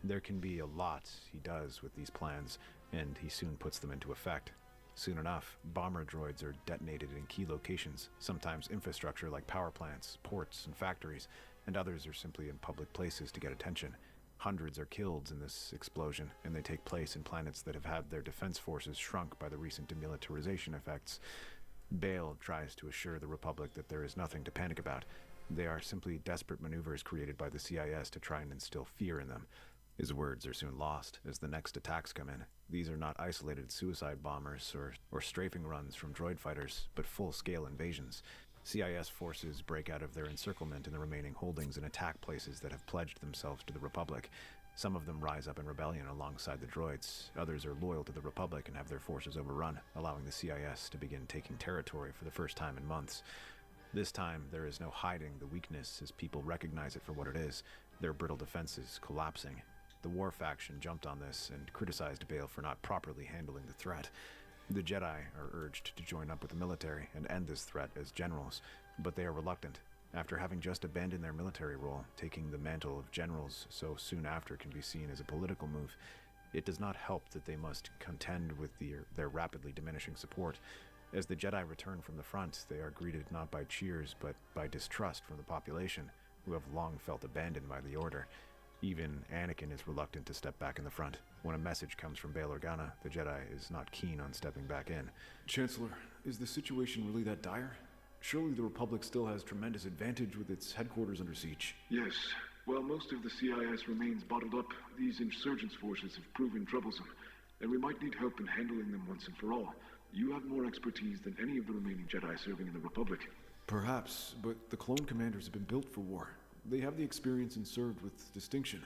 There can be a lot he does with these plans, and he soon puts them into effect. Soon enough, bomber droids are detonated in key locations, sometimes infrastructure like power plants, ports, and factories, and others are simply in public places to get attention. Hundreds are killed in this explosion, and they take place in planets that have had their defense forces shrunk by the recent demilitarization effects. Bale tries to assure the Republic that there is nothing to panic about. They are simply desperate maneuvers created by the CIS to try and instill fear in them. His words are soon lost as the next attacks come in. These are not isolated suicide bombers or strafing runs from droid fighters, but full-scale invasions. CIS forces break out of their encirclement in the remaining holdings and attack places that have pledged themselves to the Republic. Some of them rise up in rebellion alongside the droids. Others are loyal to the Republic and have their forces overrun, allowing the CIS to begin taking territory for the first time in months. This time, there is no hiding the weakness as people recognize it for what it is, their brittle defenses collapsing. The war faction jumped on this and criticized Bale for not properly handling the threat. The Jedi are urged to join up with the military and end this threat as generals, but they are reluctant. After having just abandoned their military role, taking the mantle of generals so soon after can be seen as a political move. It does not help that they must contend with their rapidly diminishing support. As the Jedi return from the front, they are greeted not by cheers but by distrust from the population, who have long felt abandoned by the Order. Even Anakin is reluctant to step back in the front. When a message comes from Bail Organa, the Jedi is not keen on stepping back in. Chancellor, is the situation really that dire? Surely the Republic still has tremendous advantage with its headquarters under siege. Yes. While most of the CIS remains bottled up, these insurgents' forces have proven troublesome, and we might need help in handling them once and for all. You have more expertise than any of the remaining Jedi serving in the Republic. Perhaps, but the clone commanders have been built for war. They have the experience and served with distinction.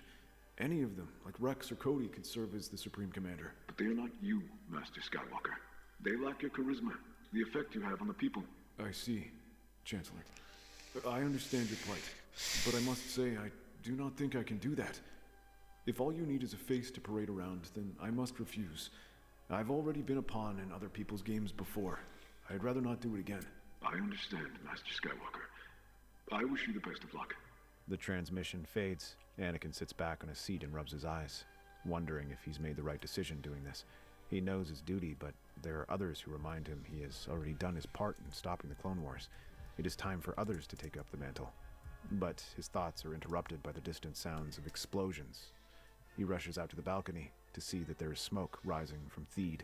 Any of them, like Rex or Cody, could serve as the Supreme Commander. But they are not you, Master Skywalker. They lack your charisma, the effect you have on the people. I see, Chancellor. I understand your plight, but I must say I do not think I can do that. If all you need is a face to parade around, then I must refuse. I've already been a pawn in other people's games before. I'd rather not do it again. I understand, Master Skywalker. I wish you the best of luck. The transmission fades. Anakin sits back on his seat and rubs his eyes, wondering if he's made the right decision doing this. He knows his duty, but there are others who remind him he has already done his part in stopping the Clone Wars. It is time for others to take up the mantle. But his thoughts are interrupted by the distant sounds of explosions. He rushes out to the balcony to see that there is smoke rising from Theed.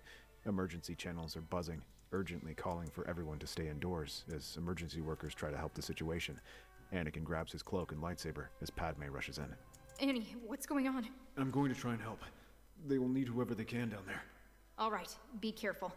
Emergency channels are buzzing, urgently calling for everyone to stay indoors as emergency workers try to help the situation. Anakin grabs his cloak and lightsaber as Padme rushes in. Annie, what's going on? I'm going to try and help. They will need whoever they can down there. All right, be careful.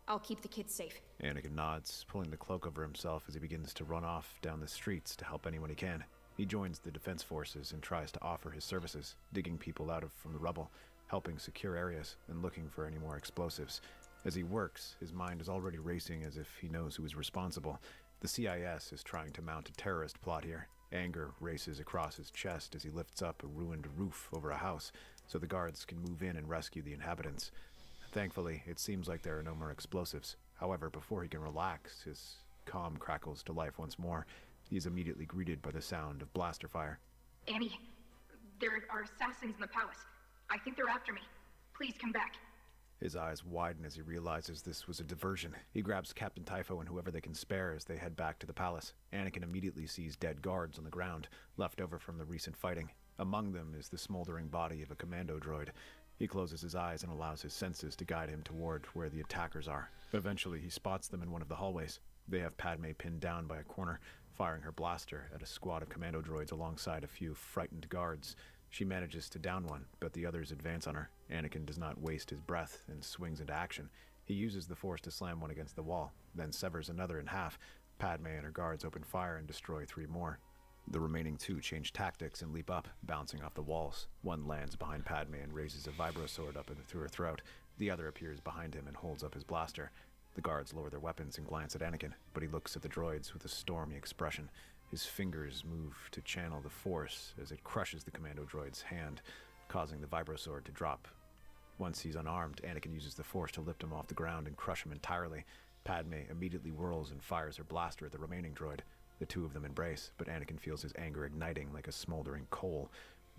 I'll keep the kids safe. Anakin nods, pulling the cloak over himself as he begins to run off down the streets to help anyone he can. He joins the defense forces and tries to offer his services, digging people out from the rubble, helping secure areas, and looking for any more explosives. As he works, his mind is already racing as if he knows who is responsible. The CIS is trying to mount a terrorist plot here. Anger races across his chest as he lifts up a ruined roof over a house so the guards can move in and rescue the inhabitants. Thankfully, it seems like there are no more explosives. However, before he can relax, his calm crackles to life once more. He is immediately greeted by the sound of blaster fire. Annie, there are assassins in the palace. I think they're after me. Please come back. His eyes widen as he realizes this was a diversion. He grabs Captain Typho and whoever they can spare as they head back to the palace. Anakin immediately sees dead guards on the ground, left over from the recent fighting. Among them is the smoldering body of a commando droid. He closes his eyes and allows his senses to guide him toward where the attackers are. Eventually, he spots them in one of the hallways. They have Padme pinned down by a corner, firing her blaster at a squad of commando droids alongside a few frightened guards. She manages to down one, but the others advance on her. Anakin does not waste his breath and swings into action. He uses the Force to slam one against the wall, then severs another in half. Padme and her guards open fire and destroy 3 more. The remaining 2 change tactics and leap up, bouncing off the walls. One lands behind Padme and raises a vibro sword up through her throat. The other appears behind him and holds up his blaster. The guards lower their weapons and glance at Anakin, but he looks at the droids with a stormy expression. His fingers move to channel the Force as it crushes the commando droid's hand, causing the vibrosword to drop. Once he's unarmed, Anakin uses the Force to lift him off the ground and crush him entirely. Padme immediately whirls and fires her blaster at the remaining droid. The 2 of them embrace, but Anakin feels his anger igniting like a smoldering coal.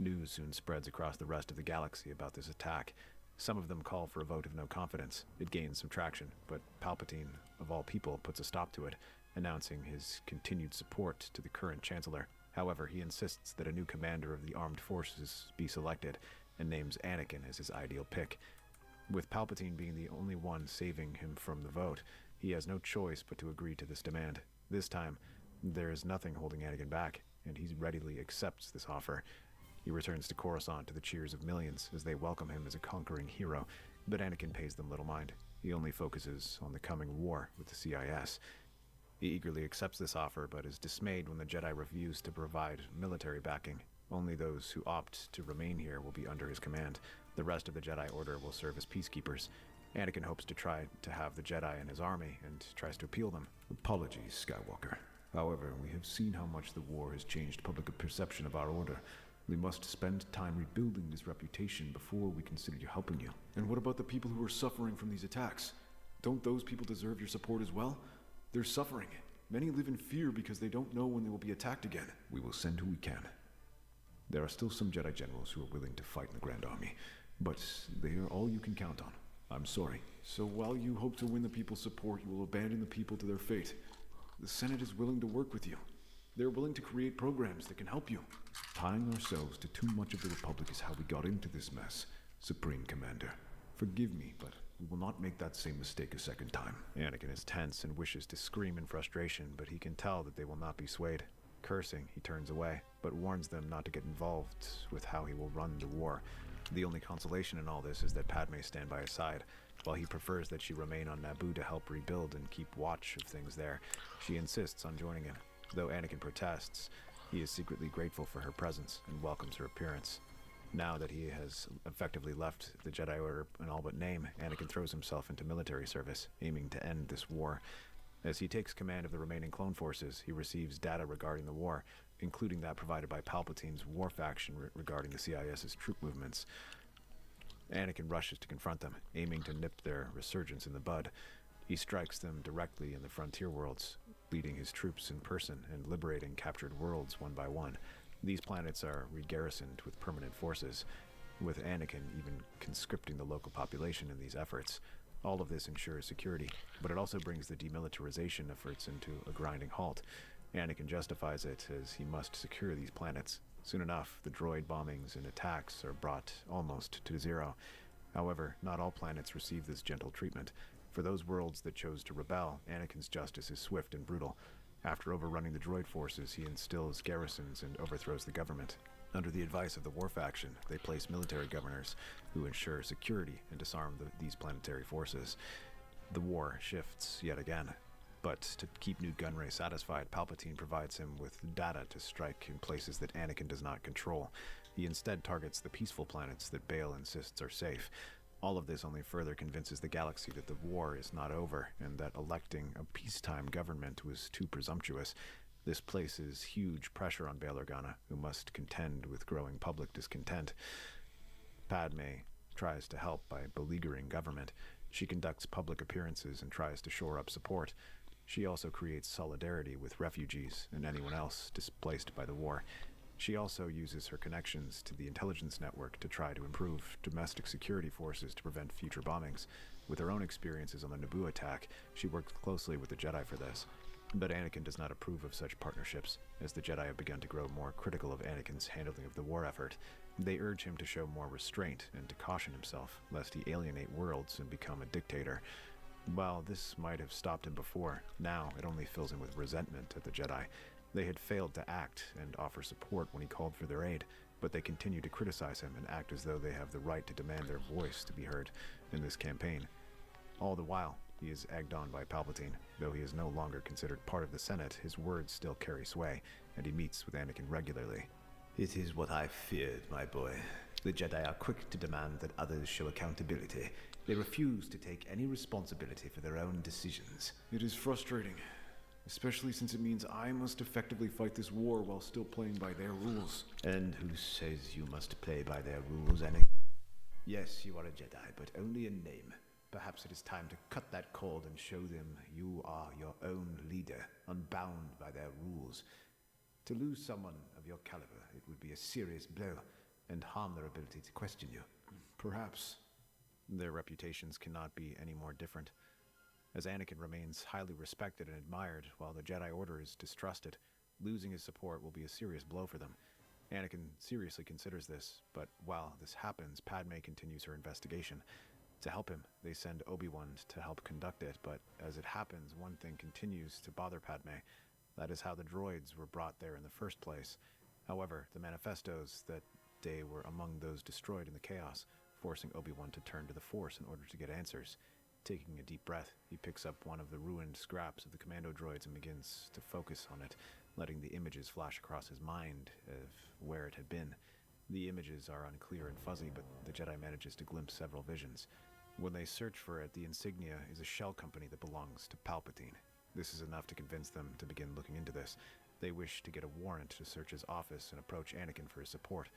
News soon spreads across the rest of the galaxy about this attack. Some of them call for a vote of no confidence. It gains some traction, but Palpatine, of all people, puts a stop to it, announcing his continued support to the current Chancellor. However, he insists that a new commander of the armed forces be selected, and names Anakin as his ideal pick. With Palpatine being the only one saving him from the vote, he has no choice but to agree to this demand. This time, there is nothing holding Anakin back, and he readily accepts this offer. He returns to Coruscant to the cheers of millions as they welcome him as a conquering hero, but Anakin pays them little mind. He only focuses on the coming war with the CIS. He eagerly accepts this offer, but is dismayed when the Jedi refuse to provide military backing. Only those who opt to remain here will be under his command. The rest of the Jedi Order will serve as peacekeepers. Anakin hopes to try to have the Jedi in his army and tries to appeal them. Apologies, Skywalker. However, we have seen how much the war has changed public perception of our order. We must spend time rebuilding this reputation before we consider helping you. And what about the people who are suffering from these attacks? Don't those people deserve your support as well? They're suffering. Many live in fear because they don't know when they will be attacked again. We will send who we can. There are still some Jedi generals who are willing to fight in the Grand Army, but they are all you can count on. I'm sorry. So while you hope to win the people's support, you will abandon the people to their fate. The Senate is willing to work with you. They're willing to create programs that can help you. Tying ourselves to too much of the Republic is how we got into this mess, Supreme Commander. Forgive me, but we will not make that same mistake a second time. Anakin is tense and wishes to scream in frustration, but he can tell that they will not be swayed. Cursing, he turns away, but warns them not to get involved with how he will run the war. The only consolation in all this is that Padme stand by his side. While he prefers that she remain on Naboo to help rebuild and keep watch of things there, she insists on joining him. Though Anakin protests, he is secretly grateful for her presence and welcomes her appearance. Now that he has effectively left the Jedi Order in all but name, Anakin throws himself into military service, aiming to end this war. As he takes command of the remaining clone forces, he receives data regarding the war, including that provided by Palpatine's war faction regarding the CIS's troop movements. Anakin rushes to confront them, aiming to nip their resurgence in the bud. He strikes them directly in the frontier worlds, leading his troops in person and liberating captured worlds one by one. These planets are re-garrisoned with permanent forces, with Anakin even conscripting the local population in these efforts. All of this ensures security, but it also brings the demilitarization efforts into a grinding halt. Anakin justifies it as he must secure these planets. Soon enough, the droid bombings and attacks are brought almost to zero. However, not all planets receive this gentle treatment. For those worlds that chose to rebel, Anakin's justice is swift and brutal. After overrunning the droid forces, he instills garrisons and overthrows the government. Under the advice of the war faction, they place military governors who ensure security and disarm these planetary forces. The war shifts yet again. But to keep Newt Gunray satisfied, Palpatine provides him with data to strike in places that Anakin does not control. He instead targets the peaceful planets that Bail insists are safe. All of this only further convinces the galaxy that the war is not over, and that electing a peacetime government was too presumptuous. This places huge pressure on Bail Organa, who must contend with growing public discontent. Padme tries to help by beleaguering government. She conducts public appearances and tries to shore up support. She also creates solidarity with refugees and anyone else displaced by the war. She also uses her connections to the intelligence network to try to improve domestic security forces to prevent future bombings. With her own experiences on the Naboo attack, she worked closely with the Jedi for this. But Anakin does not approve of such partnerships, as the Jedi have begun to grow more critical of Anakin's handling of the war effort. They urge him to show more restraint and to caution himself, lest he alienate worlds and become a dictator. While this might have stopped him before, now it only fills him with resentment at the Jedi. They had failed to act and offer support when he called for their aid, but they continue to criticize him and act as though they have the right to demand their voice to be heard in this campaign. All the while, he is egged on by Palpatine. Though he is no longer considered part of the Senate, his words still carry sway, and he meets with Anakin regularly. It is what I feared, my boy. The Jedi are quick to demand that others show accountability. They refuse to take any responsibility for their own decisions. It is frustrating, especially since it means I must effectively fight this war while still playing by their rules. And who says you must play by their rules, Anakin? Yes, you are a Jedi, but only in name. Perhaps it is time to cut that cord and show them you are your own leader, unbound by their rules. To lose someone of your caliber, it would be a serious blow. and harm their ability to question you. Perhaps. Their reputations cannot be any more different. As Anakin remains highly respected and admired, while the Jedi Order is distrusted, losing his support will be a serious blow for them. Anakin seriously considers this, but while this happens, Padme continues her investigation. To help him, they send Obi-Wan to help conduct it, but as it happens, one thing continues to bother Padme. That is how the droids were brought there in the first place. However, the manifestos that day were among those destroyed in the chaos, forcing Obi-Wan to turn to the Force in order to get answers. Taking a deep breath, he picks up one of the ruined scraps of the commando droids and begins to focus on it, letting the images flash across his mind of where it had been. The images are unclear and fuzzy, but the Jedi manages to glimpse several visions. When they search for it, the insignia is a shell company that belongs to Palpatine. This is enough to convince them to begin looking into this. They wish to get a warrant to search his office and approach Anakin for his support.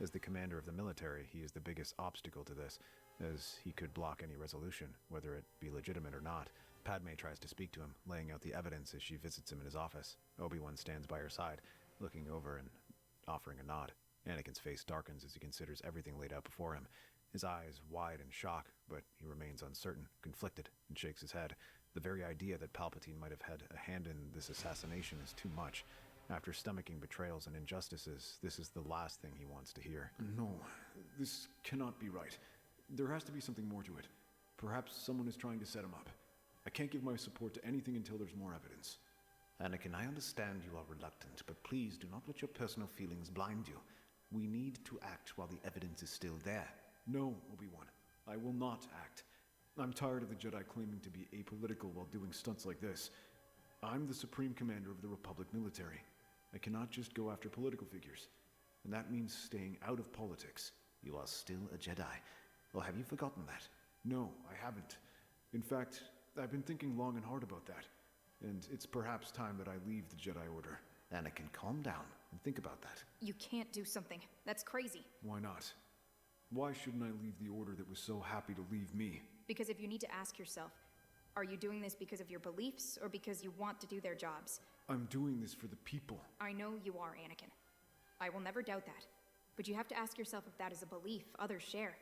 As the commander of the military, he is the biggest obstacle to this, as he could block any resolution, whether it be legitimate or not. Padme tries to speak to him, laying out the evidence as she visits him in his office. Obi-Wan stands by her side, looking over and offering a nod. Anakin's face darkens as he considers everything laid out before him. His eyes wide in shock, but he remains uncertain, conflicted, and shakes his head. The very idea that Palpatine might have had a hand in this assassination is too much. After stomaching betrayals and injustices, this is the last thing he wants to hear. No, this cannot be right. There has to be something more to it. Perhaps someone is trying to set him up. I can't give my support to anything until there's more evidence. Anakin, I understand you are reluctant, but please do not let your personal feelings blind you. We need to act while the evidence is still there. No, Obi-Wan. I will not act. I'm tired of the Jedi claiming to be apolitical while doing stunts like this. I'm the Supreme Commander of the Republic military. I cannot just go after political figures. And that means staying out of politics. You are still a Jedi. Or have you forgotten that? No, I haven't. In fact, I've been thinking long and hard about that. And it's perhaps time that I leave the Jedi Order. Anakin, calm down and think about that. You can't do something. That's crazy. Why not? Why shouldn't I leave the Order that was so happy to leave me? Because if you need to ask yourself, are you doing this because of your beliefs or because you want to do their jobs? I'm doing this for the people. I know you are, Anakin. I will never doubt that. But you have to ask yourself if that is a belief others share.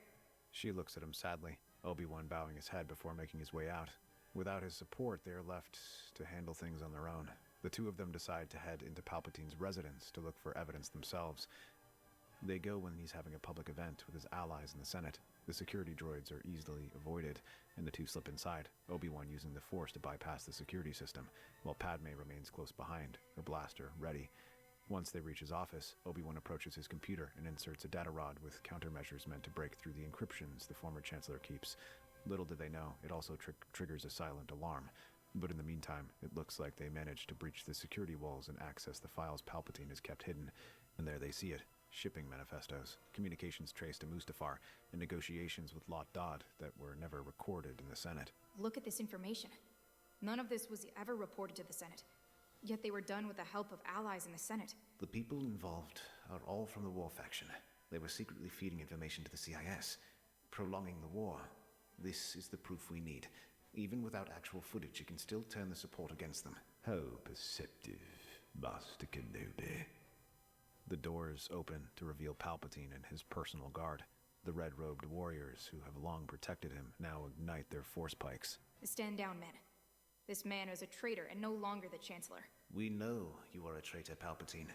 She looks at him sadly, Obi-Wan bowing his head before making his way out. Without his support, they are left to handle things on their own. The two of them decide to head into Palpatine's residence to look for evidence themselves. They go when he's having a public event with his allies in the Senate. The security droids are easily avoided, and the two slip inside, Obi-Wan using the Force to bypass the security system, while Padme remains close behind, her blaster ready. Once they reach his office, Obi-Wan approaches his computer and inserts a data rod with countermeasures meant to break through the encryptions the former Chancellor keeps. Little did they know, it also triggers a silent alarm. But in the meantime, it looks like they managed to breach the security walls and access the files Palpatine has kept hidden. And there they see it. Shipping manifestos, communications traced to Mustafar, and negotiations with Lot Dodd that were never recorded in the Senate. Look at this information. None of this was ever reported to the Senate. Yet they were done with the help of allies in the Senate. The people involved are all from the war faction. They were secretly feeding information to the CIS, prolonging the war. This is the proof we need. Even without actual footage, you can still turn the support against them. How perceptive, Master Kenobi. The doors open to reveal Palpatine and his personal guard. The red-robed warriors who have long protected him now ignite their force pikes. Stand down, men. This man is a traitor and no longer the Chancellor. We know you are a traitor, Palpatine.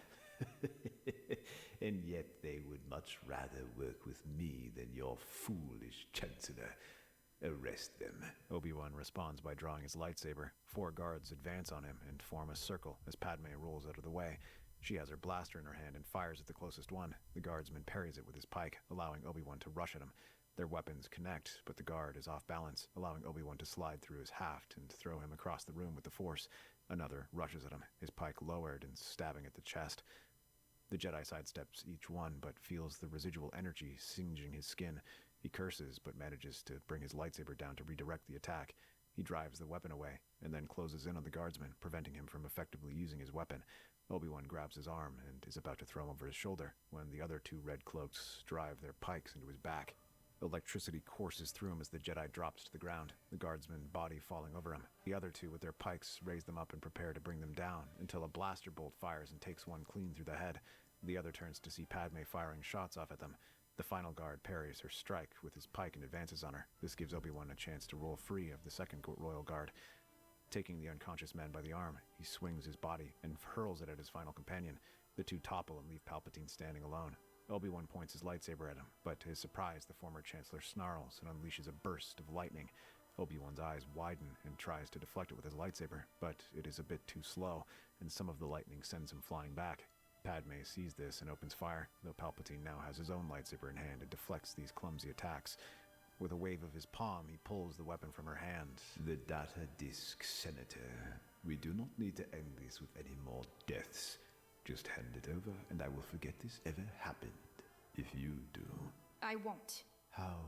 And yet they would much rather work with me than your foolish Chancellor. Arrest them. Obi-Wan responds by drawing his lightsaber. 4 guards advance on him and form a circle as Padme rolls out of the way. She has her blaster in her hand and fires at the closest one. The guardsman parries it with his pike, allowing Obi-Wan to rush at him. Their weapons connect, but the guard is off balance, allowing Obi-Wan to slide through his haft and throw him across the room with the Force. Another rushes at him, his pike lowered and stabbing at the chest. The Jedi sidesteps each one, but feels the residual energy singeing his skin. He curses, but manages to bring his lightsaber down to redirect the attack. He drives the weapon away, and then closes in on the guardsman, preventing him from effectively using his weapon. Obi-Wan grabs his arm and is about to throw him over his shoulder when the other 2 red cloaks drive their pikes into his back. Electricity courses through him as the Jedi drops to the ground, the guardsman body falling over him. The other 2 with their pikes raise them up and prepare to bring them down, until a blaster bolt fires and takes one clean through the head. The other turns to see Padme firing shots off at them. The final guard parries her strike with his pike and advances on her. This gives Obi-Wan a chance to roll free of the second royal guard. Taking the unconscious man by the arm, he swings his body and hurls it at his final companion. The two topple and leave Palpatine standing alone. Obi-Wan points his lightsaber at him, but to his surprise, the former Chancellor snarls and unleashes a burst of lightning. Obi-Wan's eyes widen and tries to deflect it with his lightsaber, but it is a bit too slow, and some of the lightning sends him flying back. Padme sees this and opens fire, though Palpatine now has his own lightsaber in hand and deflects these clumsy attacks. With a wave of his palm, he pulls the weapon from her hand. The data disk, Senator. We do not need to end this with any more deaths. Just hand it over, and I will forget this ever happened. If you do. I won't. How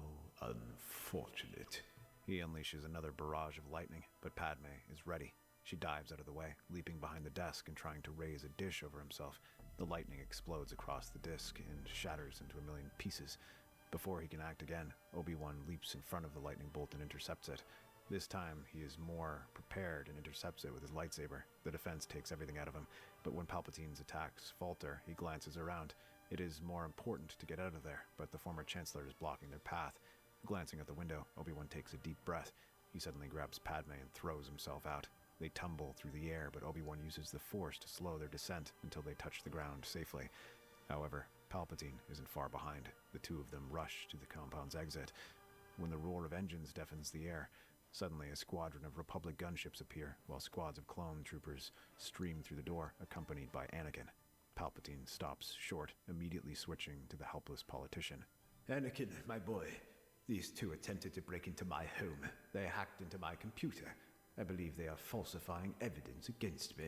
unfortunate. He unleashes another barrage of lightning, but Padme is ready. She dives out of the way, leaping behind the desk and trying to raise a dish over himself. The lightning explodes across the disk and shatters into a million pieces. Before he can act again, Obi-Wan leaps in front of the lightning bolt and intercepts it. This time, he is more prepared and intercepts it with his lightsaber. The defense takes everything out of him, but when Palpatine's attacks falter, he glances around. It is more important to get out of there, but the former Chancellor is blocking their path. Glancing at the window, Obi-Wan takes a deep breath. He suddenly grabs Padme and throws himself out. They tumble through the air, but Obi-Wan uses the Force to slow their descent until they touch the ground safely. However, Palpatine isn't far behind. The two of them rush to the compound's exit. When the roar of engines deafens the air, suddenly a squadron of Republic gunships appear, while squads of clone troopers stream through the door, accompanied by Anakin. Palpatine stops short, immediately switching to the helpless politician. Anakin, my boy. These two attempted to break into my home. They hacked into my computer. I believe they are falsifying evidence against me.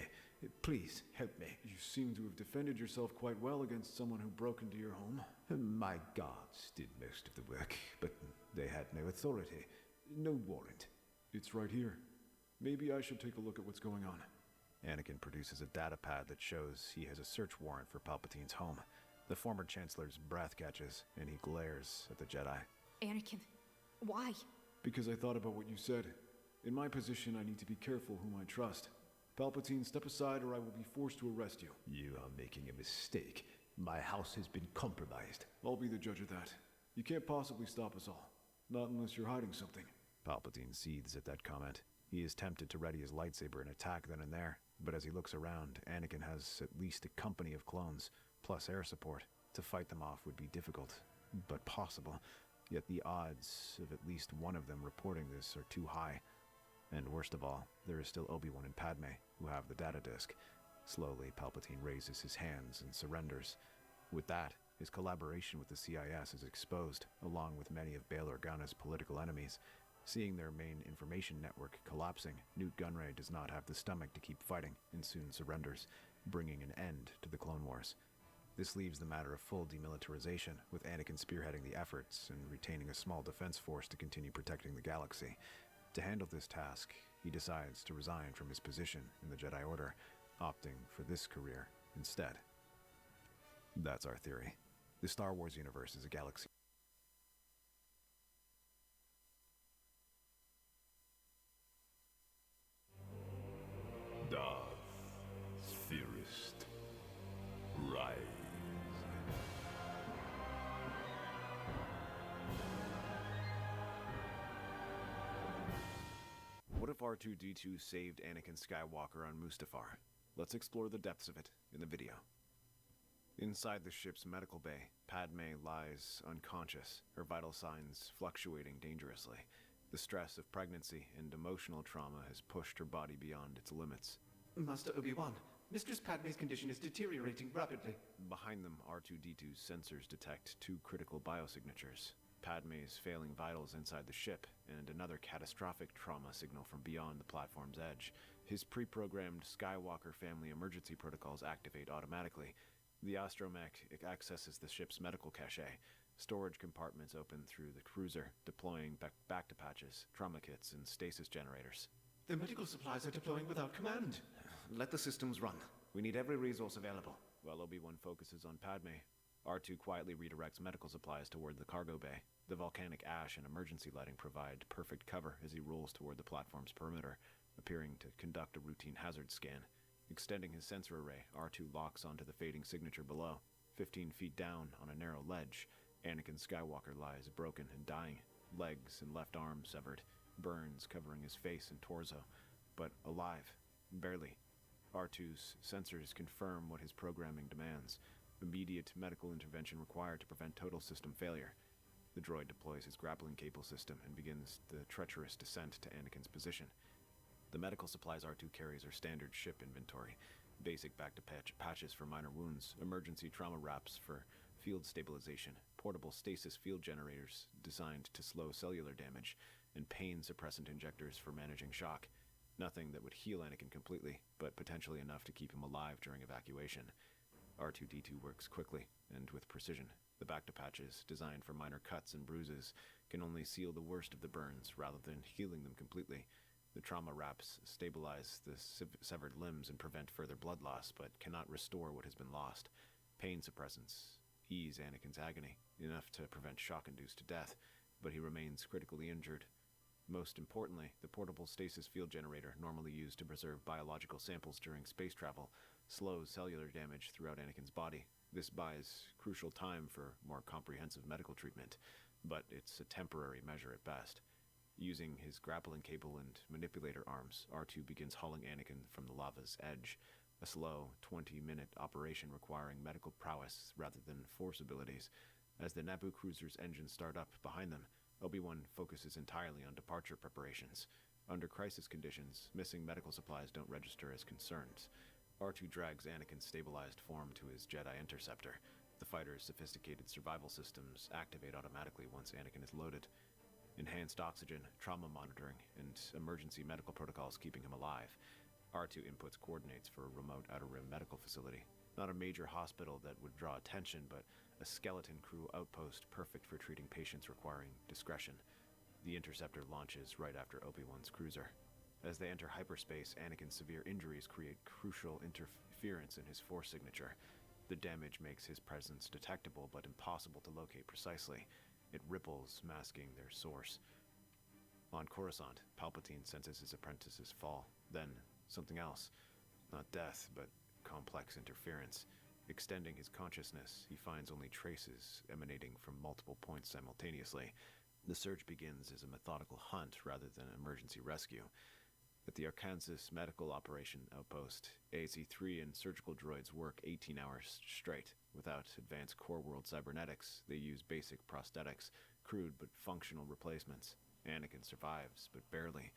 Please, help me. You seem to have defended yourself quite well against someone who broke into your home. My guards did most of the work, but they had no authority, no warrant. It's right here. Maybe I should take a look at what's going on. Anakin produces a data pad that shows he has a search warrant for Palpatine's home. The former Chancellor's breath catches, and he glares at the Jedi. Anakin, why? Because I thought about what you said. In my position, I need to be careful whom I trust. Palpatine, step aside or I will be forced to arrest you. You are making a mistake. My house has been compromised. I'll be the judge of that. You can't possibly stop us all. Not unless you're hiding something. Palpatine seethes at that comment. He is tempted to ready his lightsaber and attack then and there, but as he looks around, Anakin has at least a company of clones, plus air support. To fight them off would be difficult, but possible. Yet the odds of at least one of them reporting this are too high. And worst of all, there is still Obi-Wan and Padme, who have the data disk. Slowly, Palpatine raises his hands and surrenders. With that, his collaboration with the CIS is exposed, along with many of Bail Organa's political enemies. Seeing their main information network collapsing, Newt Gunray does not have the stomach to keep fighting, and soon surrenders, bringing an end to the Clone Wars. This leaves the matter of full demilitarization, with Anakin spearheading the efforts and retaining a small defense force to continue protecting the galaxy. To handle this task, he decides to resign from his position in the Jedi Order, opting for this career instead. That's our theory. The Star Wars universe is a galaxy. Darth, theorist, rise. What if R2-D2 saved Anakin Skywalker on Mustafar? Let's explore the depths of it in the video. Inside the ship's medical bay, Padme lies unconscious, her vital signs fluctuating dangerously. The stress of pregnancy and emotional trauma has pushed her body beyond its limits. Master Obi-Wan, Mistress Padme's condition is deteriorating rapidly. Behind them, R2-D2's sensors detect two critical biosignatures. Padme's failing vitals inside the ship, and another catastrophic trauma signal from beyond the platform's edge. His pre-programmed Skywalker family emergency protocols activate automatically. The astromech accesses the ship's medical cache. Storage compartments open through the cruiser, deploying back-to-patches, trauma kits, and stasis generators. The medical supplies are deploying without command. Let the systems run. We need every resource available. While Obi-Wan focuses on Padme, R2 quietly redirects medical supplies toward the cargo bay. The volcanic ash and emergency lighting provide perfect cover as he rolls toward the platform's perimeter, appearing to conduct a routine hazard scan. Extending his sensor array, R2 locks onto the fading signature below. 15 feet down on a narrow ledge, Anakin Skywalker lies broken and dying, legs and left arm severed, burns covering his face and torso, but alive, barely. R2's sensors confirm what his programming demands. Immediate medical intervention required to prevent total system failure. The droid deploys his grappling cable system and begins the treacherous descent to Anakin's position. The medical supplies R2 carries are standard ship inventory. Basic back-to-patches for minor wounds, emergency trauma wraps for field stabilization, portable stasis field generators designed to slow cellular damage, and pain suppressant injectors for managing shock. Nothing that would heal Anakin completely, but potentially enough to keep him alive during evacuation. R2-D2 works quickly and with precision. The back-to-patches, designed for minor cuts and bruises, can only seal the worst of the burns rather than healing them completely. The trauma wraps stabilize the severed limbs and prevent further blood loss, but cannot restore what has been lost. Pain suppressants ease Anakin's agony, enough to prevent shock-induced death, but he remains critically injured. Most importantly, the portable stasis field generator, normally used to preserve biological samples during space travel, slows cellular damage throughout Anakin's body. This buys crucial time for more comprehensive medical treatment, but it's a temporary measure at best. Using his grappling cable and manipulator arms, R2 begins hauling Anakin from the lava's edge, a slow, 20-minute operation requiring medical prowess rather than force abilities. As the Naboo cruiser's engines start up behind them, Obi-Wan focuses entirely on departure preparations. Under crisis conditions, missing medical supplies don't register as concerns. R2 drags Anakin's stabilized form to his Jedi Interceptor. The fighter's sophisticated survival systems activate automatically once Anakin is loaded. Enhanced oxygen, trauma monitoring, and emergency medical protocols keeping him alive. R2 inputs coordinates for a remote Outer Rim medical facility. Not a major hospital that would draw attention, but a skeleton crew outpost perfect for treating patients requiring discretion. The Interceptor launches right after Obi-Wan's cruiser. As they enter hyperspace, Anakin's severe injuries create crucial interference in his force signature. The damage makes his presence detectable but impossible to locate precisely. It ripples, masking their source. On Coruscant, Palpatine senses his apprentice's fall. Then, something else. Not death, but complex interference. Extending his consciousness, he finds only traces emanating from multiple points simultaneously. The search begins as a methodical hunt rather than emergency rescue. At the Arkansas Medical Operation Outpost, AAC-3 and surgical droids work 18 hours straight. Without advanced core world cybernetics, they use basic prosthetics, crude but functional replacements. Anakin survives, but barely.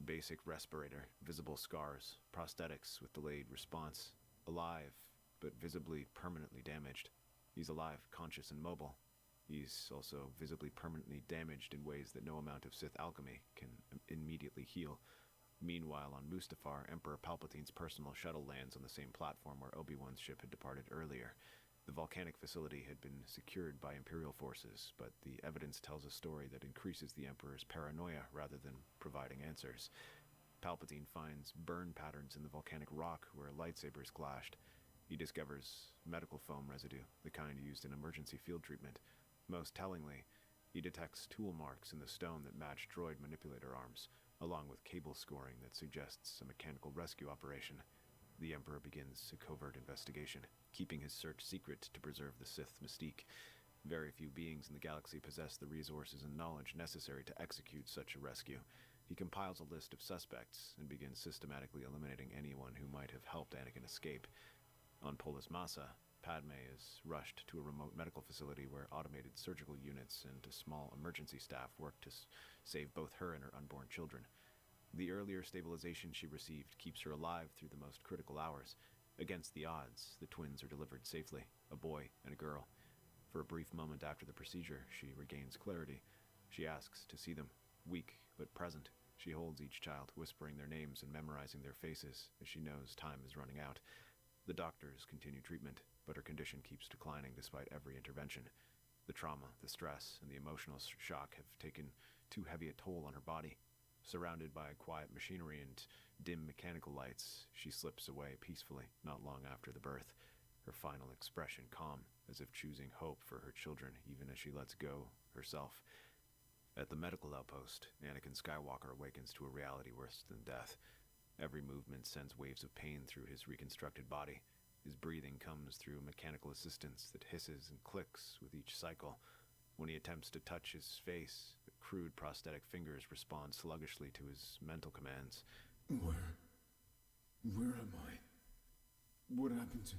Basic respirator, visible scars, prosthetics with delayed response. Alive, but visibly permanently damaged. He's alive, conscious, and mobile. He's also visibly permanently damaged in ways that no amount of Sith alchemy can immediately heal. Meanwhile, on Mustafar, Emperor Palpatine's personal shuttle lands on the same platform where Obi-Wan's ship had departed earlier. The volcanic facility had been secured by Imperial forces, but the evidence tells a story that increases the Emperor's paranoia rather than providing answers. Palpatine finds burn patterns in the volcanic rock where lightsabers clashed. He discovers medical foam residue, the kind used in emergency field treatment. Most tellingly, he detects tool marks in the stone that match droid manipulator arms, along with cable scoring that suggests a mechanical rescue operation. The Emperor begins a covert investigation, keeping his search secret to preserve the Sith mystique. Very few beings in the galaxy possess the resources and knowledge necessary to execute such a rescue. He compiles a list of suspects and begins systematically eliminating anyone who might have helped Anakin escape. On Polis Massa, Padme is rushed to a remote medical facility where automated surgical units and a small emergency staff work to save both her and her unborn children. The earlier stabilization she received keeps her alive through the most critical hours. Against the odds, the twins are delivered safely, a boy and a girl. For a brief moment after the procedure, she regains clarity. She asks to see them, weak but present. She holds each child, whispering their names and memorizing their faces, as she knows time is running out. The doctors continue treatment, but her condition keeps declining despite every intervention. The trauma, the stress, and the emotional shock have taken too heavy a toll on her body. Surrounded by quiet machinery and dim mechanical lights, she slips away peacefully not long after the birth, her final expression calm, as if choosing hope for her children even as she lets go herself. At the medical outpost, Anakin Skywalker awakens to a reality worse than death. Every movement sends waves of pain through his reconstructed body. His breathing comes through mechanical assistance that hisses and clicks with each cycle. When he attempts to touch his face, the crude prosthetic fingers respond sluggishly to his mental commands. Where am I? What happened to...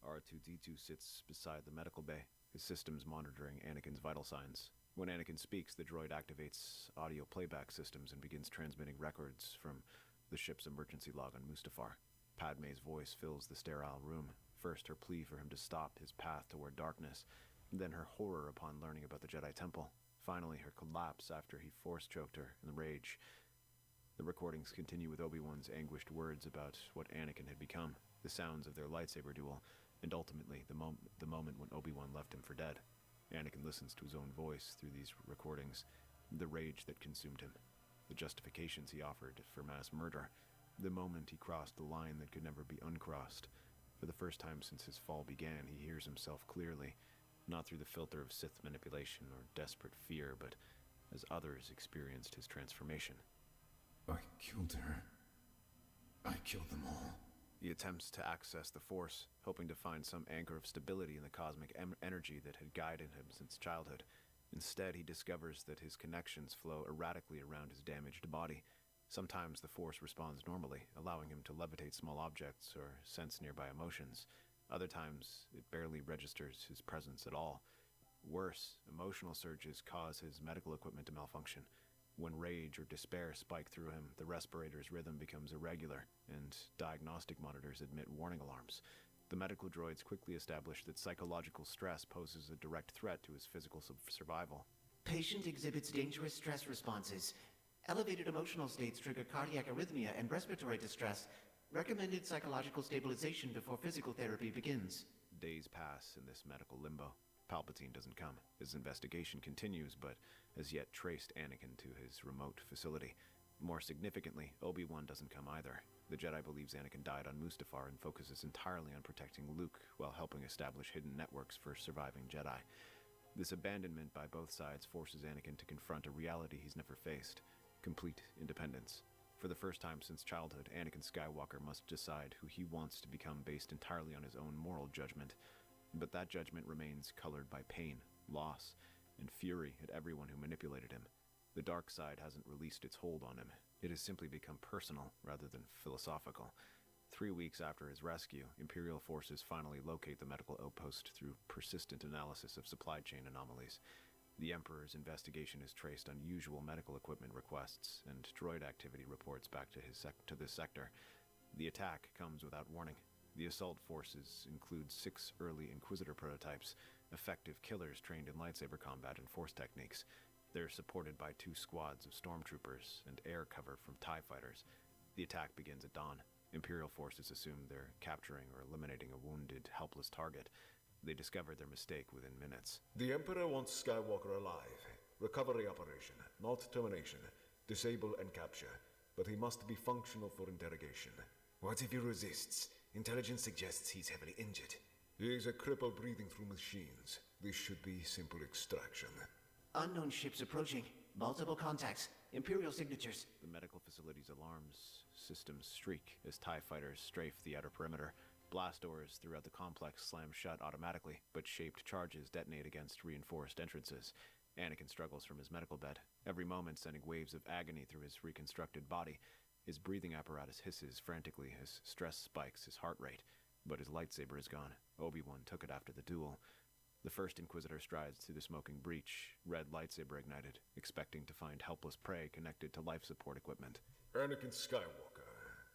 R2-D2 sits beside the medical bay, his systems monitoring Anakin's vital signs. When Anakin speaks, the droid activates audio playback systems and begins transmitting records from the ship's emergency log on Mustafar. Padme's voice fills the sterile room. First, her plea for him to stop his path toward darkness, then her horror upon learning about the Jedi Temple. Finally, her collapse after he force-choked her in the rage. The recordings continue with Obi-Wan's anguished words about what Anakin had become, the sounds of their lightsaber duel, and ultimately the moment when Obi-Wan left him for dead. Anakin listens to his own voice through these recordings, the rage that consumed him, the justifications he offered for mass murder, the moment he crossed the line that could never be uncrossed. For the first time since his fall began, he hears himself clearly, not through the filter of Sith manipulation or desperate fear, but as others experienced his transformation. I killed her. I killed them all. He attempts to access the Force, hoping to find some anchor of stability in the cosmic energy that had guided him since childhood. Instead, he discovers that his connections flow erratically around his damaged body. Sometimes the Force responds normally, allowing him to levitate small objects or sense nearby emotions. Other times, it barely registers his presence at all. Worse, emotional surges cause his medical equipment to malfunction. When rage or despair spike through him, the respirator's rhythm becomes irregular, and diagnostic monitors emit warning alarms. The medical droids quickly establish that psychological stress poses a direct threat to his physical survival. Patient exhibits dangerous stress responses. Elevated emotional states trigger cardiac arrhythmia and respiratory distress. Recommended psychological stabilization before physical therapy begins. Days pass in this medical limbo. Palpatine doesn't come. His investigation continues, but has yet traced Anakin to his remote facility. More significantly, Obi-Wan doesn't come either. The Jedi believes Anakin died on Mustafar and focuses entirely on protecting Luke while helping establish hidden networks for surviving Jedi. This abandonment by both sides forces Anakin to confront a reality he's never faced: complete independence. For the first time since childhood, Anakin Skywalker must decide who he wants to become based entirely on his own moral judgment. But that judgment remains colored by pain, loss, and fury at everyone who manipulated him. The dark side hasn't released its hold on him. It has simply become personal rather than philosophical. 3 weeks after his rescue, Imperial forces finally locate the medical outpost through persistent analysis of supply chain anomalies. The Emperor's investigation has traced unusual medical equipment requests and droid activity reports back to this sector. The attack comes without warning. The assault forces include 6 early Inquisitor prototypes, effective killers trained in lightsaber combat and force techniques. They're supported by 2 squads of stormtroopers and air cover from TIE fighters. The attack begins at dawn. Imperial forces assume they're capturing or eliminating a wounded, helpless target. They discover their mistake within minutes. The Emperor wants Skywalker alive. Recovery operation, not termination. Disable and capture. But he must be functional for interrogation. What if he resists? Intelligence suggests he's heavily injured. He is a cripple breathing through machines. This should be simple extraction. Unknown ships approaching. Multiple contacts. Imperial signatures. The medical facility's alarms systems shriek as TIE fighters strafe the outer perimeter. Blast doors throughout the complex slam shut automatically, but shaped charges detonate against reinforced entrances. Anakin struggles from his medical bed, every moment sending waves of agony through his reconstructed body. His breathing apparatus hisses frantically as stress spikes his heart rate, but his lightsaber is gone. Obi-Wan took it after the duel. The first Inquisitor strides through the smoking breach, red lightsaber ignited, expecting to find helpless prey connected to life support equipment. Anakin Skywalker,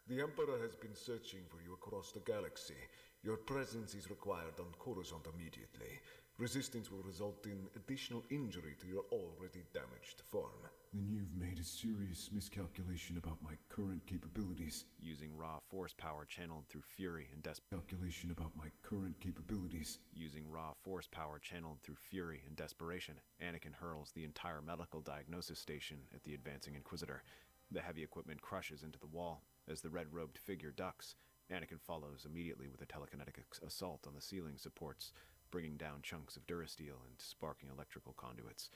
the Emperor has been searching for you across the galaxy. Your presence is required on Coruscant immediately. Resistance will result in additional injury to your already damaged form. Then you've made a serious miscalculation about my current capabilities. Using raw force power channeled through fury and Calculation about my current capabilities. Using raw force power channeled through fury and desperation, Anakin hurls the entire medical diagnosis station at the advancing Inquisitor. The heavy equipment crushes into the wall. As the red-robed figure ducks, Anakin follows immediately with a telekinetic assault on the ceiling supports, bringing down chunks of durasteel and sparking electrical conduits.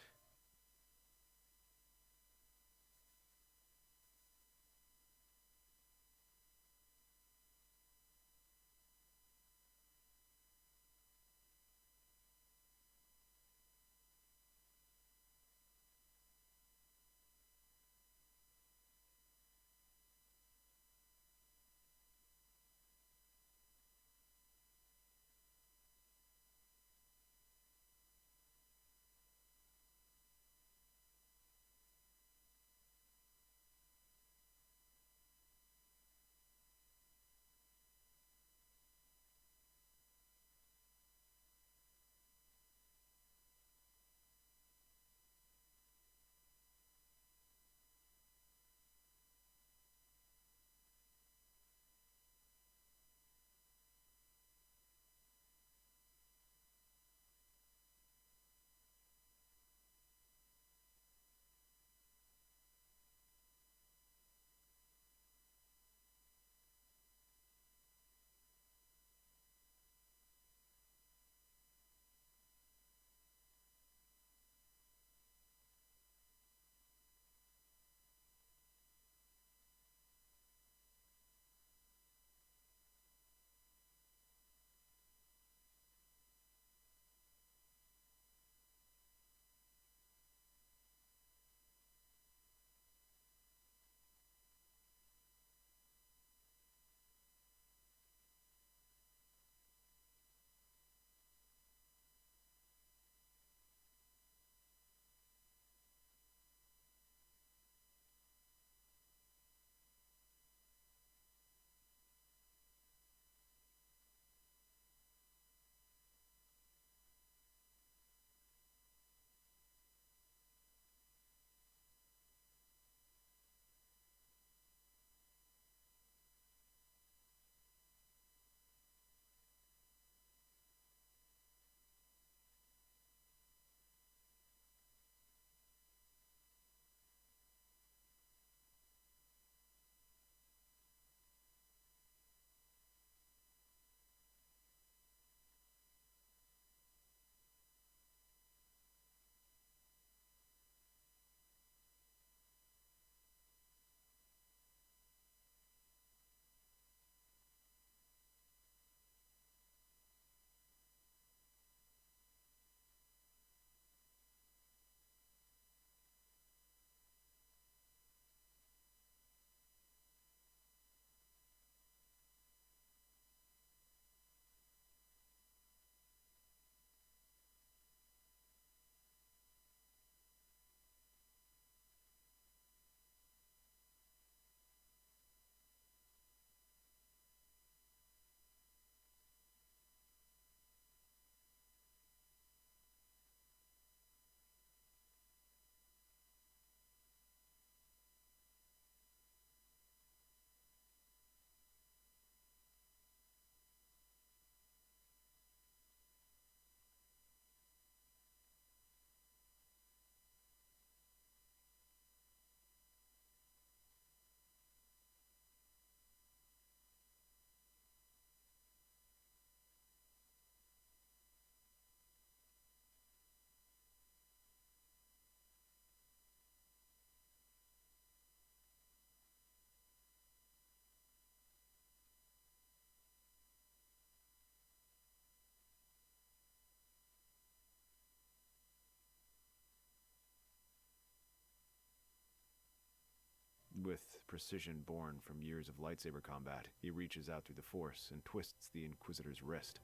With precision born from years of lightsaber combat, he reaches out through the Force and twists the Inquisitor's wrist.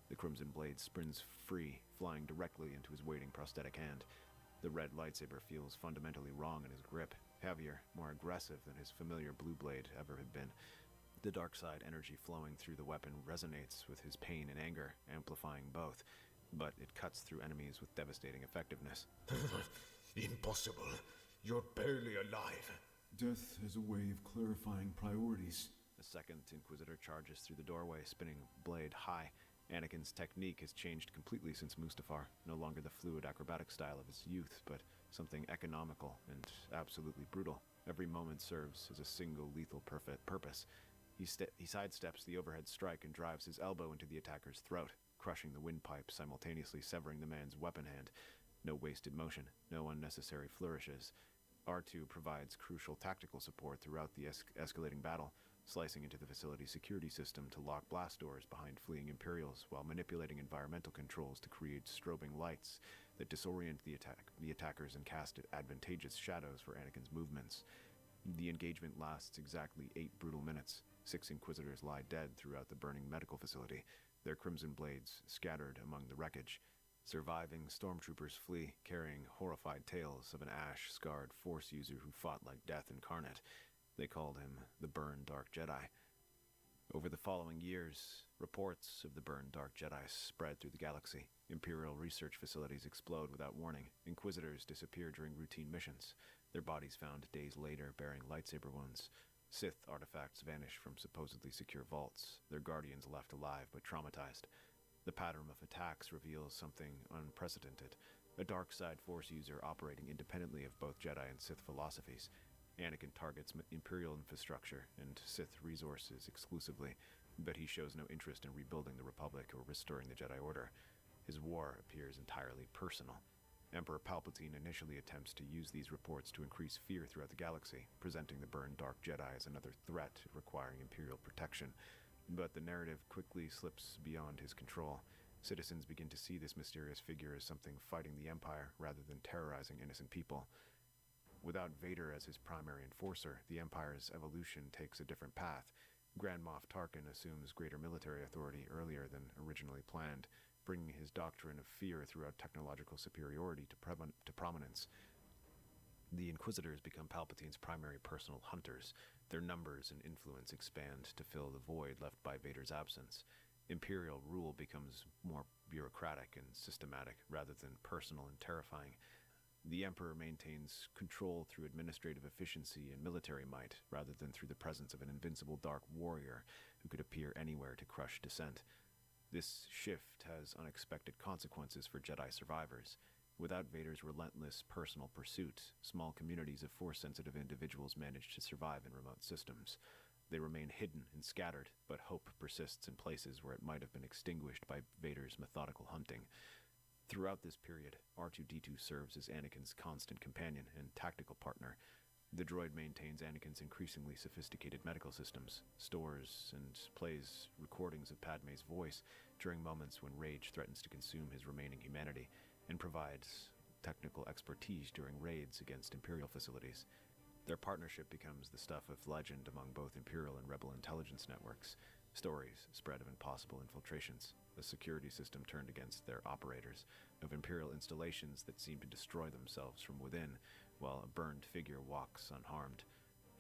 The crimson blade spins free, flying directly into his waiting prosthetic hand. The red lightsaber feels fundamentally wrong in his grip, heavier, more aggressive than his familiar blue blade ever had been. The dark side energy flowing through the weapon resonates with his pain and anger, amplifying both, but it cuts through enemies with devastating effectiveness. Impossible. You're barely alive. Death is a way of clarifying priorities. The second Inquisitor charges through the doorway, spinning blade high. Anakin's technique has changed completely since Mustafar, no longer the fluid acrobatic style of his youth, but something economical and absolutely brutal. Every moment serves as a single lethal purpose. He sidesteps the overhead strike and drives his elbow into the attacker's throat, crushing the windpipe, simultaneously severing the man's weapon hand. No wasted motion, no unnecessary flourishes. R2 provides crucial tactical support throughout the escalating battle, slicing into the facility's security system to lock blast doors behind fleeing Imperials while manipulating environmental controls to create strobing lights that disorient the attackers and cast advantageous shadows for Anakin's movements. The engagement lasts exactly 8 brutal minutes. 6 Inquisitors lie dead throughout the burning medical facility, their crimson blades scattered among the wreckage. Surviving stormtroopers flee, carrying horrified tales of an ash-scarred Force user who fought like death incarnate. They called him the Burned Dark Jedi. Over the following years, reports of the Burned Dark Jedi spread through the galaxy. Imperial research facilities explode without warning. Inquisitors disappear during routine missions, their bodies found days later bearing lightsaber wounds. Sith artifacts vanish from supposedly secure vaults, their guardians left alive but traumatized. The pattern of attacks reveals something unprecedented, a dark side Force user operating independently of both Jedi and Sith philosophies. Anakin targets Imperial infrastructure and Sith resources exclusively, but he shows no interest in rebuilding the Republic or restoring the Jedi Order. His war appears entirely personal. Emperor Palpatine initially attempts to use these reports to increase fear throughout the galaxy, presenting the Burned Dark Jedi as another threat requiring Imperial protection. But the narrative quickly slips beyond his control. Citizens begin to see this mysterious figure as something fighting the Empire rather than terrorizing innocent people. Without Vader as his primary enforcer, the Empire's evolution takes a different path. Grand Moff Tarkin assumes greater military authority earlier than originally planned, bringing his doctrine of fear throughout technological superiority to prominence. The Inquisitors become Palpatine's primary personal hunters. Their numbers and influence expand to fill the void left by Vader's absence. Imperial rule becomes more bureaucratic and systematic rather than personal and terrifying. The Emperor maintains control through administrative efficiency and military might, rather than through the presence of an invincible dark warrior who could appear anywhere to crush dissent. This shift has unexpected consequences for Jedi survivors. Without Vader's relentless personal pursuit, small communities of Force-sensitive individuals manage to survive in remote systems. They remain hidden and scattered, but hope persists in places where it might have been extinguished by Vader's methodical hunting. Throughout this period, R2-D2 serves as Anakin's constant companion and tactical partner. The droid maintains Anakin's increasingly sophisticated medical systems, stores and plays recordings of Padme's voice during moments when rage threatens to consume his remaining humanity, and provides technical expertise during raids against Imperial facilities. Their partnership becomes the stuff of legend among both Imperial and Rebel intelligence networks. Stories spread of impossible infiltrations, a security system turned against their operators, of Imperial installations that seem to destroy themselves from within, while a burned figure walks unharmed.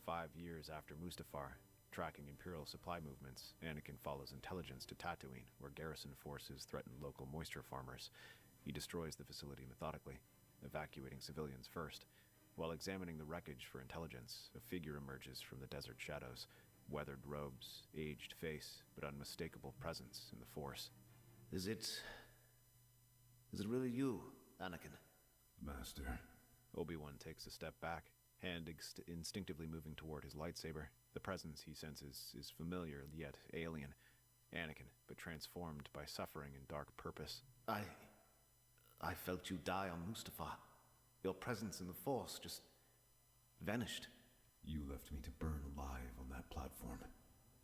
5 years after Mustafar, tracking Imperial supply movements, Anakin follows intelligence to Tatooine, where garrison forces threaten local moisture farmers. He destroys the facility methodically, evacuating civilians first. While examining the wreckage for intelligence, a figure emerges from the desert shadows. Weathered robes, aged face, but unmistakable presence in the Force. Is it really you, Anakin? Master. Obi-Wan takes a step back, hand instinctively moving toward his lightsaber. The presence he senses is familiar, yet alien. Anakin, but transformed by suffering and dark purpose. I felt you die on Mustafar. Your presence in the Force just vanished. You left me to burn alive on that platform.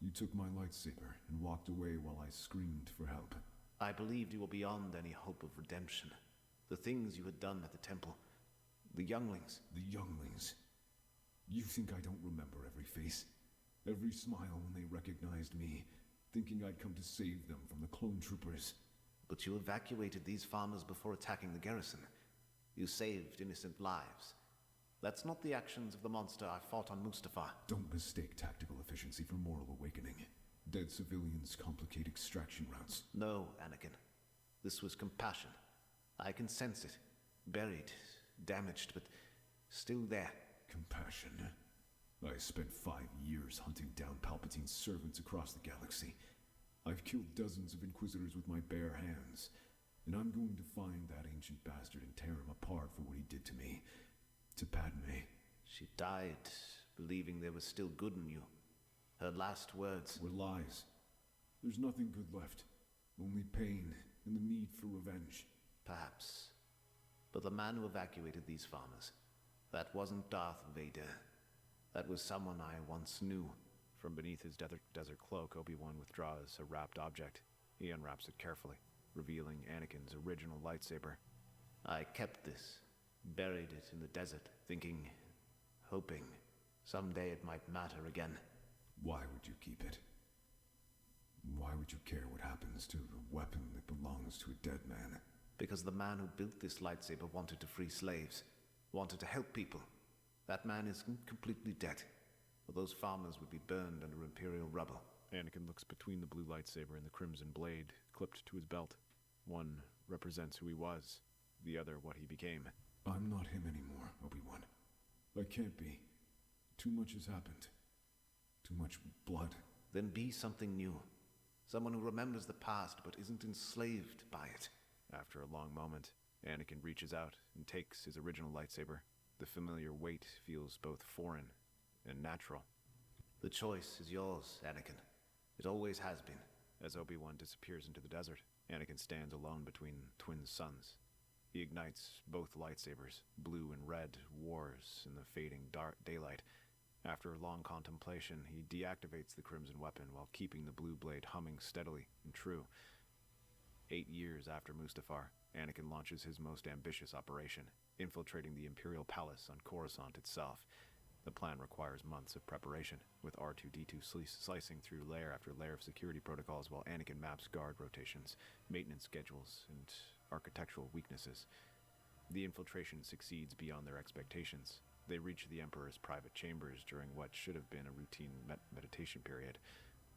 You took my lightsaber and walked away while I screamed for help. I believed you were beyond any hope of redemption. The things you had done at the temple, the younglings. The younglings. You think I don't remember every face? Every smile when they recognized me, thinking I'd come to save them from the clone troopers. But you evacuated these farmers before attacking the garrison. You saved innocent lives. That's not the actions of the monster I fought on Mustafar. Don't mistake tactical efficiency for moral awakening. Dead civilians complicate extraction routes. No, Anakin. This was compassion. I can sense it. Buried, damaged, but still there. Compassion. I spent 5 years hunting down Palpatine's servants across the galaxy. I've killed dozens of Inquisitors with my bare hands, and I'm going to find that ancient bastard and tear him apart for what he did to me. To Padme. She died, believing there was still good in you. Her last words were lies. There's nothing good left. Only pain and the need for revenge. Perhaps. But the man who evacuated these farmers, that wasn't Darth Vader. That was someone I once knew. From beneath his desert cloak, Obi-Wan withdraws a wrapped object. He unwraps it carefully, revealing Anakin's original lightsaber. I kept this, buried it in the desert, thinking, hoping, someday it might matter again. Why would you keep it? Why would you care what happens to a weapon that belongs to a dead man? Because the man who built this lightsaber wanted to free slaves, wanted to help people. That man is completely dead. Or those farmers would be burned under Imperial rubble. Anakin looks between the blue lightsaber and the crimson blade clipped to his belt. One represents who he was, the other what he became. I'm not him anymore, Obi-Wan. I can't be. Too much has happened. Too much blood. Then be something new. Someone who remembers the past but isn't enslaved by it. After a long moment, Anakin reaches out and takes his original lightsaber. The familiar weight feels both foreign and natural. The choice is yours, Anakin. It always has been. As Obi-Wan disappears into the desert, Anakin stands alone between twin suns. He ignites both lightsabers, blue and red wars in the fading dark daylight. After long contemplation, he deactivates the crimson weapon while keeping the blue blade humming steadily and true. 8 years after Mustafar, Anakin launches his most ambitious operation, infiltrating the Imperial Palace on Coruscant itself. The plan requires months of preparation, with R2-D2 slicing through layer after layer of security protocols while Anakin maps guard rotations, maintenance schedules, and architectural weaknesses. The infiltration succeeds beyond their expectations. They reach the Emperor's private chambers during what should have been a routine meditation period,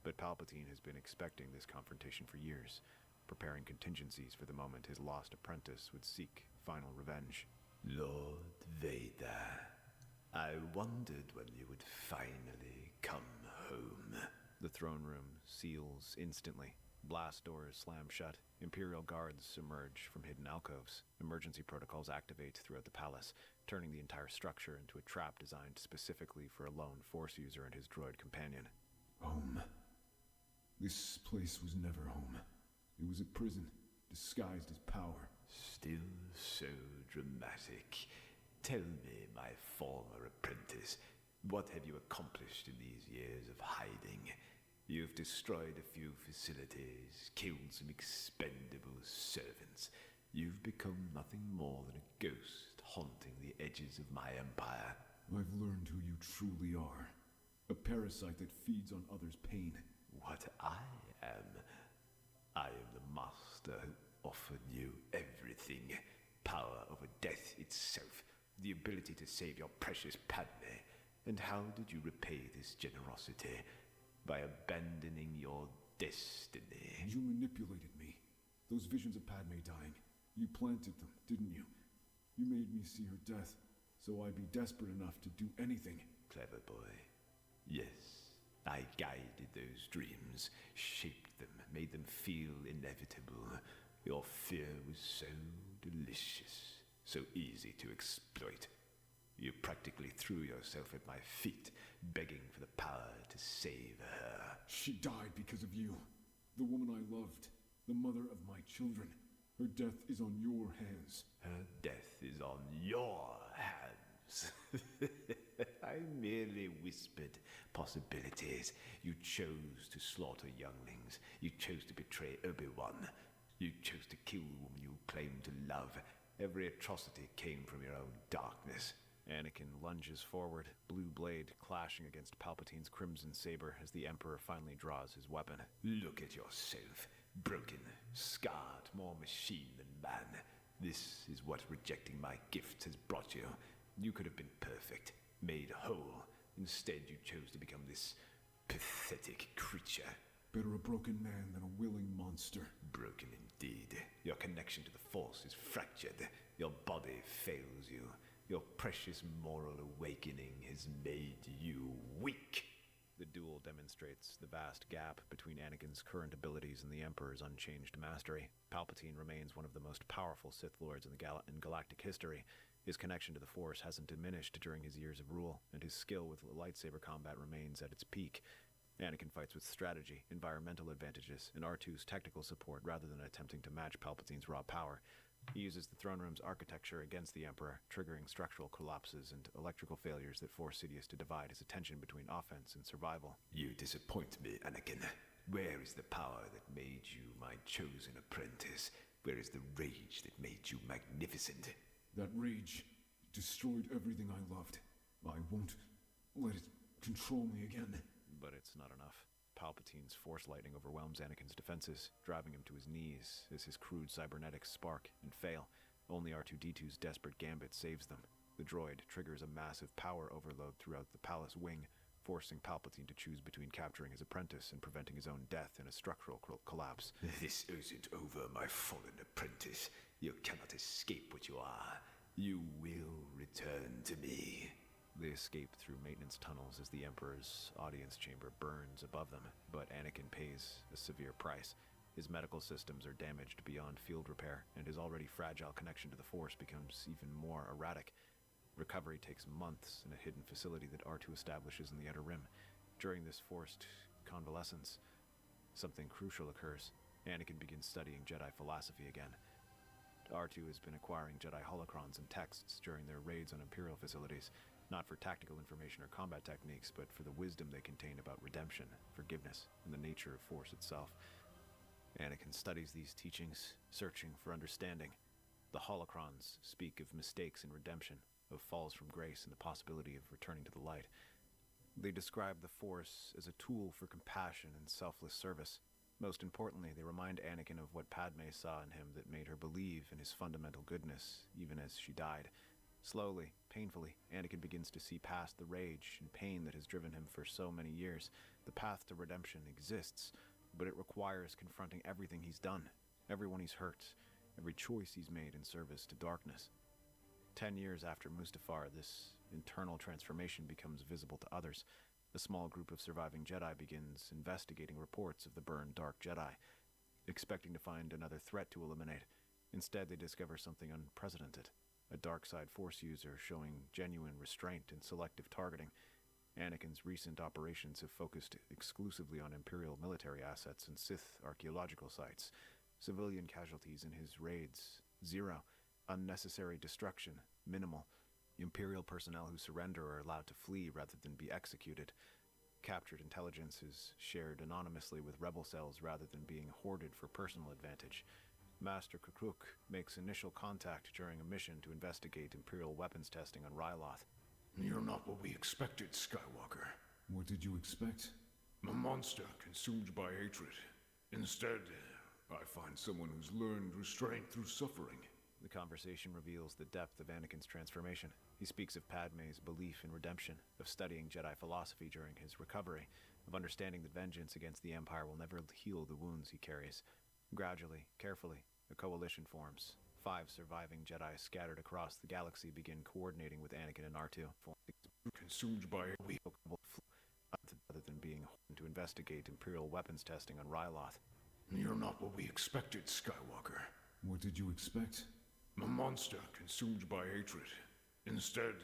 but Palpatine has been expecting this confrontation for years, preparing contingencies for the moment his lost apprentice would seek final revenge. Lord Vader, I wondered when you would finally come home. The throne room seals instantly. Blast doors slam shut. Imperial guards emerge from hidden alcoves. Emergency protocols activate throughout the palace, turning the entire structure into a trap designed specifically for a lone Force user and his droid companion. Home. This place was never home. It was a prison, disguised as power. Still so dramatic. Tell me, my former apprentice, what have you accomplished in these years of hiding? You've destroyed a few facilities, killed some expendable servants. You've become nothing more than a ghost haunting the edges of my empire. I've learned who you truly are. A parasite that feeds on others' pain. What I am the master who offered you everything. Power over death itself. The ability to save your precious Padme. And how did you repay this generosity? By abandoning your destiny. You manipulated me. Those visions of Padme dying. You planted them, didn't you? You made me see her death, so I'd be desperate enough to do anything. Clever boy. Yes, I guided those dreams, shaped them, made them feel inevitable. Your fear was so delicious, so easy to exploit. You practically threw yourself at my feet, begging for the power to save her. She died because of you. The woman I loved. The mother of my children. Her death is on your hands. Her death is on your hands. I merely whispered possibilities. You chose to slaughter younglings. You chose to betray Obi-Wan. You chose to kill the woman you claimed to love. Every atrocity came from your own darkness. Anakin lunges forward, blue blade clashing against Palpatine's crimson saber as the Emperor finally draws his weapon. Look at yourself. Broken, scarred, more machine than man. This is what rejecting my gift has brought you. You could have been perfect, made whole. Instead, you chose to become this pathetic creature. Better a broken man than a willing monster. Broken indeed. Your connection to the Force is fractured. Your body fails you. Your precious moral awakening has made you weak. The duel demonstrates the vast gap between Anakin's current abilities and the Emperor's unchanged mastery. Palpatine remains one of the most powerful Sith Lords in galactic history. His connection to the Force hasn't diminished during his years of rule, and his skill with lightsaber combat remains at its peak. Anakin fights with strategy, environmental advantages, and R2's technical support rather than attempting to match Palpatine's raw power. He uses the throne room's architecture against the Emperor, triggering structural collapses and electrical failures that force Sidious to divide his attention between offense and survival. You disappoint me, Anakin. Where is the power that made you my chosen apprentice? Where is the rage that made you magnificent? That rage destroyed everything I loved. I won't let it control me again. But it's not enough. Palpatine's force lightning overwhelms Anakin's defenses, driving him to his knees as his crude cybernetics spark and fail. Only R2-D2's desperate gambit saves them. The droid triggers a massive power overload throughout the palace wing, forcing Palpatine to choose between capturing his apprentice and preventing his own death in a structural collapse. This isn't over, my fallen apprentice. You cannot escape what you are. You will return to me. They escape through maintenance tunnels as the Emperor's audience chamber burns above them, but Anakin pays a severe price. His medical systems are damaged beyond field repair, and his already fragile connection to the Force becomes even more erratic. Recovery takes months in a hidden facility that R2 establishes in the Outer Rim. During this forced convalescence, something crucial occurs. Anakin begins studying Jedi philosophy again. R2 has been acquiring Jedi holocrons and texts during their raids on Imperial facilities, not for tactical information or combat techniques, but for the wisdom they contain about redemption, forgiveness, and the nature of Force itself. Anakin studies these teachings, searching for understanding. The holocrons speak of mistakes in redemption, of falls from grace and the possibility of returning to the light. They describe the Force as a tool for compassion and selfless service. Most importantly, they remind Anakin of what Padme saw in him that made her believe in his fundamental goodness, even as she died. Slowly, painfully, Anakin begins to see past the rage and pain that has driven him for so many years. The path to redemption exists, but it requires confronting everything he's done, everyone he's hurt, every choice he's made in service to darkness. 10 years after Mustafar, this internal transformation becomes visible to others. A small group of surviving Jedi begins investigating reports of the burned Dark Jedi, expecting to find another threat to eliminate. Instead, they discover something unprecedented. A dark side Force user showing genuine restraint and selective targeting. Anakin's recent operations have focused exclusively on Imperial military assets and Sith archaeological sites. Civilian casualties in his raids, 0. Unnecessary destruction, minimal. Imperial personnel who surrender are allowed to flee rather than be executed. Captured intelligence is shared anonymously with rebel cells rather than being hoarded for personal advantage. Master Kukruk makes initial contact during a mission to investigate Imperial weapons testing on Ryloth. You're not what we expected, Skywalker. What did you expect? A monster consumed by hatred. Instead, I find someone who's learned restraint through suffering. The conversation reveals the depth of Anakin's transformation. He speaks of Padme's belief in redemption, of studying Jedi philosophy during his recovery, of understanding that vengeance against the Empire will never heal the wounds he carries. Gradually, carefully, a coalition forms. 5 surviving Jedi scattered across the galaxy begin coordinating with Anakin and R2. Consumed by rather than being to investigate Imperial weapons testing on Ryloth. You're not what we expected, Skywalker. What did you expect? A monster consumed by hatred. Instead,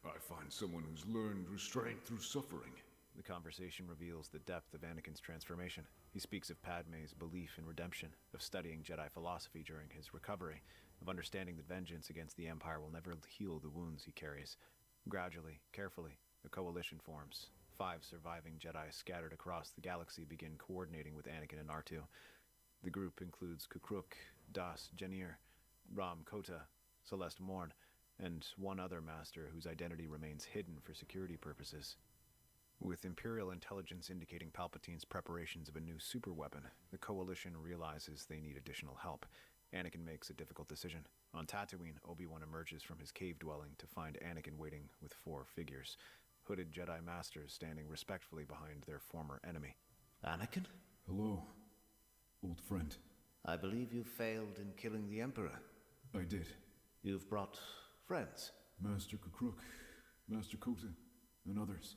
I find someone who's learned restraint through suffering. The conversation reveals the depth of Anakin's transformation. He speaks of Padme's belief in redemption, of studying Jedi philosophy during his recovery, of understanding that vengeance against the Empire will never heal the wounds he carries. Gradually, carefully, a coalition forms. 5 surviving Jedi scattered across the galaxy begin coordinating with Anakin and R2. The group includes Kukruk, Das Genir, Ram Kota, Celeste Morn, and one other master whose identity remains hidden for security purposes. With Imperial intelligence indicating Palpatine's preparations of a new superweapon, the Coalition realizes they need additional help. Anakin makes a difficult decision. On Tatooine, Obi-Wan emerges from his cave dwelling to find Anakin waiting with 4 figures, hooded Jedi Masters standing respectfully behind their former enemy. Anakin? Hello, old friend. I believe you failed in killing the Emperor. I did. You've brought friends. Master Kakruk, Master Kota, and others.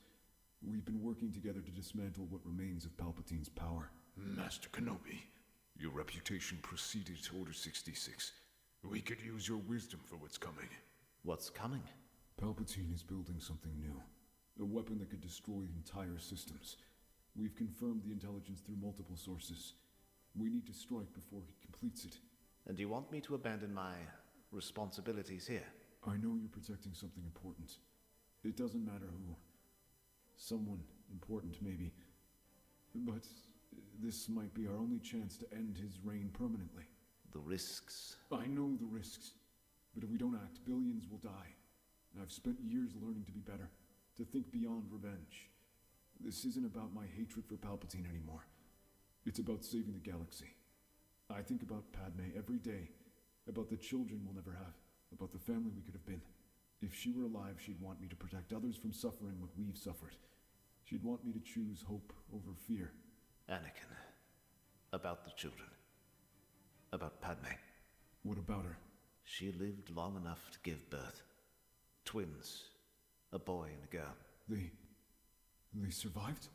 We've been working together to dismantle what remains of Palpatine's power. Master Kenobi, your reputation preceded Order 66. We could use your wisdom for what's coming. What's coming? Palpatine is building something new. A weapon that could destroy entire systems. We've confirmed the intelligence through multiple sources. We need to strike before he completes it. And you want me to abandon my responsibilities here? I know you're protecting something important. It doesn't matter who. Someone important, maybe. But this might be our only chance to end his reign permanently. The risks. I know the risks. But if we don't act, billions will die. I've spent years learning to be better, to think beyond revenge. This isn't about my hatred for Palpatine anymore. It's about saving the galaxy. I think about Padme every day, about the children we'll never have, about the family we could have been. If she were alive, she'd want me to protect others from suffering what we've suffered. She'd want me to choose hope over fear. Anakin, about the children. About Padme. What about her? She lived long enough to give birth. Twins. A boy and a girl. They survived?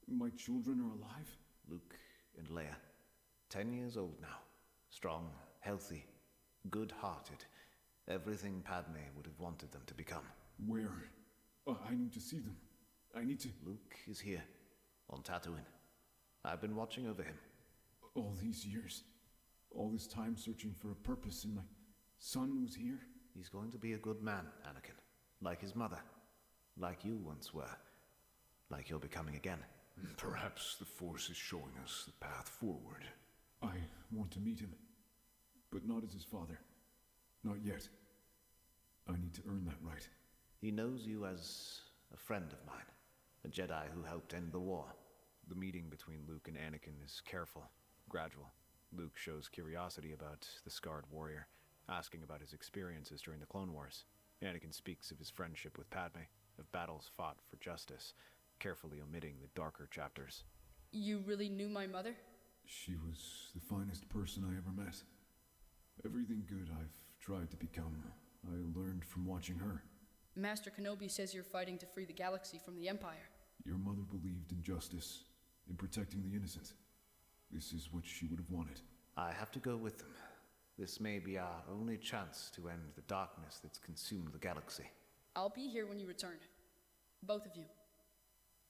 My children are alive? Luke and Leia. 10 years old now. Strong, healthy, good-hearted. Everything Padme would have wanted them to become. Where? I need to see them. I need to... Luke is here, on Tatooine. I've been watching over him. All these years. All this time searching for a purpose, and my son was here? He's going to be a good man, Anakin. Like his mother. Like you once were. Like you're becoming again. Perhaps the Force is showing us the path forward. I want to meet him. But not as his father. Not yet. I need to earn that right. He knows you as a friend of mine. A Jedi who helped end the war. The meeting between Luke and Anakin is careful, gradual. Luke shows curiosity about the scarred warrior, asking about his experiences during the Clone Wars. Anakin speaks of his friendship with Padme, of battles fought for justice, carefully omitting the darker chapters. You really knew my mother? She was the finest person I ever met. Everything good I've tried to become, I learned from watching her. Master Kenobi says you're fighting to free the galaxy from the Empire. Your mother believed in justice, in protecting the innocent. This is what she would have wanted. I have to go with them. This may be our only chance to end the darkness that's consumed the galaxy. I'll be here when you return. Both of you.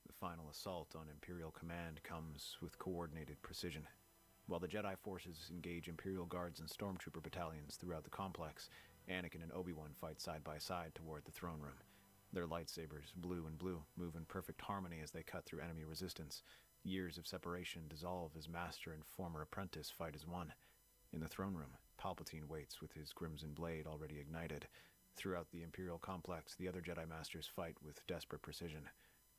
The final assault on Imperial command comes with coordinated precision. While the Jedi forces engage Imperial guards and stormtrooper battalions throughout the complex, Anakin and Obi-Wan fight side by side toward the throne room. Their lightsabers, blue and blue, move in perfect harmony as they cut through enemy resistance. Years of separation dissolve as master and former apprentice fight as one. In the throne room, Palpatine waits with his crimson blade already ignited. Throughout the Imperial complex, the other Jedi Masters fight with desperate precision.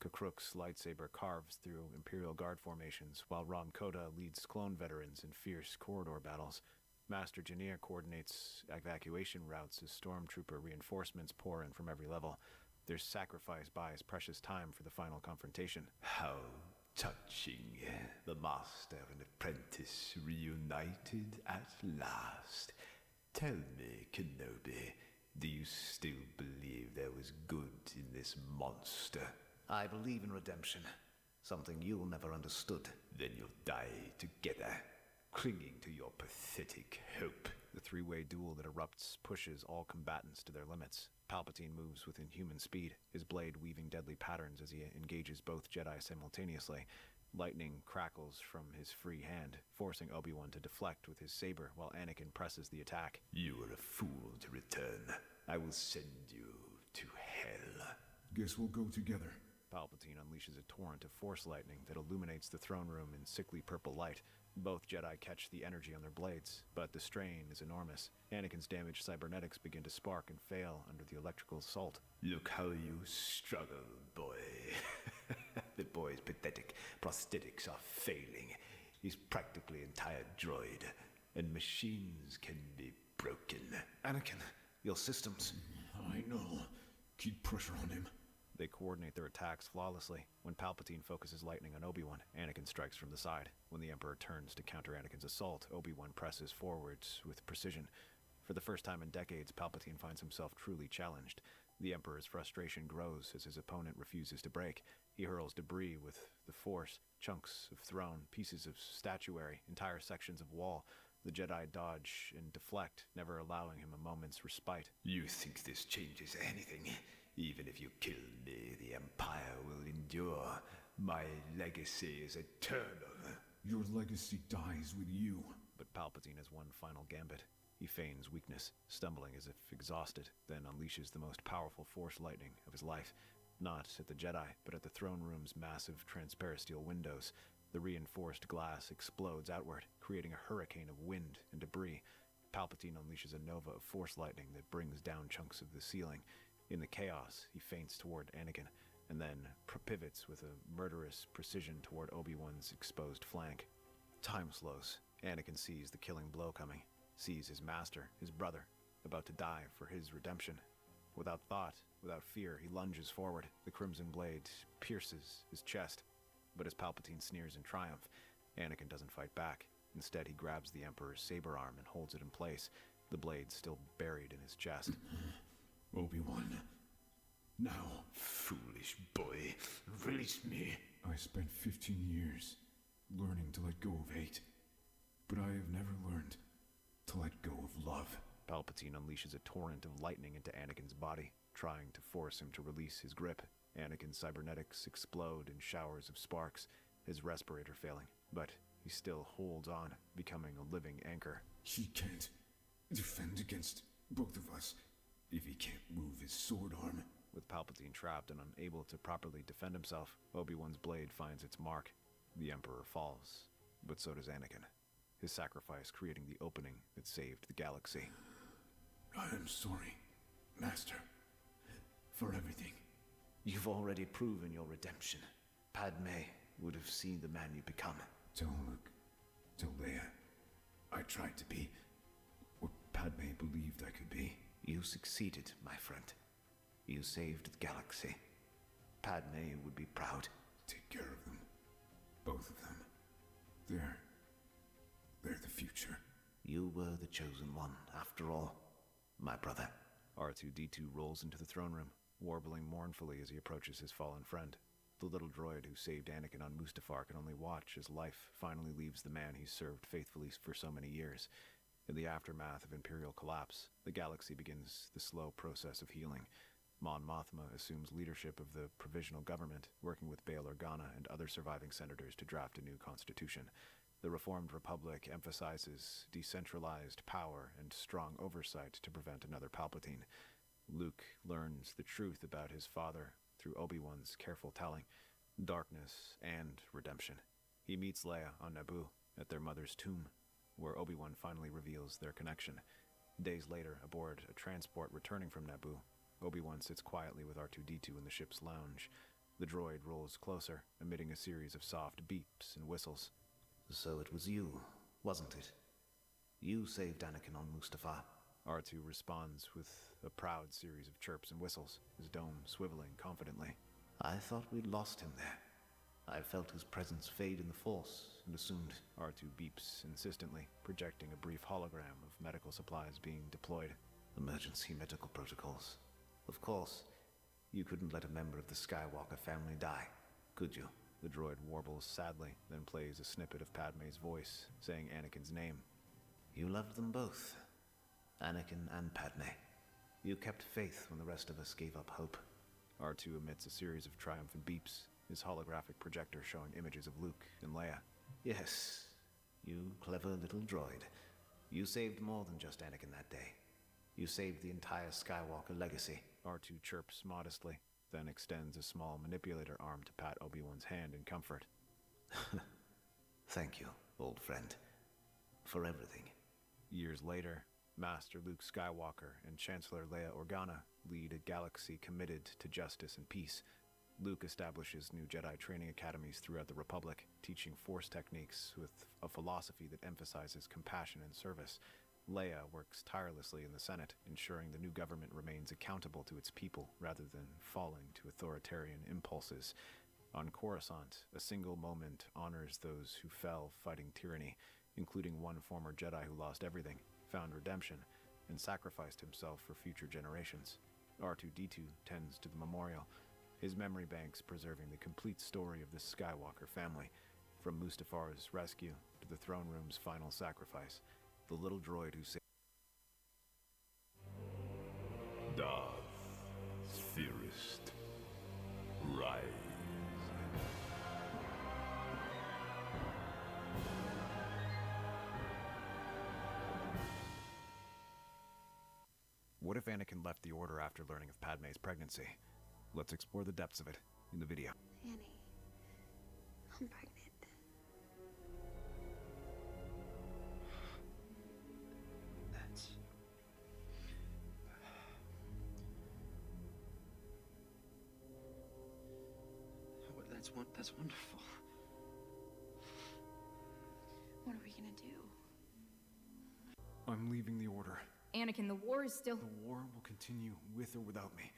Kakruk's lightsaber carves through Imperial Guard formations, while Ram Kota leads clone veterans in fierce corridor battles. Master Janir coordinates evacuation routes as stormtrooper reinforcements pour in from every level. Their sacrifice buys precious time for the final confrontation. How touching. The master and apprentice reunited at last. Tell me, Kenobi, do you still believe there was good in this monster? I believe in redemption. Something you'll never understood. Then you'll die together, clinging to your pathetic hope. The three-way duel that erupts pushes all combatants to their limits. Palpatine moves with inhuman speed, his blade weaving deadly patterns as he engages both Jedi simultaneously. Lightning crackles from his free hand, forcing Obi-Wan to deflect with his saber while Anakin presses the attack. You are a fool to return. I will send you to hell. Guess we'll go together. Palpatine unleashes a torrent of Force lightning that illuminates the throne room in sickly purple light. Both Jedi catch the energy on their blades, but the strain is enormous. Anakin's damaged cybernetics begin to spark and fail under the electrical assault. Look how you struggle, boy. The boy's pathetic prosthetics are failing. He's practically an entire droid, and machines can be broken. Anakin, your systems. I know. Keep pressure on him. They coordinate their attacks flawlessly. When Palpatine focuses lightning on Obi-Wan, Anakin strikes from the side. When the Emperor turns to counter Anakin's assault, Obi-Wan presses forwards with precision. For the first time in decades, Palpatine finds himself truly challenged. The Emperor's frustration grows as his opponent refuses to break. He hurls debris with the Force, chunks of throne, pieces of statuary, entire sections of wall. The Jedi dodge and deflect, never allowing him a moment's respite. You think this changes anything? Even if you kill me, the Empire will endure. My legacy is eternal. Your legacy dies with you. But Palpatine has one final gambit. He feigns weakness, stumbling as if exhausted, then unleashes the most powerful Force lightning of his life. Not at the Jedi, but at the throne room's massive transparisteel windows. The reinforced glass explodes outward, creating a hurricane of wind and debris. Palpatine unleashes a nova of Force lightning that brings down chunks of the ceiling. In the chaos, he feints toward Anakin, and then pivots with a murderous precision toward Obi-Wan's exposed flank. Time slows. Anakin sees the killing blow coming, sees his master, his brother, about to die for his redemption. Without thought, without fear, he lunges forward. The crimson blade pierces his chest. But as Palpatine sneers in triumph, Anakin doesn't fight back. Instead, he grabs the Emperor's saber arm and holds it in place, the blade still buried in his chest. Obi-Wan. Now. Foolish boy, release me. I spent 15 years learning to let go of hate, but I have never learned to let go of love. Palpatine unleashes a torrent of lightning into Anakin's body, trying to force him to release his grip. Anakin's cybernetics explode in showers of sparks, his respirator failing, but he still holds on, becoming a living anchor. He can't defend against both of us if he can't move his sword arm. With Palpatine trapped and unable to properly defend himself, Obi-Wan's blade finds its mark. The Emperor falls, but so does Anakin, his sacrifice creating the opening that saved the galaxy. I am sorry, Master, for everything. You've already proven your redemption. Padme would have seen the man you become. Tell Luke, tell Leia, I tried to be what Padme believed I could be. You succeeded, my friend. You saved the galaxy. Padme would be proud. Take care of them. Both of them. They're the future. You were the chosen one, after all, my brother. R2-D2 rolls into the throne room, warbling mournfully as he approaches his fallen friend. The little droid who saved Anakin on Mustafar can only watch as life finally leaves the man he's served faithfully for so many years. In the aftermath of Imperial collapse, the galaxy begins the slow process of healing. Mon Mothma assumes leadership of the provisional government, working with Bail Organa and other surviving senators to draft a new constitution. The Reformed Republic emphasizes decentralized power and strong oversight to prevent another Palpatine. Luke learns the truth about his father through Obi-Wan's careful telling, darkness and redemption. He meets Leia on Naboo at their mother's tomb, where Obi-Wan finally reveals their connection. Days later, aboard a transport returning from Naboo, Obi-Wan sits quietly with R2-D2 in the ship's lounge. The droid rolls closer, emitting a series of soft beeps and whistles. So it was you, wasn't it? You saved Anakin on Mustafar. R2 responds with a proud series of chirps and whistles, his dome swiveling confidently. I thought we'd lost him there. I felt his presence fade in the Force and assumed. R2 beeps insistently, projecting a brief hologram of medical supplies being deployed. Emergency medical protocols. Of course, you couldn't let a member of the Skywalker family die, could you? The droid warbles sadly, then plays a snippet of Padme's voice, saying Anakin's name. You loved them both, Anakin and Padme. You kept faith when the rest of us gave up hope. R2 emits a series of triumphant beeps, his holographic projector showing images of Luke and Leia. Yes, you clever little droid. You saved more than just Anakin that day. You saved the entire Skywalker legacy. R2 chirps modestly, then extends a small manipulator arm to pat Obi-Wan's hand in comfort. Thank you, old friend, for everything. Years later, Master Luke Skywalker and Chancellor Leia Organa lead a galaxy committed to justice and peace. Luke establishes new Jedi training academies throughout the Republic, teaching Force techniques with a philosophy that emphasizes compassion and service. Leia works tirelessly in the Senate, ensuring the new government remains accountable to its people rather than falling to authoritarian impulses. On Coruscant, a single moment honors those who fell fighting tyranny, including one former Jedi who lost everything, found redemption, and sacrificed himself for future generations. R2-D2 tends to the memorial, his memory banks preserving the complete story of the Skywalker family, from Mustafar's rescue to the throne room's final sacrifice. The little droid who saved Darth, theorist, rise. What if Anakin left the Order after learning of Padme's pregnancy? Let's explore the depths of it in the video. Annie, I'm pregnant. That's... That's wonderful. What are we gonna do? I'm leaving the Order. Anakin, the war is still... The war will continue with or without me.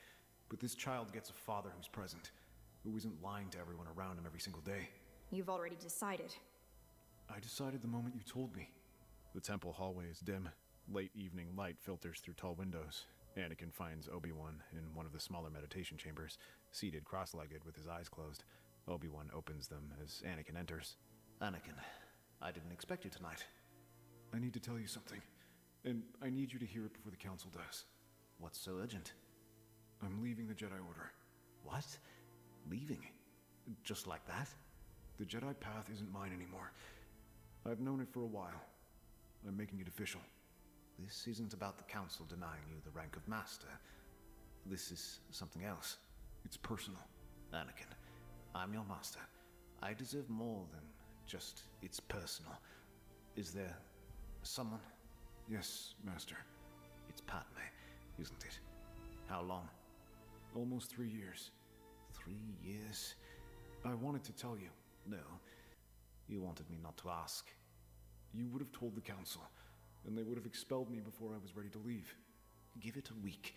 But this child gets a father who's present, who isn't lying to everyone around him every single day. You've already decided. I decided the moment you told me. The temple hallway is dim. Late evening light filters through tall windows. Anakin finds Obi-Wan in one of the smaller meditation chambers, seated cross-legged with his eyes closed. Obi-Wan opens them as Anakin enters. Anakin, I didn't expect you tonight. I need to tell you something, and I need you to hear it before the Council does. What's so urgent? I'm leaving the Jedi Order. What? Leaving? Just like that? The Jedi path isn't mine anymore. I've known it for a while. I'm making it official. This isn't about the Council denying you the rank of Master. This is something else. It's personal. Anakin, I'm your Master. I deserve more than just it's personal. Is there someone? Yes, Master. It's Padme, isn't it? How long? Almost 3 years. 3 years? I wanted to tell you. No. You wanted me not to ask. You would have told the Council, and they would have expelled me before I was ready to leave. Give it a week.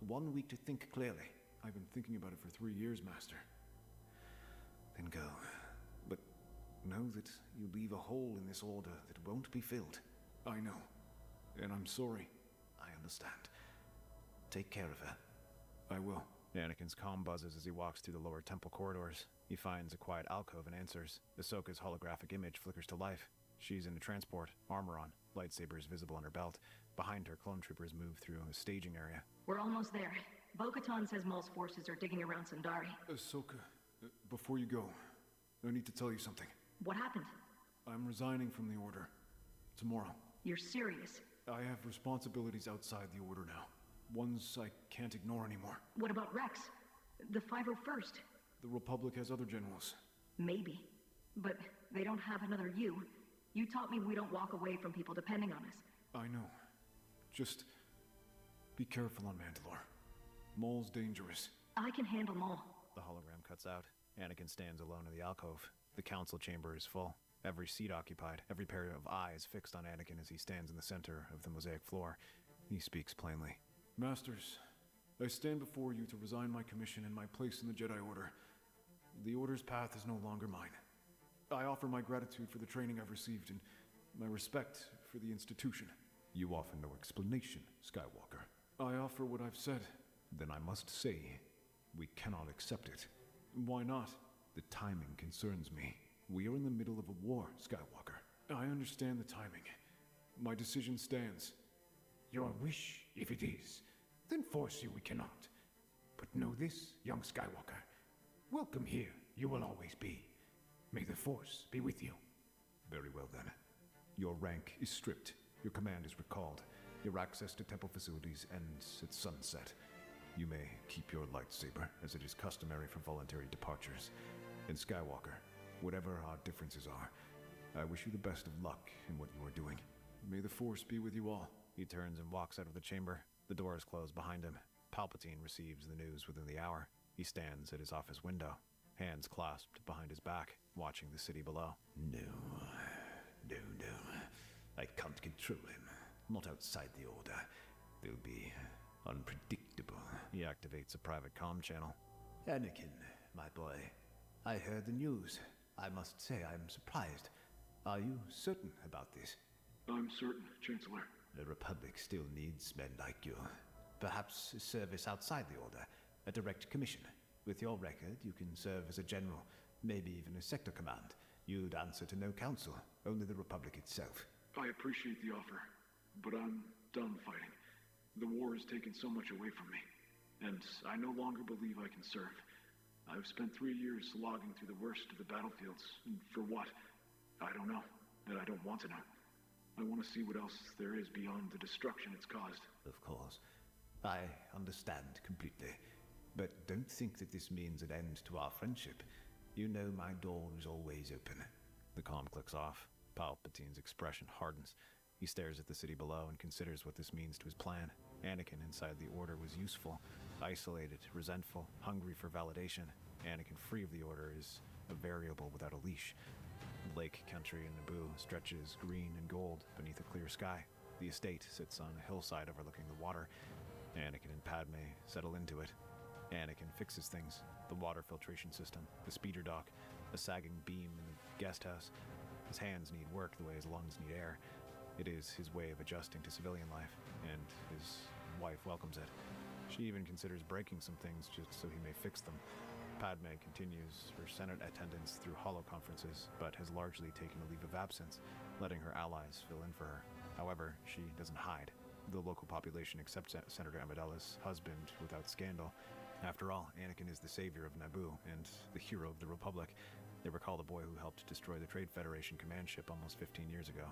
1 week to think clearly. I've been thinking about it for 3 years, Master. Then go. But know that you leave a hole in this order that won't be filled. I know. And I'm sorry. I understand. Take care of her. I will. Anakin's comm buzzes as he walks through the lower temple corridors. He finds a quiet alcove and answers. Ahsoka's holographic image flickers to life. She's in a transport, armor on, lightsabers visible on her belt. Behind her, clone troopers move through a staging area. We're almost there. Bo-Katan says Maul's forces are digging around Sundari. Ahsoka, before you go, I need to tell you something. What happened? I'm resigning from the Order. Tomorrow. You're serious? I have responsibilities outside the Order now. Ones I can't ignore anymore. What about Rex? The 501st? The Republic has other generals. Maybe. But they don't have another you. You taught me we don't walk away from people depending on us. I know. Just be careful on Mandalore. Maul's dangerous. I can handle Maul. The hologram cuts out. Anakin stands alone in the alcove. The council chamber is full. Every seat occupied, every pair of eyes fixed on Anakin as he stands in the center of the mosaic floor. He speaks plainly. Masters, I stand before you to resign my commission and my place in the Jedi Order. The Order's path is no longer mine. I offer my gratitude for the training I've received and my respect for the institution. You offer no explanation, Skywalker. I offer what I've said. Then I must say, we cannot accept it. Why not? The timing concerns me. We are in the middle of a war, Skywalker. I understand the timing. My decision stands. Your wish, if it is, then force you we cannot. But know this, young Skywalker. Welcome here, you will always be. May the Force be with you. Very well then. Your rank is stripped. Your command is recalled. Your access to temple facilities ends at sunset. You may keep your lightsaber, as it is customary for voluntary departures. And Skywalker, whatever our differences are, I wish you the best of luck in what you are doing. May the Force be with you all. He turns and walks out of the chamber. The doors close behind him. Palpatine receives the news within the hour. He stands at his office window, hands clasped behind his back, watching the city below. No. I can't control him. Not outside the Order. They'll be unpredictable. He activates a private comm channel. Anakin, my boy, I heard the news. I must say I'm surprised. Are you certain about this? I'm certain, Chancellor. The Republic still needs men like you. Perhaps service outside the Order, a direct commission. With your record, you can serve as a general, maybe even a sector command. You'd answer to no council, only the Republic itself. I appreciate the offer, but I'm done fighting. The war has taken so much away from me, and I no longer believe I can serve. I've spent 3 years slogging through the worst of the battlefields, and for what? I don't know, and I don't want to know. I want to see what else there is beyond the destruction it's caused. Of course. I understand completely. But don't think that this means an end to our friendship. You know my door is always open. The comm clicks off. Palpatine's expression hardens. He stares at the city below and considers what this means to his plan. Anakin inside the Order was useful, isolated, resentful, hungry for validation. Anakin free of the Order is a variable without a leash. Lake country in Naboo stretches green and gold beneath a clear sky. The estate sits on a hillside overlooking the water. Anakin and Padme settle into it. Anakin fixes things. The water filtration system, the speeder dock, a sagging beam in the guest house. His hands need work the way his lungs need air. It is his way of adjusting to civilian life, and his wife welcomes it. She even considers breaking some things just so he may fix them. Padme continues her Senate attendance through holo-conferences, but has largely taken a leave of absence, letting her allies fill in for her. However, she doesn't hide. The local population accepts Senator Amidala's husband without scandal. After all, Anakin is the savior of Naboo and the hero of the Republic. They recall the boy who helped destroy the Trade Federation command ship almost 15 years ago,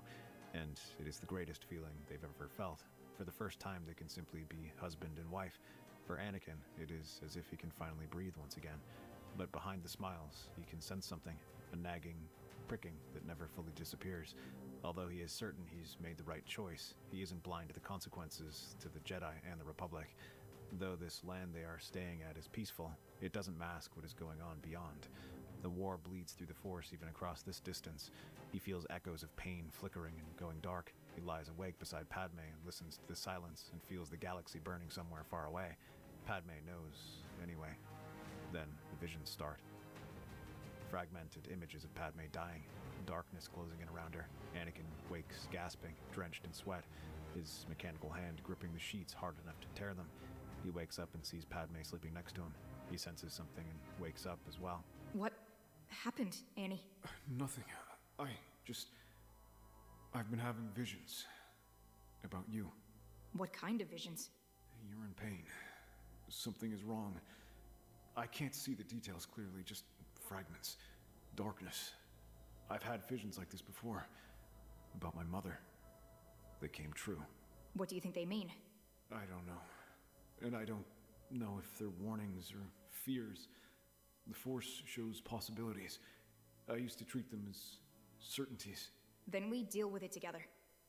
and it is the greatest feeling they've ever felt. For the first time, they can simply be husband and wife. For Anakin, it is as if he can finally breathe once again. But behind the smiles, he can sense something, a nagging, pricking that never fully disappears. Although he is certain he's made the right choice, he isn't blind to the consequences to the Jedi and the Republic. Though this land they are staying at is peaceful, it doesn't mask what is going on beyond. The war bleeds through the Force even across this distance. He feels echoes of pain flickering and going dark. He lies awake beside Padme and listens to the silence and feels the galaxy burning somewhere far away. Padme knows, anyway. Then the visions start. Fragmented images of Padme dying, darkness closing in around her. Anakin wakes, gasping, drenched in sweat, his mechanical hand gripping the sheets hard enough to tear them. He wakes up and sees Padme sleeping next to him. He senses something and wakes up as well. What happened, Annie? Nothing. I've been having visions about you. What kind of visions? You're in pain. Something is wrong. I can't see the details clearly, just fragments. Darkness. I've had visions like this before. About my mother. They came true. What do you think they mean? I don't know. And I don't know if they're warnings or fears. The Force shows possibilities. I used to treat them as certainties. Then we deal with it together.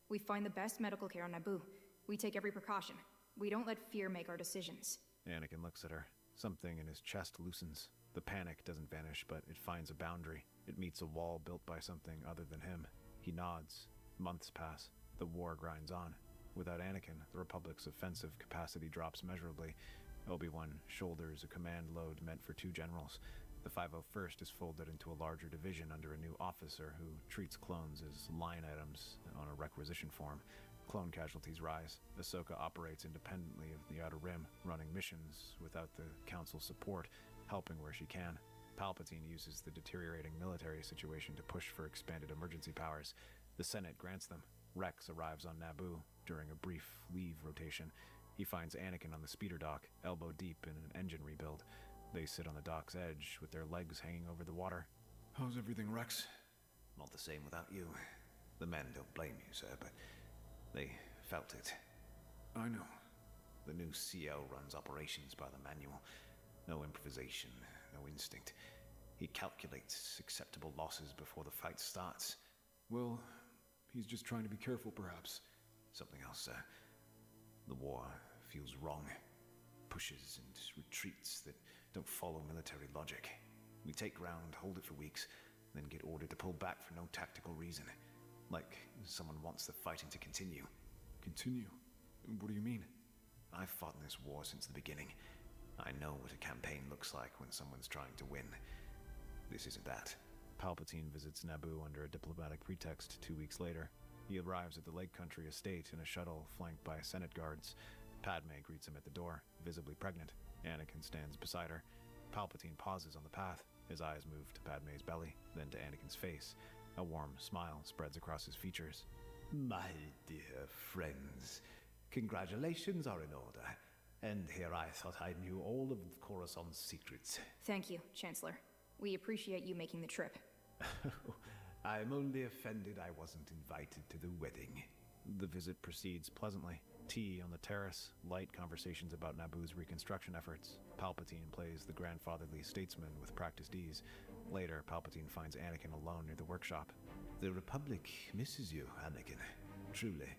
We find the best medical care on Naboo. We take every precaution. We don't let fear make our decisions. Anakin looks at her. Something in his chest loosens. The panic doesn't vanish, but it finds a boundary. It meets a wall built by something other than him. He nods. Months pass. The war grinds on. Without Anakin, the Republic's offensive capacity drops measurably. Obi-Wan shoulders a command load meant for 2 generals. The 501st is folded into a larger division under a new officer who treats clones as line items on a requisition form. Clone casualties rise. Ahsoka operates independently of the Outer Rim, running missions without the Council's support, helping where she can. Palpatine uses the deteriorating military situation to push for expanded emergency powers. The Senate grants them. Rex arrives on Naboo during a brief leave rotation. He finds Anakin on the speeder dock, elbow deep in an engine rebuild. They sit on the dock's edge with their legs hanging over the water. How's everything, Rex? Not the same without you. The men don't blame you, sir, but they felt it. I know. The new CO runs operations by the manual. No improvisation, no instinct. He calculates acceptable losses before the fight starts. Well, he's just trying to be careful, perhaps. Something else, sir. The war feels wrong. Pushes and retreats that don't follow military logic. We take ground, hold it for weeks, then get ordered to pull back for no tactical reason. Like someone wants the fighting to continue. Continue? What do you mean? I've fought in this war since the beginning. I know what a campaign looks like when someone's trying to win. This isn't that. Palpatine visits Naboo under a diplomatic pretext 2 weeks later. He arrives at the Lake Country estate in a shuttle flanked by Senate guards. Padme greets him at the door, visibly pregnant. Anakin stands beside her. Palpatine pauses on the path. His eyes move to Padme's belly, then to Anakin's face. A warm smile spreads across his features. My dear friends, congratulations are in order. And here I thought I knew all of Coruscant's secrets. Thank you, Chancellor. We appreciate you making the trip. I'm only offended I wasn't invited to the wedding. The visit proceeds pleasantly. Tea on the terrace, light conversations about Naboo's reconstruction efforts. Palpatine plays the grandfatherly statesman with practiced ease. Later, Palpatine finds Anakin alone near the workshop. The Republic misses you, Anakin. Truly,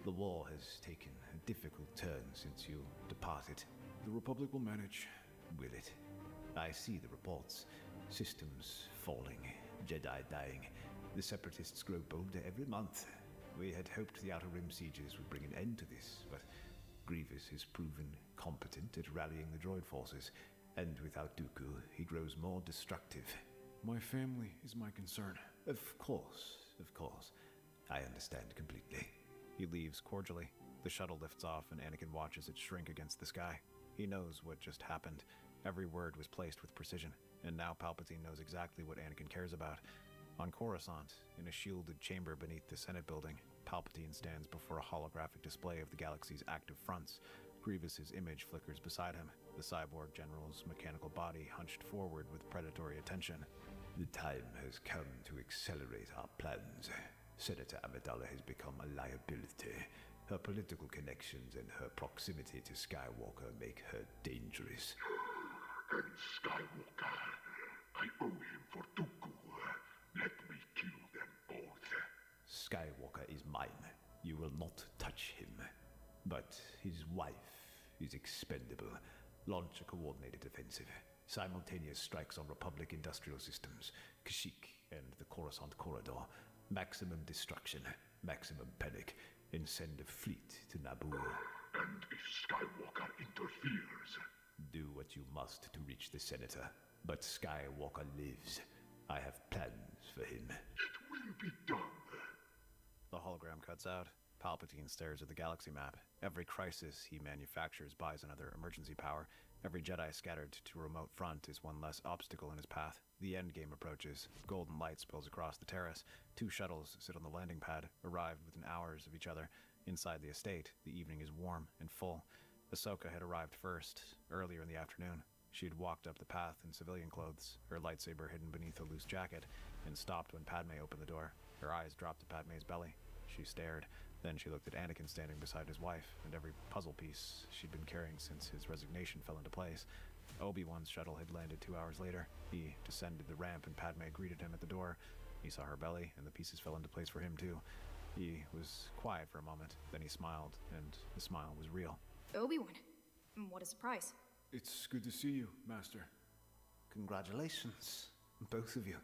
the war has taken a difficult turn since you departed. The Republic will manage. Will it? I see the reports. Systems falling, Jedi dying. The Separatists grow bolder every month. We had hoped the Outer Rim sieges would bring an end to this, but Grievous has proven competent at rallying the droid forces, and without Dooku, he grows more destructive. My family is my concern. Of course. I understand completely. He leaves cordially. The shuttle lifts off and Anakin watches it shrink against the sky. He knows what just happened. Every word was placed with precision, and now Palpatine knows exactly what Anakin cares about. On Coruscant, in a shielded chamber beneath the Senate building, Palpatine stands before a holographic display of the galaxy's active fronts. Grievous's image flickers beside him, the cyborg general's mechanical body hunched forward with predatory attention. The time has come to accelerate our plans. Senator Amidala has become a liability. Her political connections and her proximity to Skywalker make her dangerous. And Skywalker, I owe him for Dooku. Let me kill them both. Skywalker is mine. You will not touch him. But his wife is expendable. Launch a coordinated offensive. Simultaneous strikes on Republic industrial systems, Kashyyyk and the Coruscant Corridor. Maximum destruction, maximum panic, and send a fleet to Naboo. And if Skywalker interferes? Do what you must to reach the Senator. But Skywalker lives. I have plans for him. It will be done. The hologram cuts out. Palpatine stares at the galaxy map. Every crisis he manufactures buys another emergency power. Every Jedi scattered to a remote front is one less obstacle in his path. The endgame approaches. Golden light spills across the terrace. 2 shuttles sit on the landing pad, arrived within hours of each other. Inside the estate, the evening is warm and full. Ahsoka had arrived first, earlier in the afternoon. She had walked up the path in civilian clothes, her lightsaber hidden beneath a loose jacket, and stopped when Padme opened the door. Her eyes dropped to Padme's belly. She stared. Then she looked at Anakin standing beside his wife, and every puzzle piece she'd been carrying since his resignation fell into place. Obi-Wan's shuttle had landed 2 hours later. He descended the ramp and Padme greeted him at the door. He saw her belly, and the pieces fell into place for him too. He was quiet for a moment, then he smiled, and the smile was real. Obi-Wan, what a surprise. It's good to see you, Master. Congratulations, both of you.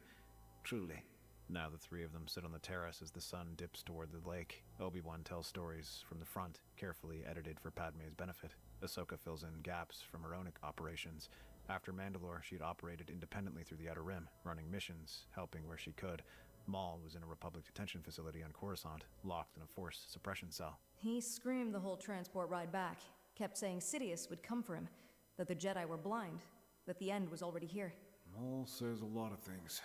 Truly. Now the 3 of them sit on the terrace as the sun dips toward the lake. Obi-Wan tells stories from the front, carefully edited for Padme's benefit. Ahsoka fills in gaps from her own operations. After Mandalore, she'd operated independently through the Outer Rim, running missions, helping where she could. Maul was in a Republic detention facility on Coruscant, locked in a forced suppression cell. He screamed the whole transport ride back, kept saying Sidious would come for him, that the Jedi were blind, that the end was already here. Maul says a lot of things.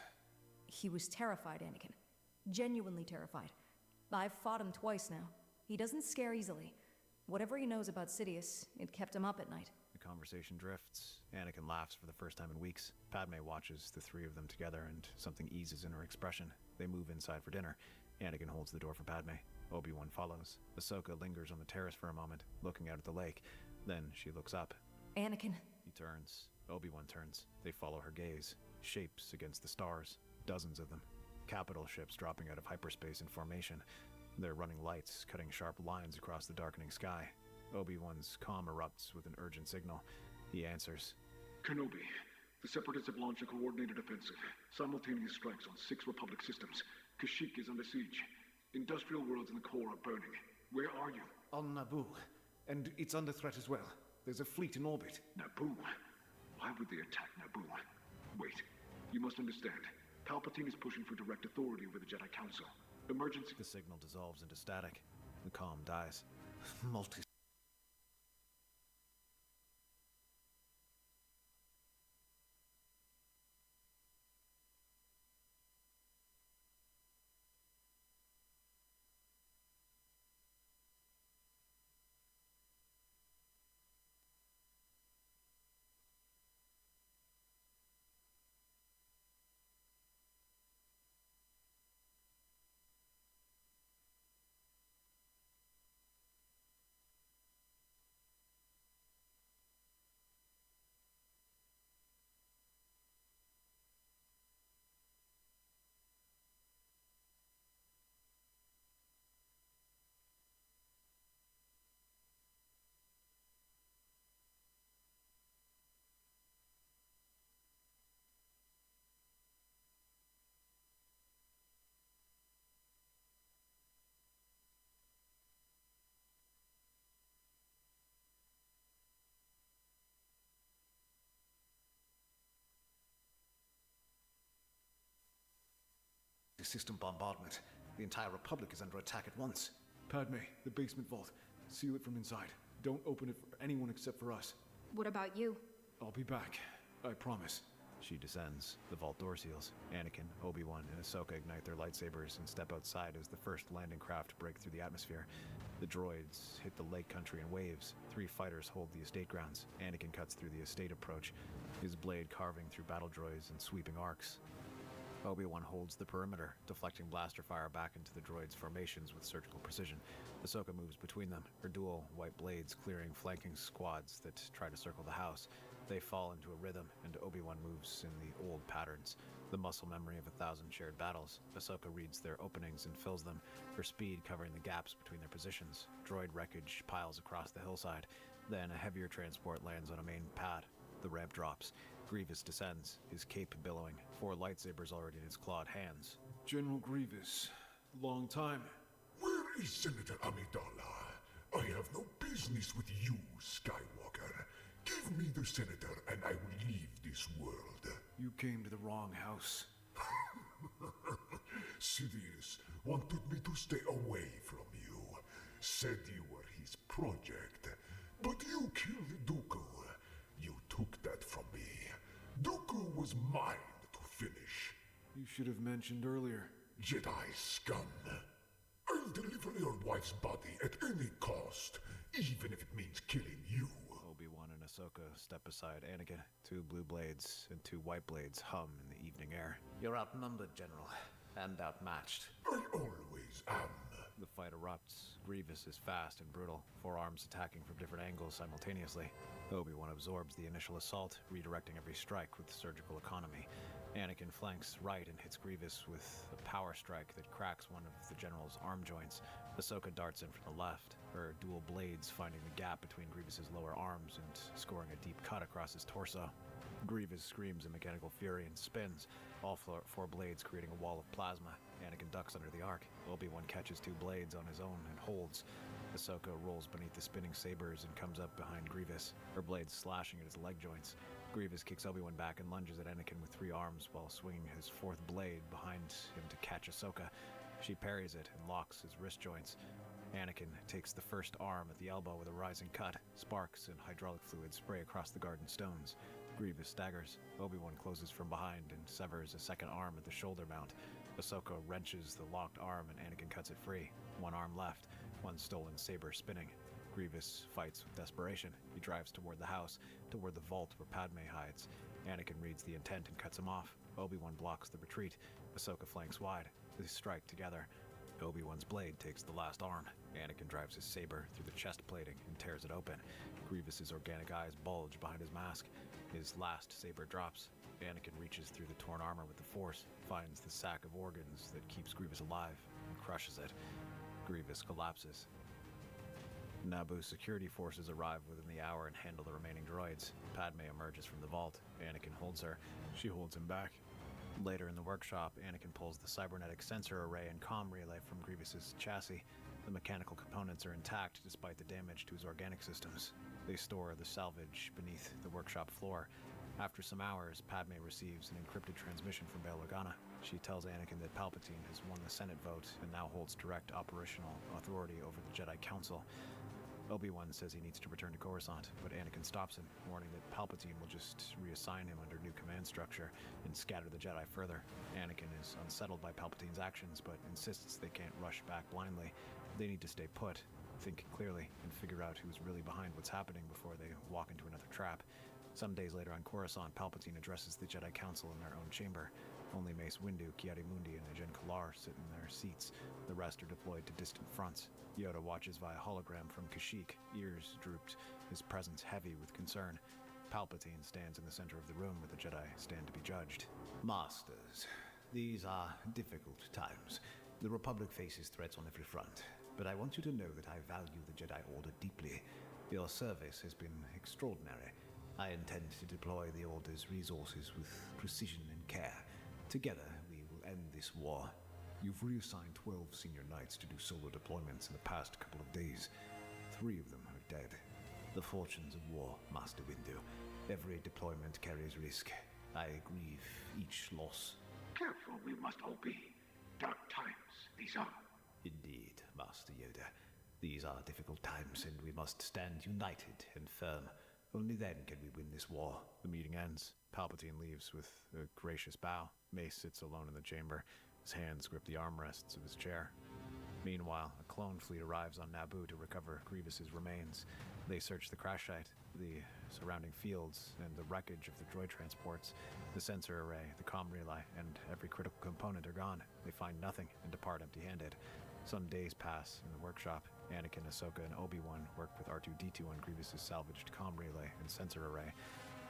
He was terrified, Anakin. Genuinely terrified. I've fought him twice now. He doesn't scare easily. Whatever he knows about Sidious, it kept him up at night. The conversation drifts. Anakin laughs for the first time in weeks. Padme watches the 3 of them together, and something eases in her expression. They move inside for dinner. Anakin holds the door for Padme. Obi-Wan follows. Ahsoka lingers on the terrace for a moment, looking out at the lake. Then she looks up. Anakin. He turns. Obi-Wan turns. They follow her gaze. Shapes against the stars. Dozens of them. Capital ships dropping out of hyperspace in formation. Their running lights cutting sharp lines across the darkening sky. Obi-Wan's comm erupts with an urgent signal. He answers. Kenobi, the Separatists have launched a coordinated offensive. Simultaneous strikes on 6 Republic systems. Kashyyyk is under siege. Industrial worlds in the core are burning. Where are you? On Naboo. And it's under threat as well. There's a fleet in orbit. Naboo? Why would they attack Naboo? Wait. You must understand. Palpatine is pushing for direct authority over the Jedi Council. Emergency... The signal dissolves into static. The comm dies. Multi... System bombardment. The entire Republic is under attack at once. Padme, the basement vault. Seal it from inside. Don't open it for anyone except for us. What about you? I'll be back. I promise. She descends. The vault door seals. Anakin, Obi-Wan, and Ahsoka ignite their lightsabers and step outside as the first landing craft break through the atmosphere. The droids hit the lake country in waves. 3 fighters hold the estate grounds. Anakin cuts through the estate approach, his blade carving through battle droids and sweeping arcs. Obi-Wan holds the perimeter, deflecting blaster fire back into the droids' formations with surgical precision. Ahsoka moves between them, her dual white blades clearing flanking squads that try to circle the house. They fall into a rhythm, and Obi-Wan moves in the old patterns, the muscle memory of 1,000 shared battles. Ahsoka reads their openings and fills them, her speed covering the gaps between their positions. Droid wreckage piles across the hillside. Then a heavier transport lands on a main pad. The ramp drops. Grievous descends, his cape billowing, 4 lightsabers already in his clawed hands. General Grievous. Long time. Where is Senator Amidala? I have no business with you, Skywalker. Give me the Senator and I will leave this world. You came to the wrong house. Sidious wanted me to stay away from you. Said you were his project. But you killed Dooku. You took that from me. Dooku was mine to finish. You should have mentioned earlier. Jedi scum. I'll deliver your wife's body at any cost, even if it means killing you. Obi-Wan and Ahsoka step beside Anakin. 2 blue blades and 2 white blades hum in the evening air. You're outnumbered, General, and outmatched. I always am. The fight erupts. Grievous is fast and brutal, 4 arms attacking from different angles simultaneously. Obi-Wan absorbs the initial assault, redirecting every strike with surgical economy. Anakin flanks right and hits Grievous with a power strike that cracks one of the general's arm joints. Ahsoka darts in from the left, her dual blades finding the gap between Grievous's lower arms and scoring a deep cut across his torso. Grievous screams in mechanical fury and spins, all 4 blades creating a wall of plasma. Anakin ducks under the arc. Obi-Wan catches 2 blades on his own and holds. Ahsoka rolls beneath the spinning sabers and comes up behind Grievous, her blades slashing at his leg joints. Grievous kicks Obi-Wan back and lunges at Anakin with 3 arms while swinging his 4th blade behind him to catch Ahsoka. She parries it and locks his wrist joints. Anakin takes the first arm at the elbow with a rising cut. Sparks and hydraulic fluid spray across the garden stones. Grievous staggers. Obi-Wan closes from behind and severs a 2nd arm at the shoulder mount. Ahsoka wrenches the locked arm and Anakin cuts it free. 1 arm left, 1 stolen saber spinning. Grievous fights with desperation. He drives toward the house, toward the vault where Padme hides. Anakin reads the intent and cuts him off. Obi-Wan blocks the retreat. Ahsoka flanks wide. They strike together. Obi-Wan's blade takes the last arm. Anakin drives his saber through the chest plating and tears it open. Grievous's organic eyes bulge behind his mask. His last saber drops. Anakin reaches through the torn armor with the Force, finds the sack of organs that keeps Grievous alive, and crushes it. Grievous collapses. Naboo's security forces arrive within the hour and handle the remaining droids. Padme emerges from the vault. Anakin holds her. She holds him back. Later in the workshop, Anakin pulls the cybernetic sensor array and comm relay from Grievous's chassis. The mechanical components are intact despite the damage to his organic systems. They store the salvage beneath the workshop floor. After some hours, Padme receives an encrypted transmission from Bail Organa. She tells Anakin that Palpatine has won the Senate vote and now holds direct operational authority over the Jedi Council. Obi-Wan says he needs to return to Coruscant, but Anakin stops him, warning that Palpatine will just reassign him under new command structure and scatter the Jedi further. Anakin is unsettled by Palpatine's actions, but insists they can't rush back blindly. They need to stay put, think clearly, and figure out who's really behind what's happening before they walk into another trap. Some days later on Coruscant, Palpatine addresses the Jedi Council in their own chamber. Only Mace Windu, Ki-Adi-Mundi, and Ajen Kalar sit in their seats. The rest are deployed to distant fronts. Yoda watches via hologram from Kashyyyk, ears drooped, his presence heavy with concern. Palpatine stands in the center of the room where the Jedi stand to be judged. Masters, these are difficult times. The Republic faces threats on every front, but I want you to know that I value the Jedi Order deeply. Your service has been extraordinary. I intend to deploy the Order's resources with precision and care. Together, we will end this war. You've reassigned 12 senior knights to do solo deployments in the past couple of days. 3 of them are dead. The fortunes of war, Master Windu. Every deployment carries risk. I grieve each loss. Careful, we must all be. Dark times, these are. Indeed, Master Yoda. These are difficult times, and we must stand united and firm. Only then can we win this war. The meeting ends. Palpatine leaves with a gracious bow. Mace sits alone in the chamber. His hands grip the armrests of his chair. Meanwhile, a clone fleet arrives on Naboo to recover Grievous's remains. They search the crash site, the surrounding fields, and the wreckage of the droid transports. The sensor array, the comm relay, and every critical component are gone. They find nothing and depart empty-handed. Some days pass in the workshop. Anakin, Ahsoka, and Obi-Wan work with R2-D2 on Grievous's salvaged comm relay and sensor array.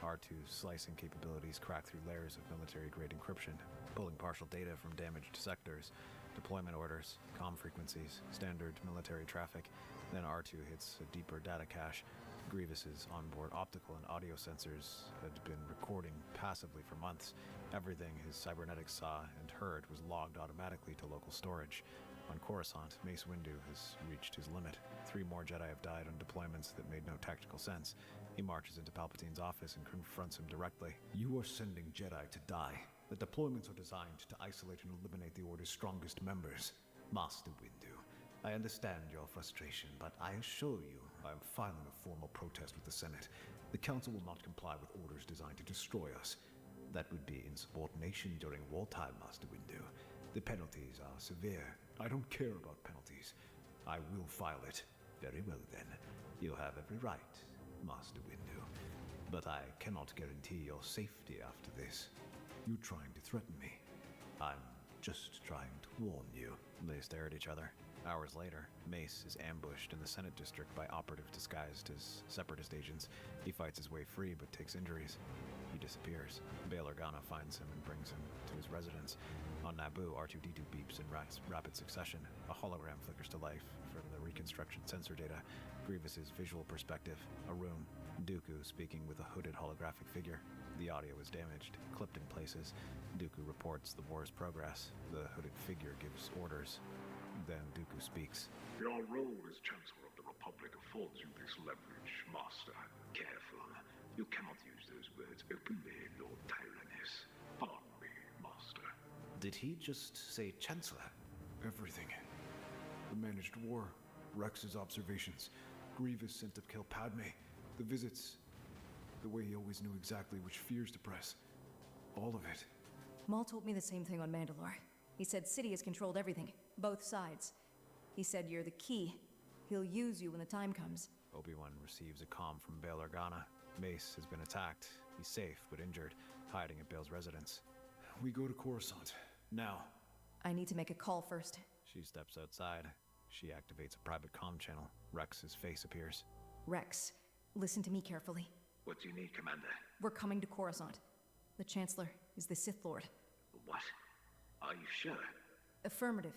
R2's slicing capabilities crack through layers of military-grade encryption, pulling partial data from damaged sectors, deployment orders, comm frequencies, standard military traffic. Then R2 hits a deeper data cache. Grievous's onboard optical and audio sensors had been recording passively for months. Everything his cybernetics saw and heard was logged automatically to local storage. On Coruscant, Mace Windu has reached his limit. 3 more Jedi have died on deployments that made no tactical sense. He marches into Palpatine's office and confronts him directly. You are sending Jedi to die. The deployments are designed to isolate and eliminate the Order's strongest members. Master Windu, I understand your frustration, but I assure you I am filing a formal protest with the Senate. The Council will not comply with orders designed to destroy us. that would be insubordination during wartime, Master Windu. The penalties are severe. I don't care about penalties. I will file it. Very well then. You have every right, Master Windu. But I cannot guarantee your safety after this. You're trying to threaten me. I'm just trying to warn you. They stare at each other. Hours later, Mace is ambushed in the Senate district by operatives disguised as separatist agents. He fights his way free but takes injuries. He disappears. Bail Organa finds him and brings him to his residence. On Naboo, R2-D2 beeps in rapid succession. A hologram flickers to life from the reconstruction sensor data. Grievous's visual perspective. A room. Dooku speaking with a hooded holographic figure. The audio is damaged, clipped in places. Dooku reports the war's progress. The hooded figure gives orders. Then Dooku speaks. Your role as Chancellor of the Republic affords you this leverage, Master. Careful. You cannot use those words openly, Lord Tyrannus. Pardon me, Master. Did he just say Chancellor? Everything. The managed war, Rex's observations, Grievous sent to kill Padme, the visits, the way he always knew exactly which fears to press. All of it. Maul told me the same thing on Mandalore. He said Sidious controlled everything, both sides. He said you're the key. He'll use you when the time comes. Obi-Wan receives a comm from Bail Organa. Mace has been attacked. He's safe, but injured, hiding at Bail's residence. We go to Coruscant. Now. I need to make a call first. She steps outside. She activates a private comm channel. Rex's face appears. Rex, Listen to me carefully. What do you need, Commander? We're coming to Coruscant. The Chancellor is the Sith Lord. What? Are you sure? Affirmative.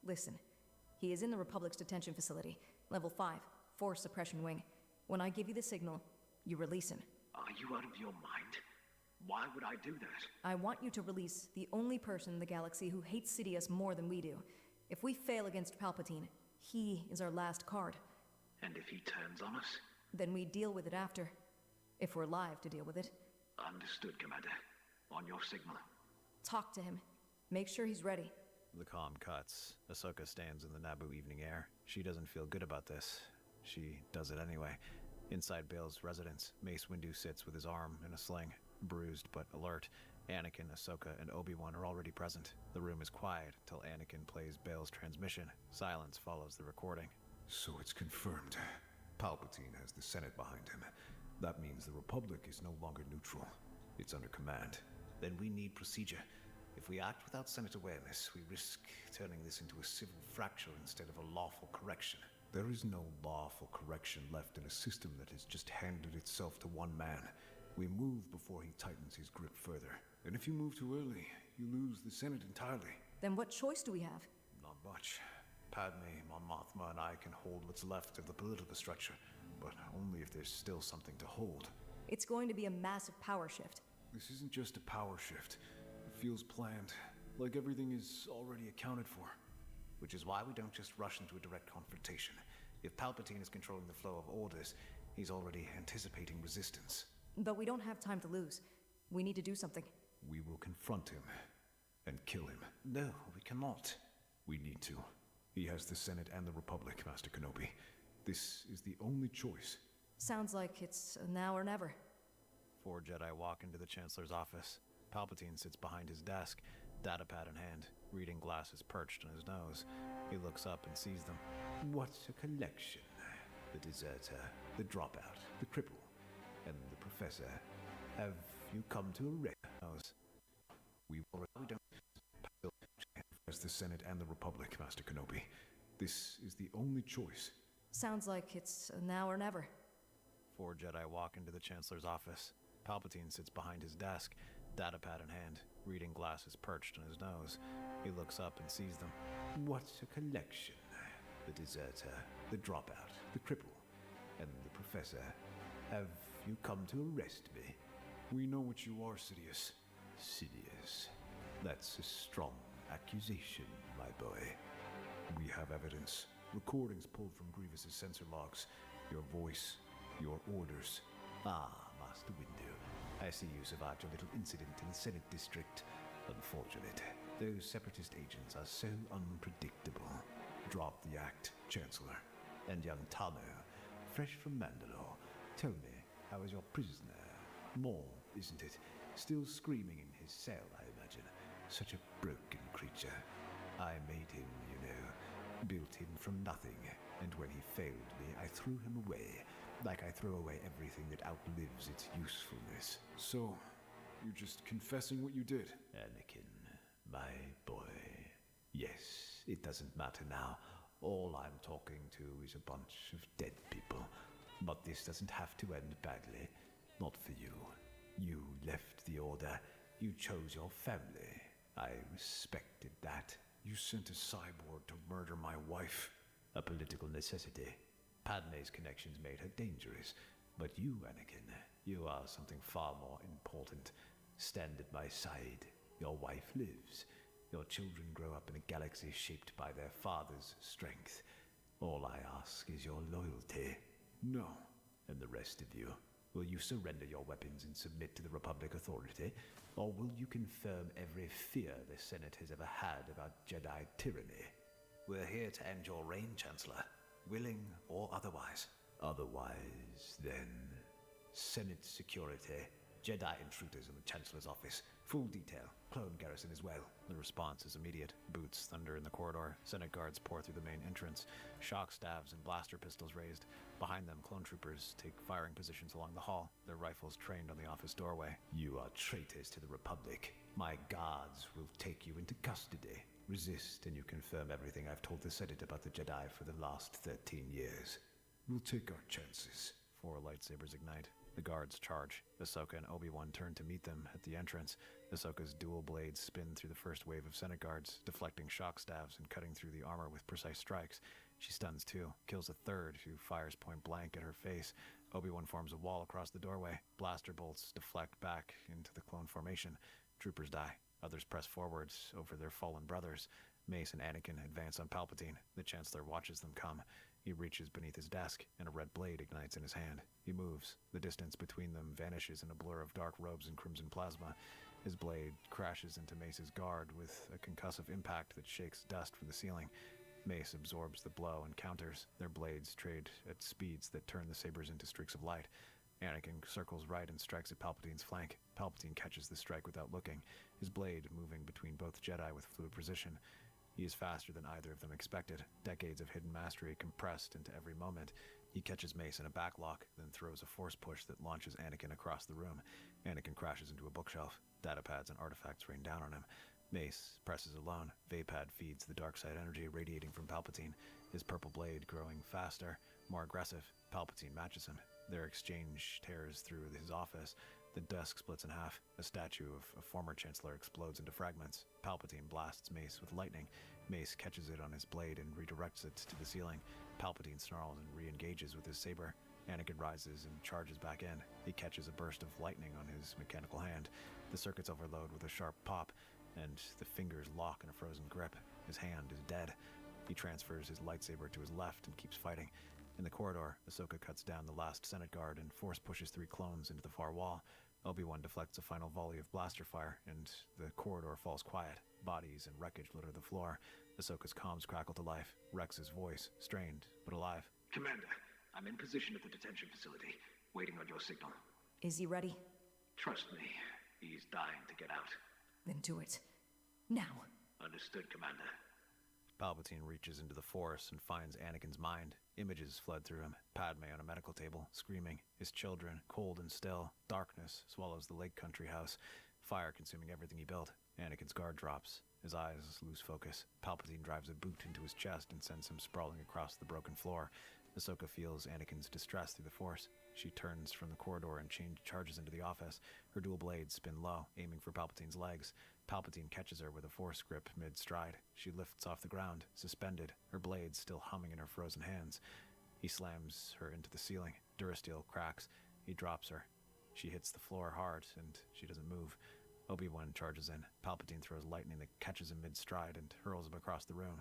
Listen. He is in the Republic's detention facility, level 5, Force Suppression Wing. When I give you the signal, you release him. Are you out of your mind? Why would I do that? I want you to release the only person in the galaxy who hates Sidious more than we do. If we fail against Palpatine, he is our last card. And if he turns on us? Then we deal with it after. If we're alive to deal with it. Understood, Commander. On your signal. Talk to him. Make sure he's ready. The comm cuts. Ahsoka stands in the Naboo evening air. She doesn't feel good about this. She does it anyway. Inside Bail's residence, Mace Windu sits with his arm in a sling, bruised but alert. Anakin, Ahsoka, and Obi-Wan are already present. The room is quiet until Anakin plays Bail's transmission. Silence follows the recording. So it's confirmed. Palpatine has the Senate behind him. That means the Republic is no longer neutral. It's under command. Then we need procedure. If we act without Senate awareness, we risk turning this into a civil fracture instead of a lawful correction. There is no lawful correction left in a system that has just handed itself to one man. We move before he tightens his grip further. And if you move too early, you lose the Senate entirely. Then what choice do we have? Not much. Padme, Mon Mothma, and I can hold what's left of the political structure, but only if there's still something to hold. It's going to be a massive power shift. This isn't just a power shift. It feels planned, like everything is already accounted for. Which is why we don't just rush into a direct confrontation. If Palpatine is controlling the flow of orders, he's already anticipating resistance. But we don't have time to lose. We need to do something. We will confront him and kill him. No, we cannot. We need to. He has the Senate and the Republic, Master Kenobi. This is the only choice. Sounds like it's now or never. 4 Jedi walk into the Chancellor's office. Palpatine sits behind his desk, datapad in hand, reading glasses perched on his nose. He looks up and sees them. What a collection. The deserter, the dropout, the cripple, and the professor. Have you come to arrest us? We don't as the Senate and the Republic, Master Kenobi. This is the only choice. Sounds like it's now or never. 4 Jedi walk into the Chancellor's office. Palpatine sits behind his desk, datapad in hand, reading glasses perched on his nose. He looks up and sees them. What a collection. The deserter, the dropout, the cripple, and the professor. Have you come to arrest me? We know what you are, Sidious. Sidious. That's a strong accusation, my boy. We have evidence. Recordings pulled from Grievous's sensor logs. Your voice, your orders. Ah, Master Windu. I see you survived your little incident in the Senate district. Unfortunate. Those separatist agents are so unpredictable. Drop the act, Chancellor. And young Tano, fresh from Mandalore. Tell me, how is your prisoner? Maul, isn't it? Still screaming in his cell, I imagine. Such a broken creature. I made him, you know. Built him from nothing. And when he failed me, I threw him away. Like I throw away everything that outlives its usefulness. So, you're just confessing what you did? Anakin, my boy. Yes, it doesn't matter now. All I'm talking to is a bunch of dead people. But this doesn't have to end badly. Not for you. You left the Order. You chose your family. I respected that. You sent a cyborg to murder my wife. A political necessity. Padme's connections made her dangerous. But you, Anakin, you are something far more important. Stand at my side. Your wife lives. Your children grow up in a galaxy shaped by their father's strength. All I ask is your loyalty. No. And the rest of you? Will you surrender your weapons and submit to the Republic authority? Or will you confirm every fear the Senate has ever had about Jedi tyranny? We're here to end your reign, Chancellor. Willing or otherwise. Otherwise, then... Senate security. Jedi intruders in the Chancellor's office. Full detail. Clone garrison as well. The response is immediate. Boots thunder in the corridor. Senate guards pour through the main entrance. Shock staves and blaster pistols raised. Behind them, clone troopers take firing positions along the hall, their rifles trained on the office doorway. You are traitors to the Republic. My guards will take you into custody. Resist, and you confirm everything I've told the Senate about the Jedi for the last 13 years. We'll take our chances. 4 lightsabers ignite. The guards charge. Ahsoka and Obi-Wan turn to meet them at the entrance. Ahsoka's dual blades spin through the first wave of Senate guards, deflecting shock staves and cutting through the armor with precise strikes. She stuns 2, kills a third, who fires point blank at her face. Obi-Wan forms a wall across the doorway. Blaster bolts deflect back into the clone formation. Troopers die. Others press forwards over their fallen brothers. Mace and Anakin advance on Palpatine. The Chancellor watches them come. He reaches beneath his desk, and a red blade ignites in his hand. He moves. The distance between them vanishes in a blur of dark robes and crimson plasma. His blade crashes into Mace's guard with a concussive impact that shakes dust from the ceiling. Mace absorbs the blow and counters. Their blades trade at speeds that turn the sabers into streaks of light. Anakin circles right and strikes at Palpatine's flank. Palpatine catches the strike without looking, his blade moving between both Jedi with fluid precision. He is faster than either of them expected, decades of hidden mastery compressed into every moment. He catches Mace in a backlock, then throws a force push that launches Anakin across the room. Anakin crashes into a bookshelf. Datapads and artifacts rain down on him. Mace presses alone. Vapad feeds the dark side energy radiating from Palpatine, his purple blade growing faster, more aggressive. Palpatine matches him. Their exchange tears through his office. The desk splits in half. A statue of a former Chancellor explodes into fragments. Palpatine blasts Mace with lightning. Mace catches it on his blade and redirects it to the ceiling. Palpatine snarls and re-engages with his saber. Anakin rises and charges back in. He catches a burst of lightning on his mechanical hand. The circuits overload with a sharp pop, and the fingers lock in a frozen grip. His hand is dead. He transfers his lightsaber to his left and keeps fighting. In the corridor, Ahsoka cuts down the last Senate guard and force pushes 3 clones into the far wall. Obi-Wan deflects a final volley of blaster fire, and the corridor falls quiet. Bodies and wreckage litter the floor. Ahsoka's comms crackle to life. Rex's voice, strained but alive. Commander, I'm in position at the detention facility, waiting on your signal. Is he ready? Trust me, he's dying to get out. Then do it. Now. Understood, Commander. Palpatine reaches into the Force and finds Anakin's mind. Images flood through him. Padme on a medical table, screaming. His children, cold and still. Darkness swallows the Lake Country house. Fire consuming everything he built. Anakin's guard drops. His eyes lose focus. Palpatine drives a boot into his chest and sends him sprawling across the broken floor. Ahsoka feels Anakin's distress through the Force. She turns from the corridor and charges into the office. Her dual blades spin low, aiming for Palpatine's legs. Palpatine catches her with a force grip mid-stride. She lifts off the ground, suspended, her blades still humming in her frozen hands. He slams her into the ceiling. Durasteel cracks. He drops her. She hits the floor hard, and she doesn't move. Obi-Wan charges in. Palpatine throws lightning that catches him mid-stride and hurls him across the room.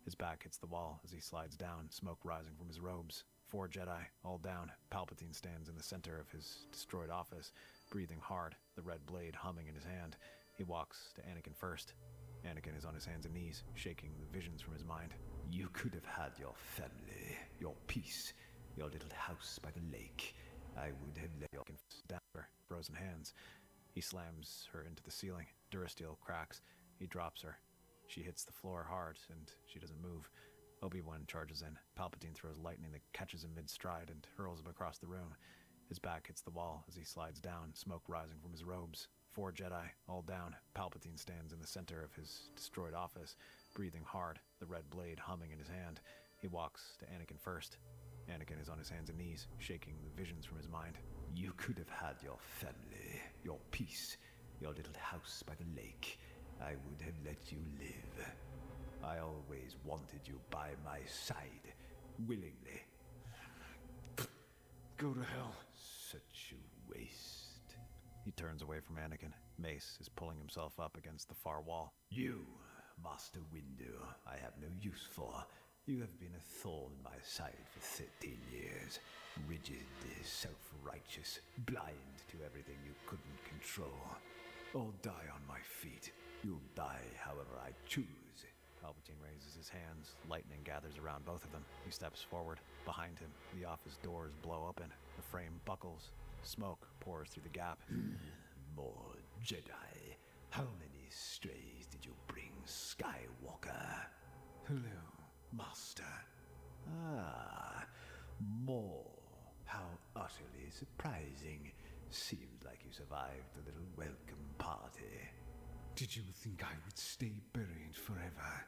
His back hits the wall as he slides down, smoke rising from his robes. 4 Jedi, all down. Palpatine stands in the center of his destroyed office, breathing hard, the red blade humming in his hand. He walks to Anakin first. Anakin is on his hands and knees, shaking the visions from his mind. You could have had your family, your peace, your little house by the lake. I would have let you down her frozen hands. He slams her into the ceiling. Durasteel cracks. He drops her. She hits the floor hard, and she doesn't move. Obi-Wan charges in. Palpatine throws lightning that catches him mid-stride and hurls him across the room. His back hits the wall as he slides down, smoke rising from his robes. 4 Jedi, all down. Palpatine stands in the center of his destroyed office, breathing hard, the red blade humming in his hand. He walks to Anakin first. Anakin is on his hands and knees, shaking the visions from his mind. You could have had your family, your peace, your little house by the lake. I would have let you live. I always wanted you by my side, willingly. Go to hell. Such a waste. He turns away from Anakin. Mace is pulling himself up against the far wall. You, Master Windu, I have no use for. You have been a thorn in my side for 13 years. Rigid, self-righteous, blind to everything you couldn't control. I'll die on my feet. You'll die however I choose. Palpatine raises his hands. Lightning gathers around both of them. He steps forward. Behind him, the office doors blow open. The frame buckles. Smoke pours through the gap. More Jedi. How many strays did you bring, Skywalker? Hello, Master. Ah, more. How utterly surprising. Seems like you survived the little welcome party. Did you think I would stay buried forever?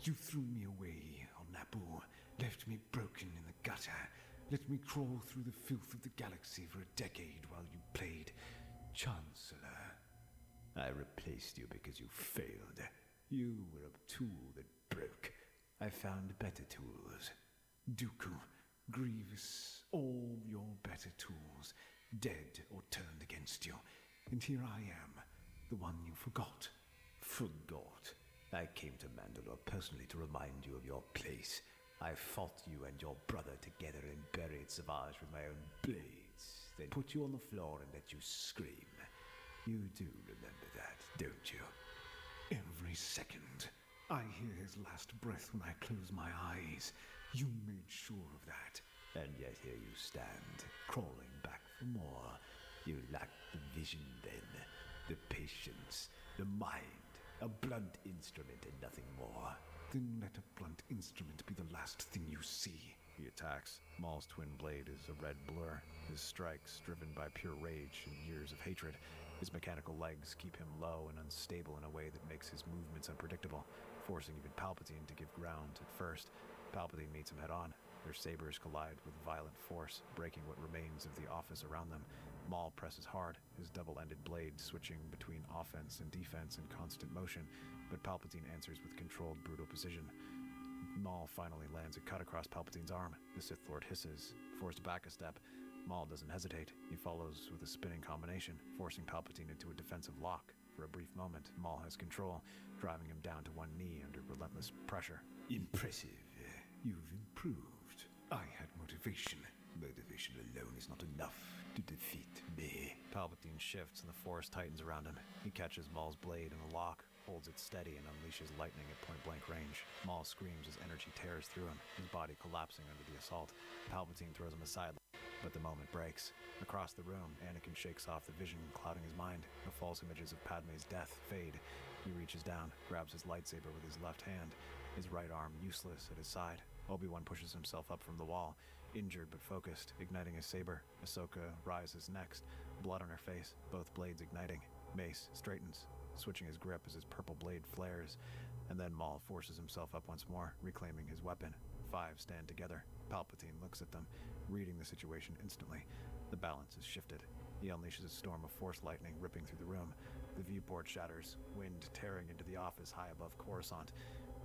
You threw me away on Naboo, left me broken in the gutter. Let me crawl through the filth of the galaxy for a decade while you played Chancellor. I replaced you because you failed. You were a tool that broke. I found better tools. Dooku, Grievous, all your better tools, dead or turned against you. And here I am, the one you forgot. Forgot? I came to Mandalore personally to remind you of your place. I fought you and your brother together and buried Savage with my own blades, then put you on the floor and let you scream. You do remember that, don't you? Every second. I hear his last breath when I close my eyes. You made sure of that. And yet here you stand, crawling back for more. You lack the vision then, the patience, the mind, a blunt instrument and nothing more. Then let a blunt instrument be the last thing you see. He attacks. Maul's twin blade is a red blur, his strikes driven by pure rage and years of hatred. His mechanical legs keep him low and unstable in a way that makes his movements unpredictable, forcing even Palpatine to give ground at first. Palpatine meets him head-on. Their sabers collide with violent force, breaking what remains of the office around them. Maul presses hard, his double-ended blade switching between offense and defense in constant motion, but Palpatine answers with controlled, brutal precision. Maul finally lands a cut across Palpatine's arm. The Sith Lord hisses, forced back a step. Maul doesn't hesitate. He follows with a spinning combination, forcing Palpatine into a defensive lock. For a brief moment, Maul has control, driving him down to one knee under relentless pressure. Impressive. You've improved. I had motivation. Motivation alone is not enough to defeat me. Palpatine shifts and the force tightens around him. He catches Maul's blade in a lock, holds it steady, and unleashes lightning at point-blank range. Maul screams as energy tears through him, his body collapsing under the assault. Palpatine throws him aside, but the moment breaks. Across the room, Anakin shakes off the vision clouding his mind. The false images of Padme's death fade. He reaches down, grabs his lightsaber with his left hand, his right arm useless at his side. Obi-Wan pushes himself up from the wall, injured but focused, igniting his saber. Ahsoka rises next, blood on her face, both blades igniting. Mace straightens, switching his grip as his purple blade flares, and then Maul forces himself up once more, reclaiming his weapon. 5 stand together. Palpatine looks at them, reading the situation instantly. The balance is shifted. He unleashes a storm of force lightning ripping through the room. The viewport shatters, wind tearing into the office high above Coruscant.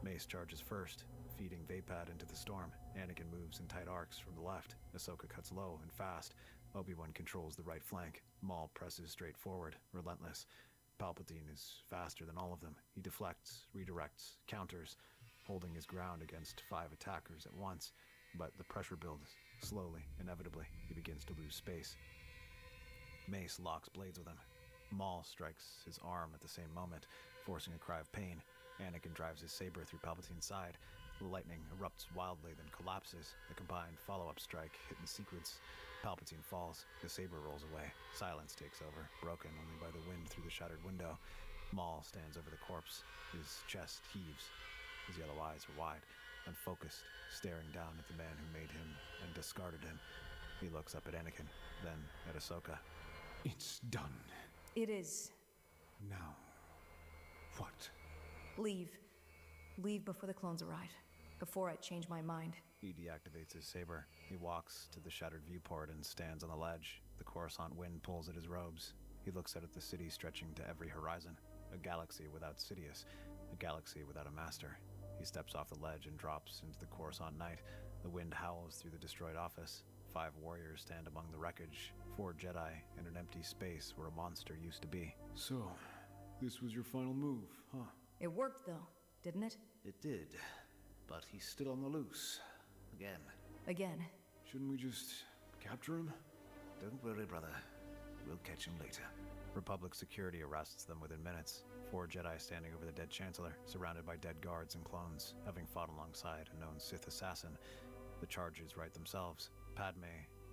Mace charges first, feeding Vapad into the storm. Anakin moves in tight arcs from the left. Ahsoka cuts low and fast. Obi-Wan controls the right flank. Maul presses straight forward, relentless. Palpatine is faster than all of them. He deflects, redirects, counters, holding his ground against 5 attackers at once. But the pressure builds. Slowly, inevitably, he begins to lose space. Mace locks blades with him. Maul strikes his arm at the same moment, forcing a cry of pain. Anakin drives his saber through Palpatine's side. The lightning erupts wildly, then collapses. A combined follow-up strike hit in sequence. Palpatine falls. The saber rolls away. Silence takes over, broken only by the wind through the shattered window. Maul stands over the corpse. His chest heaves. His yellow eyes are wide, unfocused, staring down at the man who made him and discarded him. He looks up at Anakin, then at Ahsoka. It's done. It is. Now, what? Leave. Leave before the clones arrive. Before I change my mind. He deactivates his saber. He walks to the shattered viewport and stands on the ledge. The Coruscant wind pulls at his robes. He looks out at the city stretching to every horizon. A galaxy without Sidious. A galaxy without a master. He steps off the ledge and drops into the Coruscant night. The wind howls through the destroyed office. 5 warriors stand among the wreckage. 4 Jedi in an empty space where a monster used to be. So, this was your final move, huh? It worked, though, didn't it? It did, but he's still on the loose. Again. Shouldn't we just capture him? Don't worry, brother. We'll catch him later. Republic security arrests them within minutes. 4 Jedi standing over the dead Chancellor, surrounded by dead guards and clones, having fought alongside a known Sith assassin. The charges write themselves. Padme,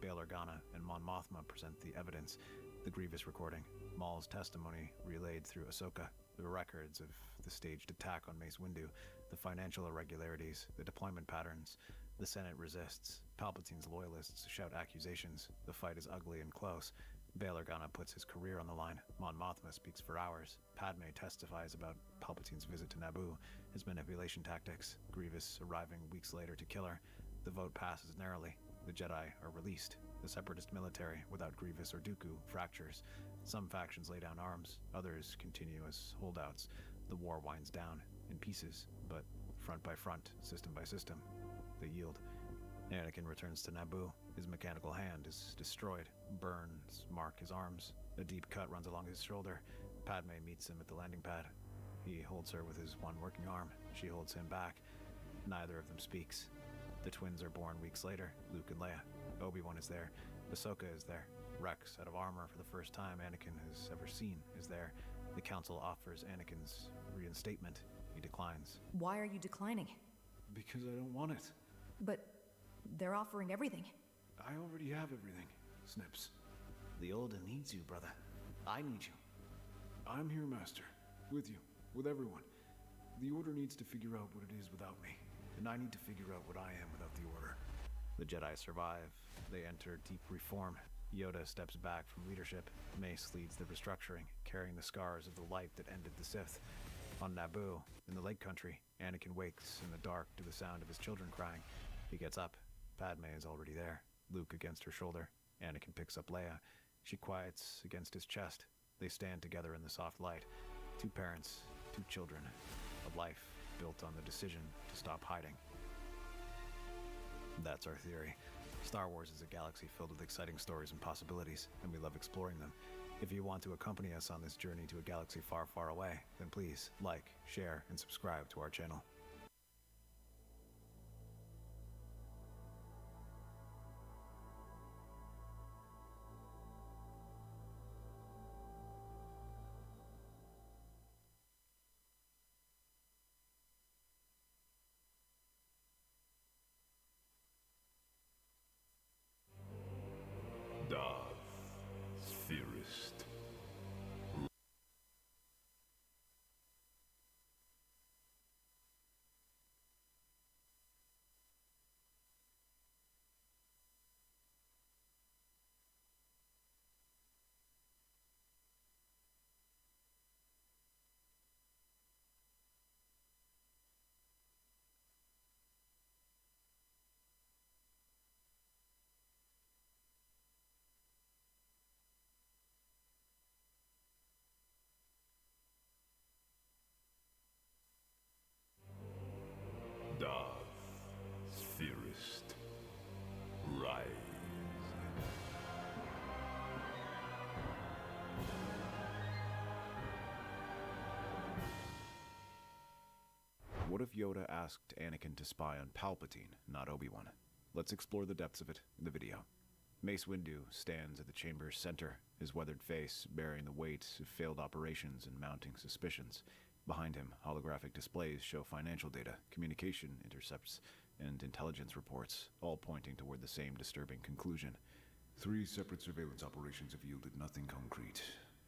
Bail Organa, and Mon Mothma present the evidence. The Grievous recording, Maul's testimony relayed through Ahsoka, the records of the staged attack on Mace Windu, the financial irregularities, the deployment patterns. The Senate resists. Palpatine's loyalists shout accusations. The fight is ugly and close. Bail Organa puts his career on the line. Mon Mothma speaks for hours. Padme testifies about Palpatine's visit to Naboo, his manipulation tactics, Grievous arriving weeks later to kill her. The vote passes narrowly. the Jedi are released. The Separatist military, without Grievous or Dooku, fractures. Some factions lay down arms, others continue as holdouts. The war winds down, in pieces, but front by front, system by system, they yield. Anakin returns to Naboo. His mechanical hand is destroyed. Burns mark his arms. A deep cut runs along his shoulder. Padme meets him at the landing pad. He holds her with his one working arm. She holds him back. Neither of them speaks. The twins are born weeks later, Luke and Leia. Obi-Wan is there. Ahsoka is there. Rex, out of armor for the first time Anakin has ever seen, is there. The Council offers Anakin's reinstatement. He declines. Why are you declining? Because I don't want it. But they're offering everything. I already have everything, Snips. The Order needs you, brother. I need you. I'm here, Master. With you. With everyone. The Order needs to figure out what it is without me. And I need to figure out what I am without the Order. The Jedi survive. They enter deep reform. Yoda steps back from leadership. Mace leads the restructuring, carrying the scars of the light that ended the Sith. On Naboo, in the Lake Country, Anakin wakes in the dark to the sound of his children crying. He gets up. Padme is already there, Luke against her shoulder. Anakin picks up Leia. She quiets against his chest. They stand together in the soft light. Two parents, two children. A life built on the decision to stop hiding. That's our theory. Star Wars is a galaxy filled with exciting stories and possibilities, and we love exploring them. If you want to accompany us on this journey to a galaxy far, far away, then please like, share, and subscribe to our channel. Theorist. Theorist. Rise. What if Yoda asked Anakin to spy on Palpatine, not Obi-Wan? Let's explore the depths of it in the video. Mace Windu stands at the chamber's center, his weathered face bearing the weight of failed operations and mounting suspicions. Behind him, holographic displays show financial data, communication intercepts, and intelligence reports, all pointing toward the same disturbing conclusion. 3 separate surveillance operations have yielded nothing concrete.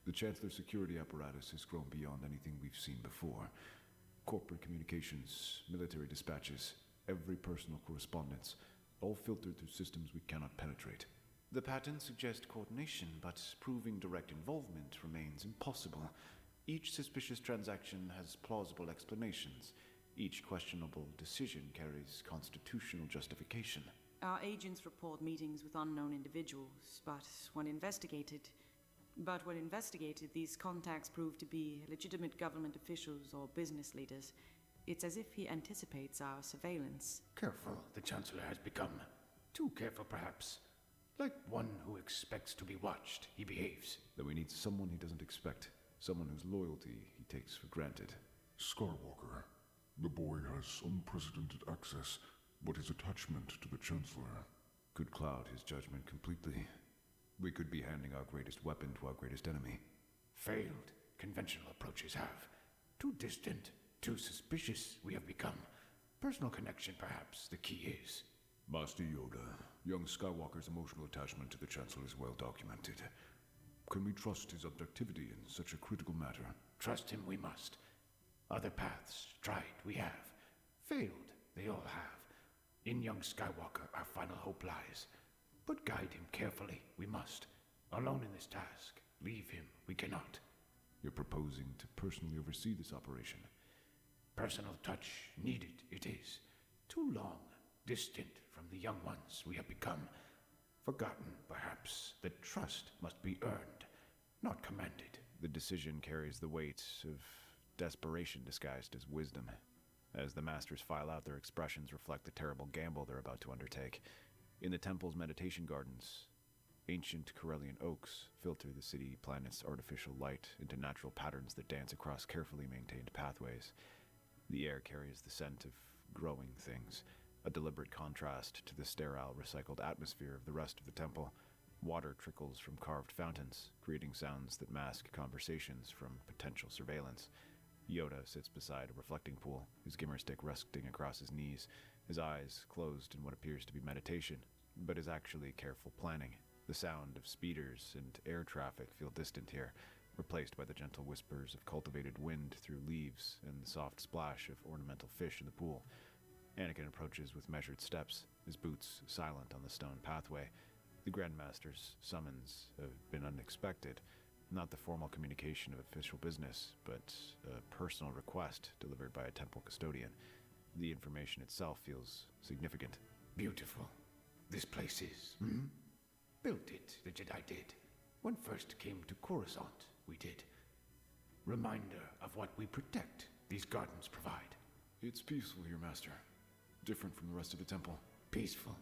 The Chancellor's security apparatus has grown beyond anything we've seen before. Corporate communications, military dispatches, every personal correspondence, all filtered through systems we cannot penetrate. The patterns suggest coordination, but proving direct involvement remains impossible. Each suspicious transaction has plausible explanations. Each questionable decision carries constitutional justification. Our agents report meetings with unknown individuals, but when investigated, these contacts prove to be legitimate government officials or business leaders. It's as if he anticipates our surveillance. Careful, the Chancellor has become. Too careful, perhaps. Like one who expects to be watched, he behaves. Then we need someone he doesn't expect. Someone whose loyalty he takes for granted. Skywalker. The boy has unprecedented access, but his attachment to the Chancellor could cloud his judgment completely. We could be handing our greatest weapon to our greatest enemy. Failed conventional approaches have. Too distant, too suspicious we have become. Personal connection, perhaps, the key is. Master Yoda, young Skywalker's emotional attachment to the Chancellor is well documented. Can we trust his objectivity in such a critical matter? Trust him we must. Other paths tried we have. Failed they all have. In young Skywalker our final hope lies. But guide him carefully we must. Alone in this task, leave him we cannot. You're proposing to personally oversee this operation? Personal touch needed it is. Too long, distant from the young ones we have become. Forgotten, perhaps, that trust must be earned, not commanded. The decision carries the weight of desperation disguised as wisdom. As the masters file out, their expressions reflect the terrible gamble they're about to undertake. In the temple's meditation gardens, ancient Corellian oaks filter the city planet's artificial light into natural patterns that dance across carefully maintained pathways. The air carries the scent of growing things, a deliberate contrast to the sterile, recycled atmosphere of the rest of the temple. Water trickles from carved fountains, creating sounds that mask conversations from potential surveillance. Yoda sits beside a reflecting pool, his gimmer stick resting across his knees, his eyes closed in what appears to be meditation, but is actually careful planning. The sound of speeders and air traffic feel distant here, replaced by the gentle whispers of cultivated wind through leaves and the soft splash of ornamental fish in the pool. Anakin approaches with measured steps, his boots silent on the stone pathway. The Grandmaster's summons have been unexpected, not the formal communication of official business, but a personal request delivered by a temple custodian. The information itself feels significant. Beautiful. This place is, Built it, the Jedi did. When first came to Coruscant, we did. Reminder of what we protect these gardens provide. It's peaceful here, Master. Different from the rest of the temple. Peaceful,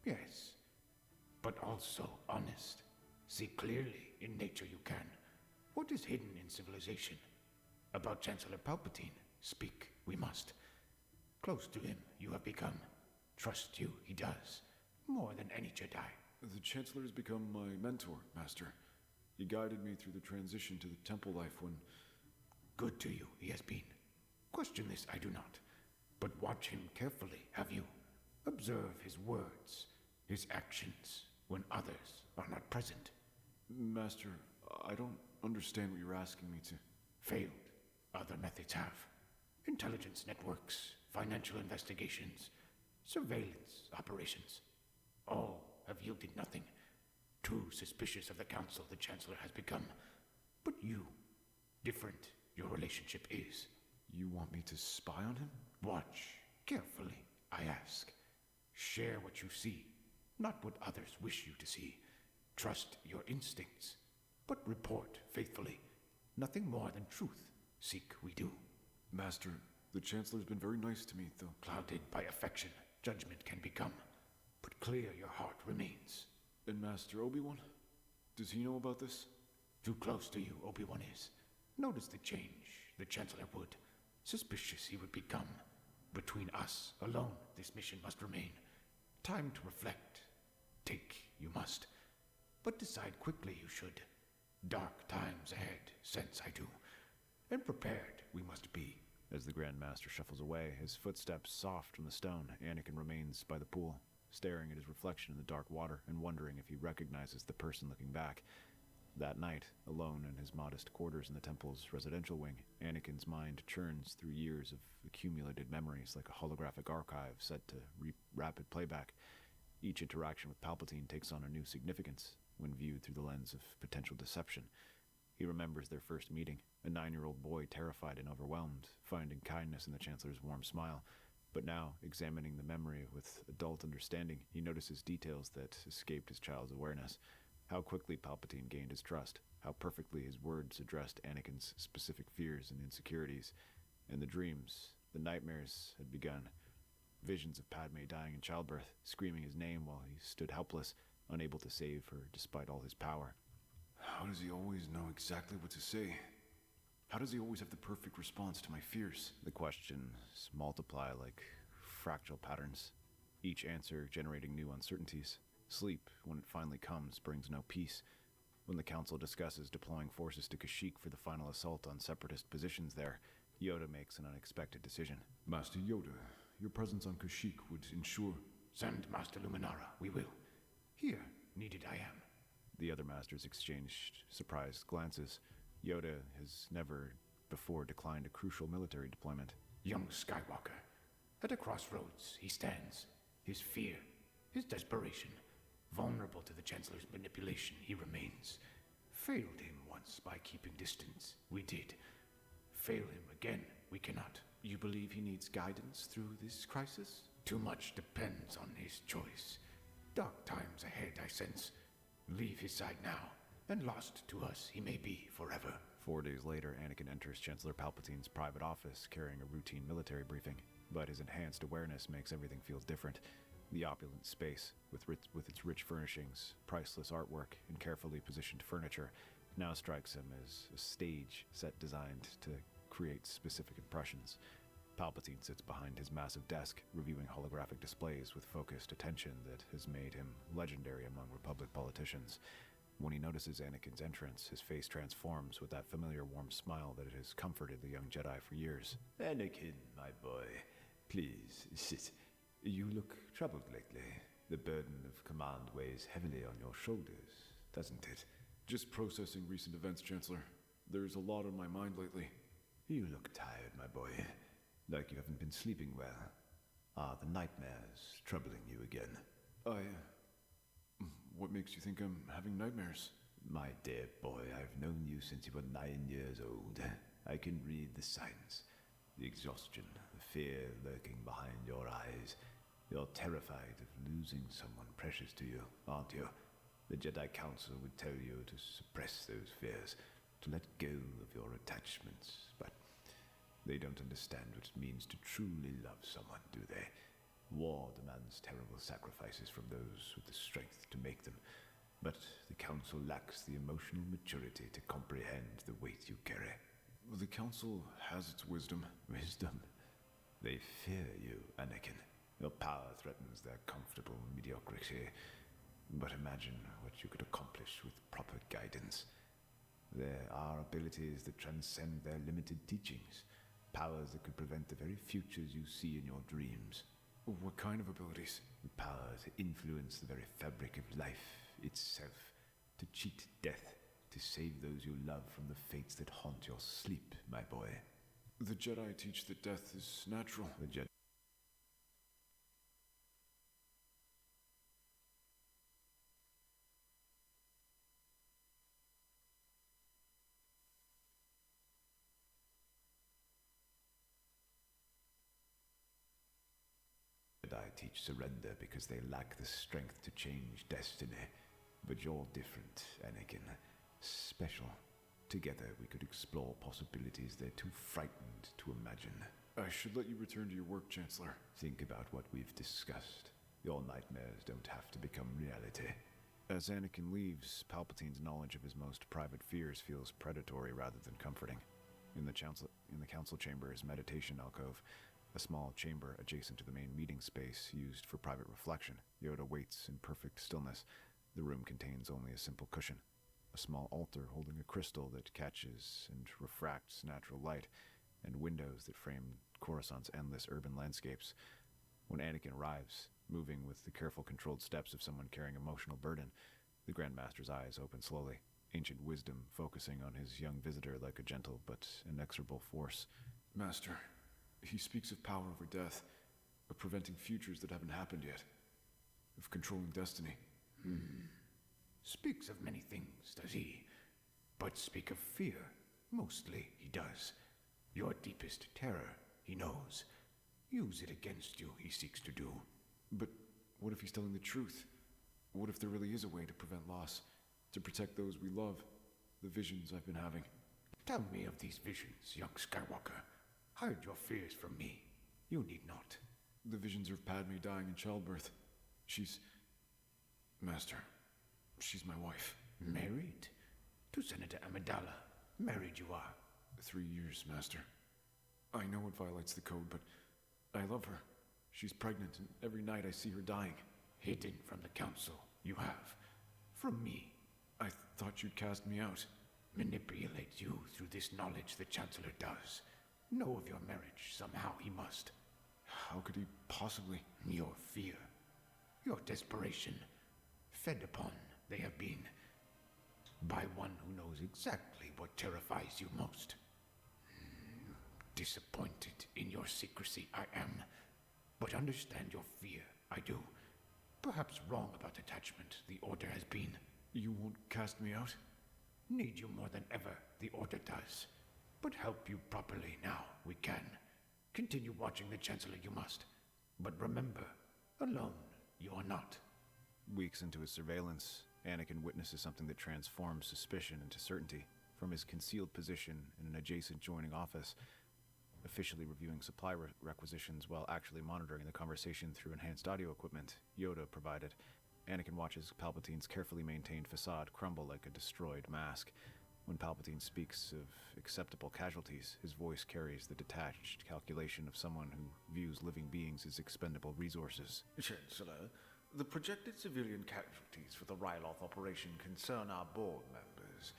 yes. But also honest. See clearly in nature you can. What is hidden in civilization? About Chancellor Palpatine, speak we must. Close to him you have become. Trust you he does. More than any Jedi. The Chancellor has become my mentor, Master. He guided me through the transition to the temple life when... Good to you he has been. Question this I do not. But watch him carefully, have you? Observe his words, his actions, when others are not present. Master, I don't understand what you're asking me to. Failed. Other methods have. Intelligence networks, financial investigations, surveillance operations. All have yielded nothing. Too suspicious of the Council the Chancellor has become. But you, different your relationship is. You want me to spy on him? Watch carefully, I ask. Share what you see, not what others wish you to see. Trust your instincts, but report faithfully. Nothing more than truth seek we do. Master, the Chancellor's been very nice to me, though. Clouded by affection, judgment can become. But clear your heart remains. And Master Obi-Wan? Does he know about this? Too close to you, Obi-Wan is. Notice the change the Chancellor would. Suspicious he would become. Between us alone, this mission must remain. Time to reflect. Take you must. But decide quickly you should. Dark times ahead, sense I do. And prepared we must be. As the Grand Master shuffles away, his footsteps soft on the stone, Anakin remains by the pool, staring at his reflection in the dark water and wondering if he recognizes the person looking back. That night, alone in his modest quarters in the temple's residential wing, Anakin's mind churns through years of accumulated memories like a holographic archive set to rapid playback. Each interaction with Palpatine takes on a new significance when viewed through the lens of potential deception. He remembers their first meeting, a 9-year-old boy terrified and overwhelmed, finding kindness in the Chancellor's warm smile. But now, examining the memory with adult understanding, he notices details that escaped his child's awareness. How quickly Palpatine gained his trust, how perfectly his words addressed Anakin's specific fears and insecurities. And the dreams, the nightmares had begun. Visions of Padme dying in childbirth, screaming his name while he stood helpless, unable to save her despite all his power. How does he always know exactly what to say? How does he always have the perfect response to my fears? The questions multiply like fractal patterns, each answer generating new uncertainties. Sleep, when it finally comes, brings no peace. When the Council discusses deploying forces to Kashyyyk for the final assault on Separatist positions there, Yoda makes an unexpected decision. Master Yoda, your presence on Kashyyyk would ensure... Send Master Luminara, we will. Here, needed I am. The other masters exchanged surprised glances. Yoda has never before declined a crucial military deployment. Young Skywalker. At a crossroads he stands. His fear, his desperation. Vulnerable to the Chancellor's manipulation he remains. Failed him once by keeping distance. We did. Fail him again, we cannot. You believe he needs guidance through this crisis? Too much depends on his choice. Dark times ahead, I sense. Leave his side now, and lost to us he may be forever. 4 days later, Anakin enters Chancellor Palpatine's private office carrying a routine military briefing, but his enhanced awareness makes everything feel different. The opulent space, with its rich furnishings, priceless artwork, and carefully positioned furniture, now strikes him as a stage set designed to create specific impressions. Palpatine sits behind his massive desk, reviewing holographic displays with focused attention that has made him legendary among Republic politicians. When he notices Anakin's entrance, his face transforms with that familiar warm smile that has comforted the young Jedi for years. Anakin, my boy, please sit. You look troubled lately. The burden of command weighs heavily on your shoulders, doesn't it? Just processing recent events, Chancellor. There's a lot on my mind lately. You look tired, my boy. Like you haven't been sleeping well. Are the nightmares troubling you again? What makes you think I'm having nightmares? My dear boy, I've known you since you were 9 years old. I can read the signs. The exhaustion, the fear lurking behind your eyes. You're terrified of losing someone precious to you, aren't you? The Jedi Council would tell you to suppress those fears, to let go of your attachments, but they don't understand what it means to truly love someone, do they? War demands terrible sacrifices from those with the strength to make them, but the Council lacks the emotional maturity to comprehend the weight you carry. The Council has its wisdom. Wisdom? They fear you, Anakin. Your power threatens their comfortable mediocrity. But imagine what you could accomplish with proper guidance. There are abilities that transcend their limited teachings. Powers that could prevent the very futures you see in your dreams. What kind of abilities? The power to influence the very fabric of life itself. To cheat death. To save those you love from the fates that haunt your sleep, my boy. The Jedi teach that death is natural. The Jedi teach surrender because they lack the strength to change destiny. But you're different, Anakin. Special. Together we could explore possibilities they're too frightened to imagine. I should let you return to your work, Chancellor. Think about what we've discussed. Your nightmares don't have to become reality. As Anakin leaves, Palpatine's knowledge of his most private fears feels predatory rather than comforting. In the council chamber is meditation alcove, a small chamber adjacent to the main meeting space used for private reflection. Yoda waits in perfect stillness. The room contains only a simple cushion, a small altar holding a crystal that catches and refracts natural light, and windows that frame Coruscant's endless urban landscapes. When Anakin arrives, moving with the careful controlled steps of someone carrying emotional burden, the Grand Master's eyes open slowly, ancient wisdom focusing on his young visitor like a gentle but inexorable force. Master, he speaks of power over death, of preventing futures that haven't happened yet, of controlling destiny. Speaks of many things, does he? But speak of fear, mostly he does. Your deepest terror, he knows. Use it against you, he seeks to do. But what if he's telling the truth? What if there really is a way to prevent loss, to protect those we love, the visions I've been having? Tell me of these visions, young Skywalker. Hide your fears from me. You need not. The visions of Padme dying in childbirth. Master, she's my wife. Married? To Senator Amidala. Married you are. 3 years, Master. I know it violates the code, but I love her. She's pregnant, and every night I see her dying. Hidden from the Council, you have. From me. I thought you'd cast me out. Manipulate you through this knowledge the Chancellor does. Know of your marriage, somehow he must. How could he possibly? Your fear. Your desperation. Fed upon, they have been. By one who knows exactly what terrifies you most. Disappointed in your secrecy, I am. But understand your fear, I do. Perhaps wrong about attachment, the Order has been. You won't cast me out? Need you more than ever, the Order does. But help you properly now, we can. Continue watching the Chancellor you must. But remember, alone you are not. Weeks into his surveillance, Anakin witnesses something that transforms suspicion into certainty. From his concealed position in an adjacent joining office, officially reviewing supply requisitions while actually monitoring the conversation through enhanced audio equipment Yoda provided, Anakin watches Palpatine's carefully maintained facade crumble like a destroyed mask. When Palpatine speaks of acceptable casualties, his voice carries the detached calculation of someone who views living beings as expendable resources. Chancellor, the projected civilian casualties for the Ryloth operation concern our board members.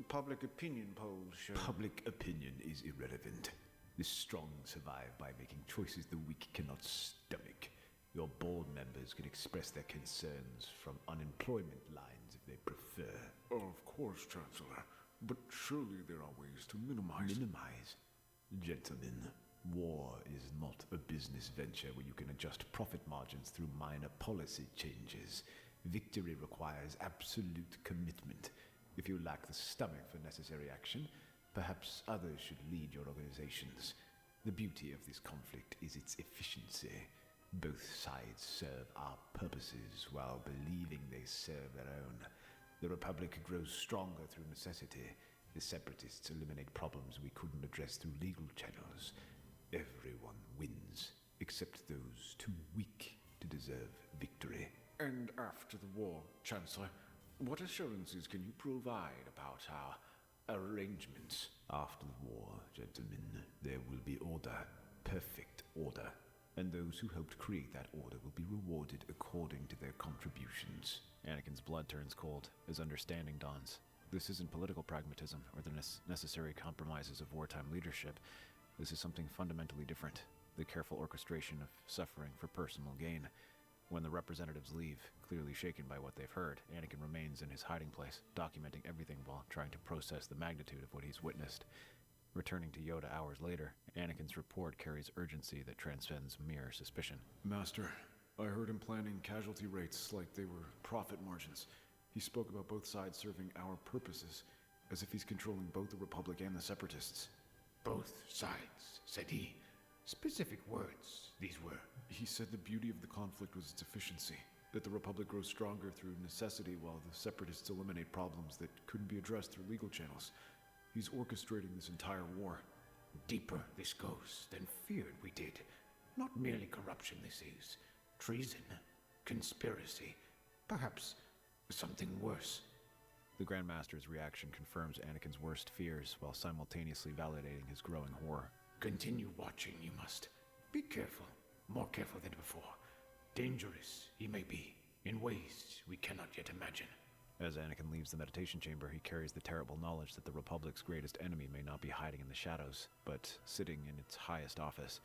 Public opinion polls show... Public opinion is irrelevant. The strong survive by making choices the weak cannot stomach. Your board members can express their concerns from unemployment lines if they prefer. Of course, Chancellor. But surely there are ways to minimize... Minimize? Gentlemen, war is not a business venture where you can adjust profit margins through minor policy changes. Victory requires absolute commitment. If you lack the stomach for necessary action, perhaps others should lead your organizations. The beauty of this conflict is its efficiency. Both sides serve our purposes while believing they serve their own. The Republic grows stronger through necessity. The Separatists eliminate problems we couldn't address through legal channels. Everyone wins, except those too weak to deserve victory. And after the war, Chancellor, what assurances can you provide about our arrangements? After the war, gentlemen, there will be order. Perfect order. And those who helped create that order will be rewarded according to their contributions. Anakin's blood turns cold as understanding dawns. This isn't political pragmatism or the necessary compromises of wartime leadership. This is something fundamentally different. The careful orchestration of suffering for personal gain. When the representatives leave, clearly shaken by what they've heard, Anakin remains in his hiding place, documenting everything while trying to process the magnitude of what he's witnessed. Returning to Yoda hours later, Anakin's report carries urgency that transcends mere suspicion. Master, I heard him planning casualty rates like they were profit margins. He spoke about both sides serving our purposes, as if he's controlling both the Republic and the Separatists. Both sides, said he. Specific words, these were. He said the beauty of the conflict was its efficiency, that the Republic grows stronger through necessity while the Separatists eliminate problems that couldn't be addressed through legal channels. He's orchestrating this entire war. Deeper this goes than feared we did. Not merely corruption this is. Treason, conspiracy, perhaps something worse. The Grand Master's reaction confirms Anakin's worst fears while simultaneously validating his growing horror. Continue watching, you must. Be careful, more careful than before. Dangerous he may be, in ways we cannot yet imagine. As Anakin leaves the meditation chamber, he carries the terrible knowledge that the Republic's greatest enemy may not be hiding in the shadows, but sitting in its highest office,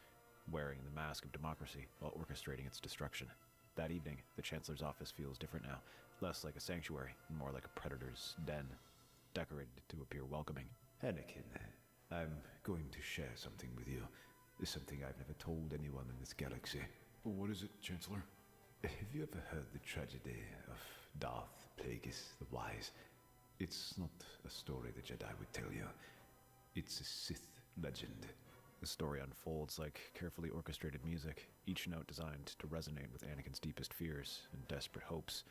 wearing the mask of democracy while orchestrating its destruction. That evening, the Chancellor's office feels different now, less like a sanctuary and more like a predator's den, decorated to appear welcoming. Anakin, I'm going to share something with you. It's something I've never told anyone in this galaxy. What is it, Chancellor? Have you ever heard the tragedy of Darth Plagueis the Wise? It's not a story the Jedi would tell you. It's a Sith legend. The story unfolds like carefully orchestrated music, each note designed to resonate with Anakin's deepest fears and desperate hopes.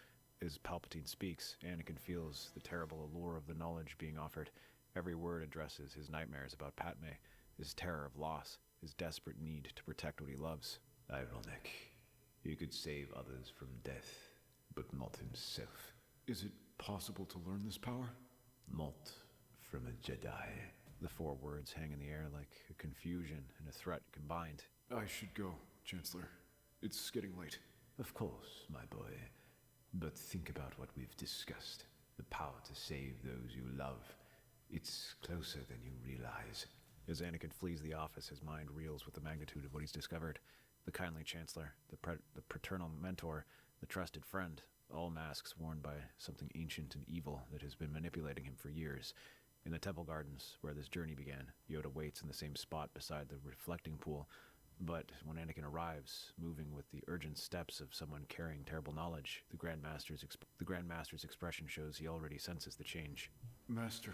As Palpatine speaks, Anakin feels the terrible allure of the knowledge being offered. Every word addresses his nightmares about Padme, his terror of loss, his desperate need to protect what he loves. Ironic. He could save others from death, but not himself. Is it possible to learn this power? Not from a Jedi. The four words hang in the air like a confusion and a threat combined. I should go, Chancellor. It's getting late. Of course, my boy. But think about what we've discussed. The power to save those you love. It's closer than you realize. As Anakin flees the office, his mind reels with the magnitude of what he's discovered. The kindly Chancellor, the paternal mentor, the trusted friend, all masks worn by something ancient and evil that has been manipulating him for years. In the temple gardens, where this journey began, Yoda waits in the same spot beside the reflecting pool. But when Anakin arrives, moving with the urgent steps of someone carrying terrible knowledge, the Grand Master's expression shows he already senses the change. Master,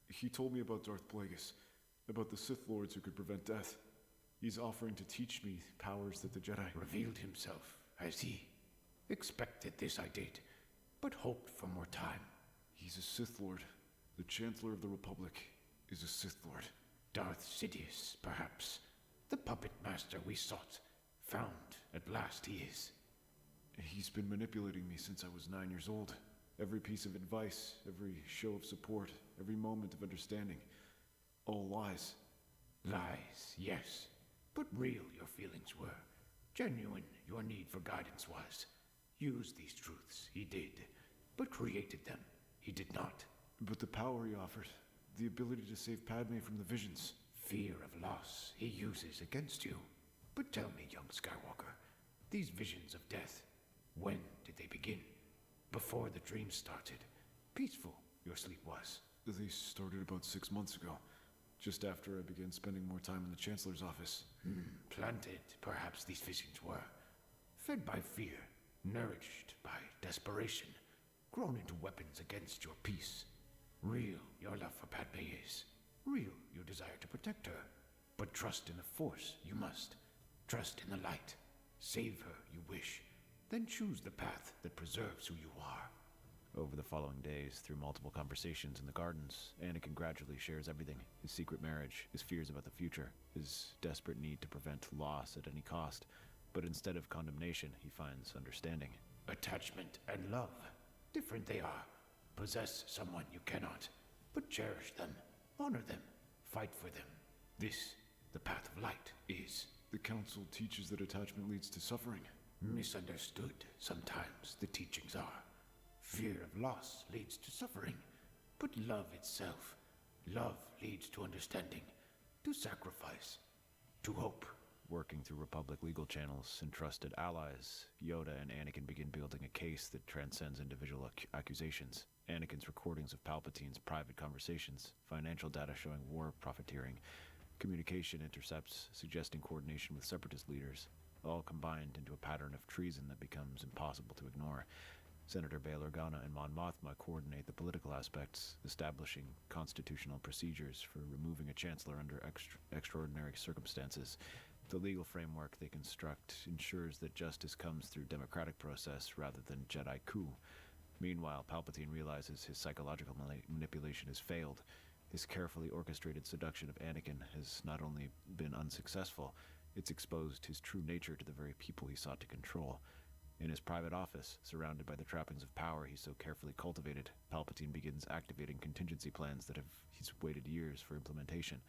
he told me about Darth Plagueis, about the Sith Lords who could prevent death. He's offering to teach me powers that the Jedi revealed himself, has he? Expected this I did, but hoped for more time. He's a Sith Lord. The Chancellor of the Republic is a Sith Lord. Darth Sidious, perhaps. The puppet master we sought. Found, at last he is. He's been manipulating me since I was 9 years old. Every piece of advice, every show of support, every moment of understanding. All lies. Lies, yes. But real your feelings were. Genuine your need for guidance was. Use these truths, he did. But created them, he did not. But the power he offered, the ability to save Padme from the visions. Fear of loss he uses against you. But tell me, young Skywalker, these visions of death, when did they begin? Before the dream started. Peaceful your sleep was. They started about 6 months ago. Just after I began spending more time in the Chancellor's office. Planted, perhaps these visions were. Fed by fear, nourished by desperation, grown into weapons against your peace. Real your love for Padme is. Real your desire to protect her. But trust in the Force you must. Trust in the light. Save her you wish. Then choose the path that preserves who you are. Over the following days, through multiple conversations in the gardens, Anakin gradually shares everything. His secret marriage, his fears about the future, his desperate need to prevent loss at any cost. But instead of condemnation, he finds understanding. Attachment and love. Different they are. Possess someone you cannot, but cherish them, honor them, fight for them. This, the path of light, is. The Council teaches that attachment leads to suffering. Misunderstood, sometimes the teachings are. Fear of loss leads to suffering, but love itself. Love leads to understanding, to sacrifice, to hope. Working through Republic legal channels and trusted allies, Yoda and Anakin begin building a case that transcends individual accusations. Anakin's recordings of Palpatine's private conversations, financial data showing war profiteering, communication intercepts suggesting coordination with separatist leaders, all combined into a pattern of treason that becomes impossible to ignore. Senator Bail Organa and Mon Mothma coordinate the political aspects, establishing constitutional procedures for removing a chancellor under extraordinary circumstances. The legal framework they construct ensures that justice comes through democratic process rather than Jedi coup. Meanwhile, Palpatine realizes his psychological manipulation has failed. His carefully orchestrated seduction of Anakin has not only been unsuccessful, it's exposed his true nature to the very people he sought to control. In his private office, surrounded by the trappings of power he so carefully cultivated, Palpatine begins activating contingency plans that he's waited years for implementation.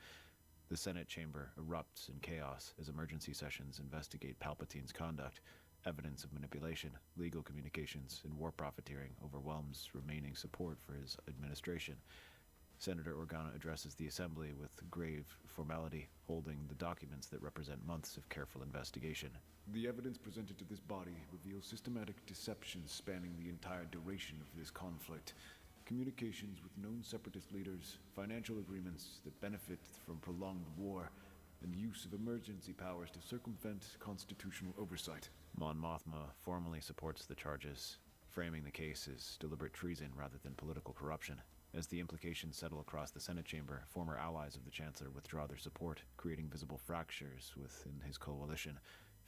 The Senate chamber erupts in chaos as emergency sessions investigate Palpatine's conduct. Evidence of manipulation, legal communications, and war profiteering overwhelms remaining support for his administration. Senator Organa addresses the assembly with grave formality, holding the documents that represent months of careful investigation. The evidence presented to this body reveals systematic deceptions spanning the entire duration of this conflict. Communications with known separatist leaders, financial agreements that benefit from prolonged war, and use of emergency powers to circumvent constitutional oversight. Mon Mothma formally supports the charges, framing the case as deliberate treason rather than political corruption. As the implications settle across the Senate chamber, former allies of the Chancellor withdraw their support, creating visible fractures within his coalition.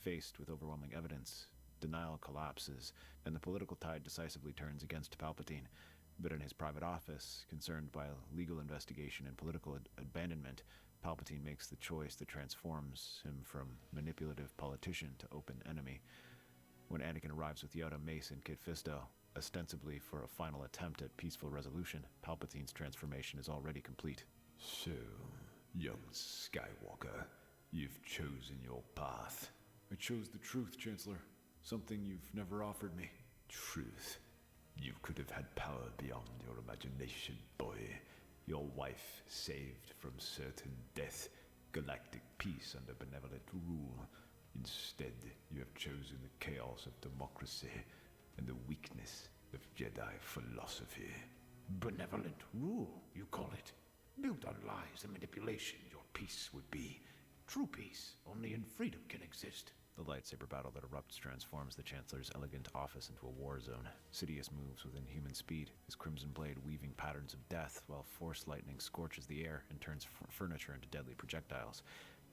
Faced with overwhelming evidence, denial collapses, and the political tide decisively turns against Palpatine. But in his private office, concerned by legal investigation and political abandonment, Palpatine makes the choice that transforms him from manipulative politician to open enemy. When Anakin arrives with Yoda, Mace, and Kit Fisto, ostensibly for a final attempt at peaceful resolution, Palpatine's transformation is already complete. So, young Skywalker, you've chosen your path. I chose the truth, Chancellor. Something you've never offered me. Truth? You could have had power beyond your imagination, boy. Your wife saved from certain death, galactic peace under benevolent rule. Instead, you have chosen the chaos of democracy and the weakness of Jedi philosophy. Benevolent rule, you call it? Built on lies and manipulation, your peace would be. True peace, only in freedom can exist. The lightsaber battle that erupts transforms the Chancellor's elegant office into a war zone. Sidious moves with inhuman speed, his crimson blade weaving patterns of death, while force lightning scorches the air and turns furniture into deadly projectiles.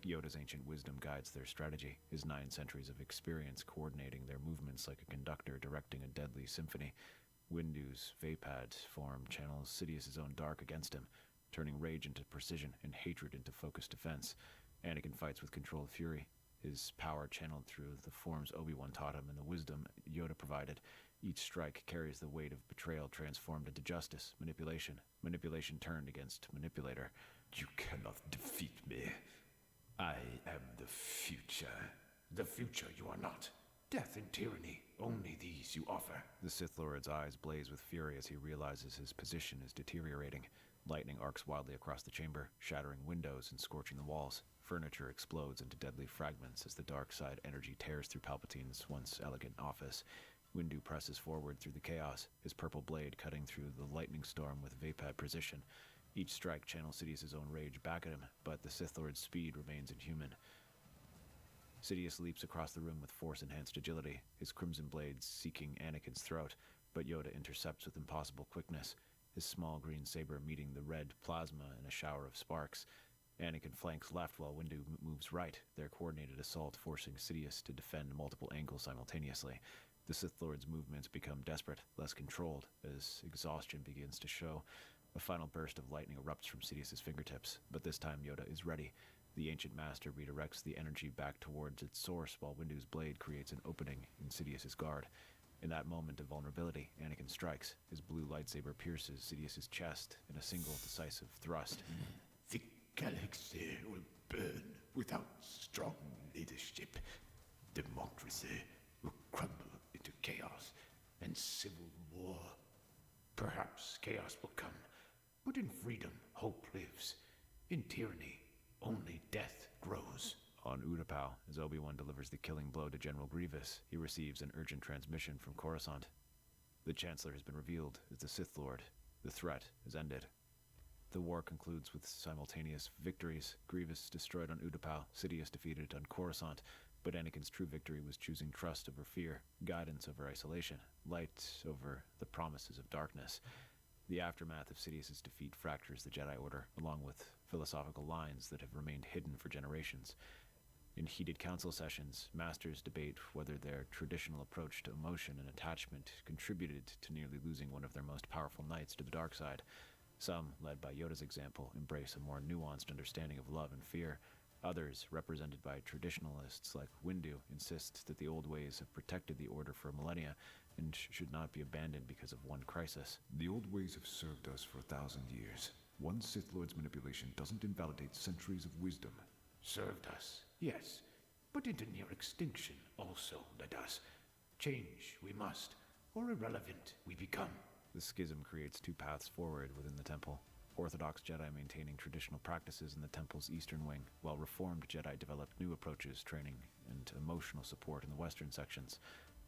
Yoda's ancient wisdom guides their strategy, his 9 centuries of experience coordinating their movements like a conductor directing a deadly symphony. Windu's Vapad form channels Sidious's own dark against him, turning rage into precision and hatred into focused defense. Anakin fights with controlled fury, his power channeled through the forms Obi-Wan taught him and the wisdom Yoda provided. Each strike carries the weight of betrayal transformed into justice, manipulation turned against manipulator. You cannot defeat me. I am the future. The future you are not. Death and tyranny, only these you offer. The Sith Lord's eyes blaze with fury as he realizes his position is deteriorating. Lightning arcs wildly across the chamber, shattering windows and scorching the walls. Furniture explodes into deadly fragments as the dark side energy tears through Palpatine's once elegant office. Windu presses forward through the chaos, his purple blade cutting through the lightning storm with Vapad precision. Each strike channels Sidious's own rage back at him, but the Sith Lord's speed remains inhuman. Sidious leaps across the room with force-enhanced agility, his crimson blade seeking Anakin's throat, but Yoda intercepts with impossible quickness, his small green saber meeting the red plasma in a shower of sparks. Anakin flanks left while Windu moves right, their coordinated assault forcing Sidious to defend multiple angles simultaneously. The Sith Lord's movements become desperate, less controlled, as exhaustion begins to show. A final burst of lightning erupts from Sidious's fingertips, but this time Yoda is ready. The ancient master redirects the energy back towards its source while Windu's blade creates an opening in Sidious's guard. In that moment of vulnerability, Anakin strikes. His blue lightsaber pierces Sidious's chest in a single decisive thrust. The galaxy will burn without strong leadership. Democracy will crumble into chaos and civil war. Perhaps chaos will come, but in freedom, hope lives. In tyranny, only death grows. On Utapau, as Obi-Wan delivers the killing blow to General Grievous, he receives an urgent transmission from Coruscant. The Chancellor has been revealed as the Sith Lord. The threat has ended. The war concludes with simultaneous victories. Grievous destroyed on Utapau, Sidious defeated on Coruscant, but Anakin's true victory was choosing trust over fear, guidance over isolation, light over the promises of darkness. The aftermath of Sidious's defeat fractures the Jedi Order, along with philosophical lines that have remained hidden for generations. In heated council sessions, masters debate whether their traditional approach to emotion and attachment contributed to nearly losing one of their most powerful knights to the dark side. Some, led by Yoda's example, embrace a more nuanced understanding of love and fear. Others, represented by traditionalists like Windu, insist that the old ways have protected the Order for millennia and should not be abandoned because of one crisis. The old ways have served us for 1,000 years. One Sith Lord's manipulation doesn't invalidate centuries of wisdom. Served us, yes, but into near extinction also led us. Change we must, or irrelevant we become. The schism creates 2 paths forward within the temple. Orthodox Jedi maintaining traditional practices in the temple's eastern wing, while Reformed Jedi develop new approaches, training, and emotional support in the western sections.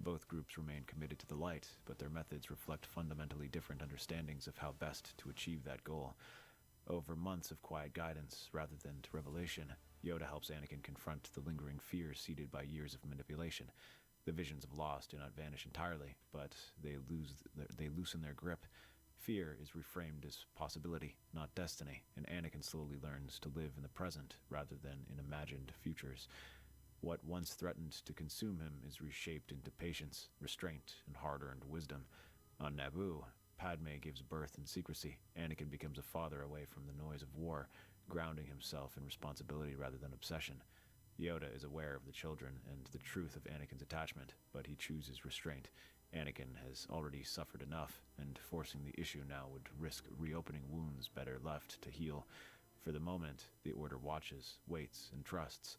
Both groups remain committed to the light, but their methods reflect fundamentally different understandings of how best to achieve that goal. Over months of quiet guidance, rather than to revelation, Yoda helps Anakin confront the lingering fears seeded by years of manipulation. The visions of loss do not vanish entirely, but they loosen their grip. Fear is reframed as possibility, not destiny, and Anakin slowly learns to live in the present rather than in imagined futures. What once threatened to consume him is reshaped into patience, restraint, and hard-earned wisdom. On Naboo, Padme gives birth in secrecy. Anakin becomes a father away from the noise of war, grounding himself in responsibility rather than obsession. Yoda is aware of the children and the truth of Anakin's attachment, but he chooses restraint. Anakin has already suffered enough, and forcing the issue now would risk reopening wounds better left to heal. For the moment, the Order watches, waits, and trusts.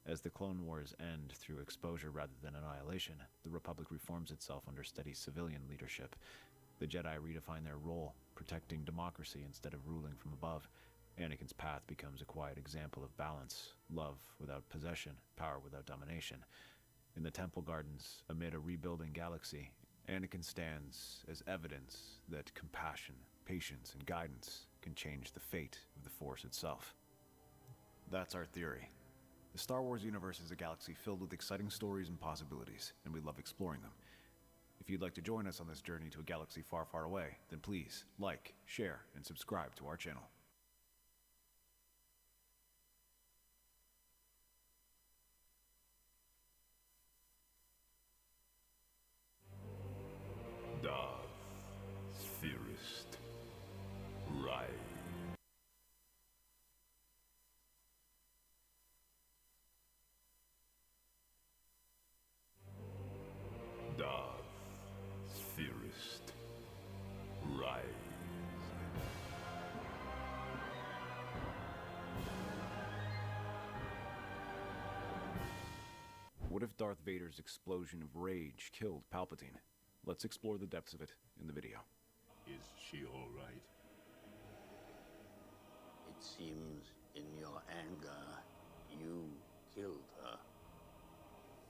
As the Clone Wars end through exposure rather than annihilation, the Republic reforms itself under steady civilian leadership. The Jedi redefine their role, protecting democracy instead of ruling from above. Anakin's path becomes a quiet example of balance, love without possession, power without domination. In the Temple Gardens, amid a rebuilding galaxy, Anakin stands as evidence that compassion, patience, and guidance can change the fate of the Force itself. That's our theory. The Star Wars universe is a galaxy filled with exciting stories and possibilities, and we love exploring them. If you'd like to join us on this journey to a galaxy far, far away, then please like, share, and subscribe to our channel. What if Darth Vader's explosion of rage killed Palpatine? Let's explore the depths of it in the video. Is she all right? It seems in your anger, you killed her.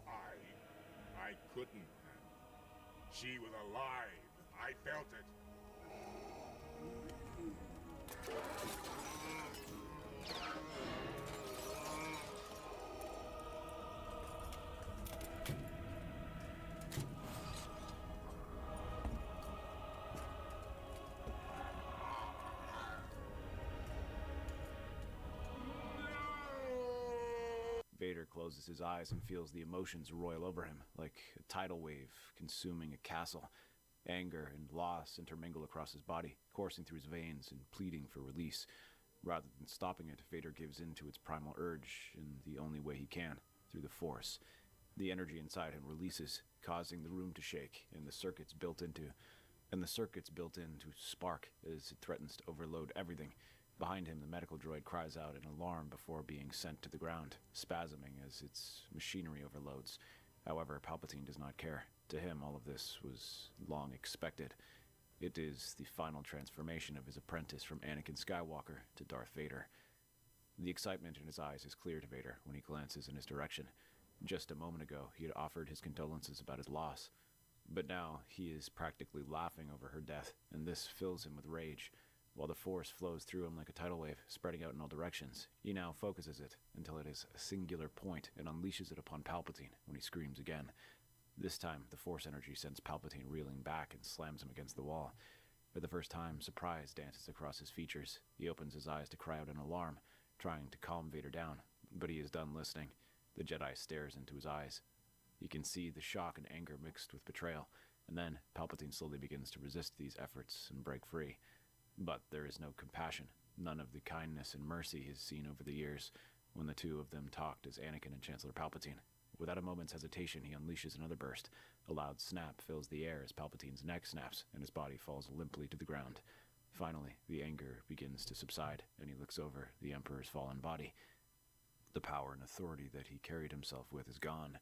I couldn't have. She was alive. I felt it. Vader closes his eyes and feels the emotions roil over him, like a tidal wave consuming a castle. Anger and loss intermingle across his body, coursing through his veins and pleading for release. Rather than stopping it, Vader gives in to its primal urge in the only way he can, through the Force. The energy inside him releases, causing the room to shake, and the circuits built in to spark as it threatens to overload everything. Behind him, the medical droid cries out in alarm before being sent to the ground, spasming as its machinery overloads. However, Palpatine does not care. To him, all of this was long expected. It is the final transformation of his apprentice from Anakin Skywalker to Darth Vader. The excitement in his eyes is clear to Vader when he glances in his direction. Just a moment ago, he had offered his condolences about his loss. But now, he is practically laughing over her death, and this fills him with rage. While the Force flows through him like a tidal wave, spreading out in all directions, he now focuses it until it is a singular point and unleashes it upon Palpatine when he screams again. This time, the Force energy sends Palpatine reeling back and slams him against the wall. For the first time, surprise dances across his features. He opens his eyes to cry out in alarm, trying to calm Vader down, but he is done listening. The Jedi stares into his eyes. He can see the shock and anger mixed with betrayal, and then Palpatine slowly begins to resist these efforts and break free. But there is no compassion, none of the kindness and mercy he has seen over the years when the two of them talked as Anakin and Chancellor Palpatine. Without a moment's hesitation, he unleashes another burst. A loud snap fills the air as Palpatine's neck snaps, and his body falls limply to the ground. Finally, the anger begins to subside, and he looks over the Emperor's fallen body. The power and authority that he carried himself with is gone.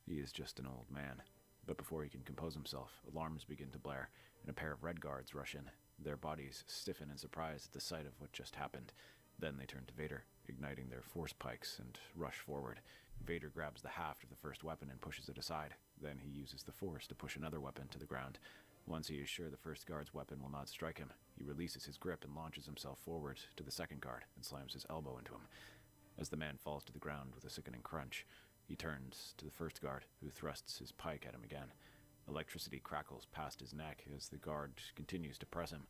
He is just an old man. But before he can compose himself, alarms begin to blare, and a pair of Red Guards rush in. Their bodies stiffen in surprise at the sight of what just happened. Then they turn to Vader, igniting their force pikes, and rush forward. Vader grabs the haft of the first weapon and pushes it aside. Then he uses the Force to push another weapon to the ground. Once he is sure the first guard's weapon will not strike him, he releases his grip and launches himself forward to the second guard and slams his elbow into him. As the man falls to the ground with a sickening crunch, he turns to the first guard, who thrusts his pike at him again. Electricity crackles past his neck as the guard continues to press him.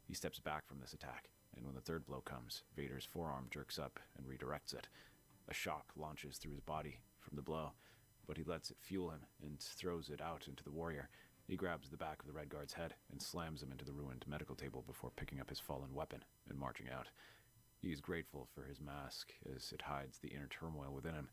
He steps back from this attack, and when the third blow comes, Vader's forearm jerks up and redirects it. A shock launches through his body from the blow, but he lets it fuel him and throws it out into the warrior. He grabs the back of the Red Guard's head and slams him into the ruined medical table before picking up his fallen weapon and marching out. He is grateful for his mask as it hides the inner turmoil within him.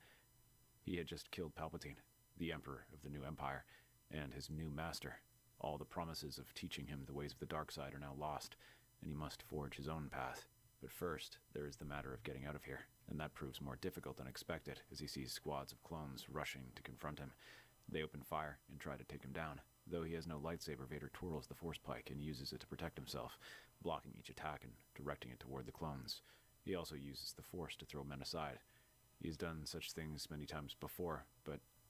He had just killed Palpatine, the Emperor of the new Empire, and his new master. All the promises of teaching him the ways of the dark side are now lost, and he must forge his own path. But first, there is the matter of getting out of here, and that proves more difficult than expected as he sees squads of clones rushing to confront him. They open fire and try to take him down. Though he has no lightsaber, Vader twirls the force pike and uses it to protect himself, blocking each attack and directing it toward the clones. He also uses the Force to throw men aside. He has done such things many times before,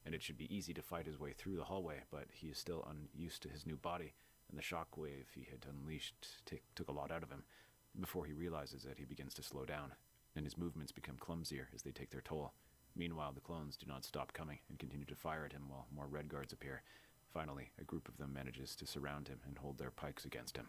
and it should be easy to fight his way through the hallway, but he is still unused to his new body, and the shockwave he had unleashed took a lot out of him. Before he realizes it, he begins to slow down, and his movements become clumsier as they take their toll. Meanwhile, the clones do not stop coming and continue to fire at him while more Red Guards appear. Finally, a group of them manages to surround him and hold their pikes against him.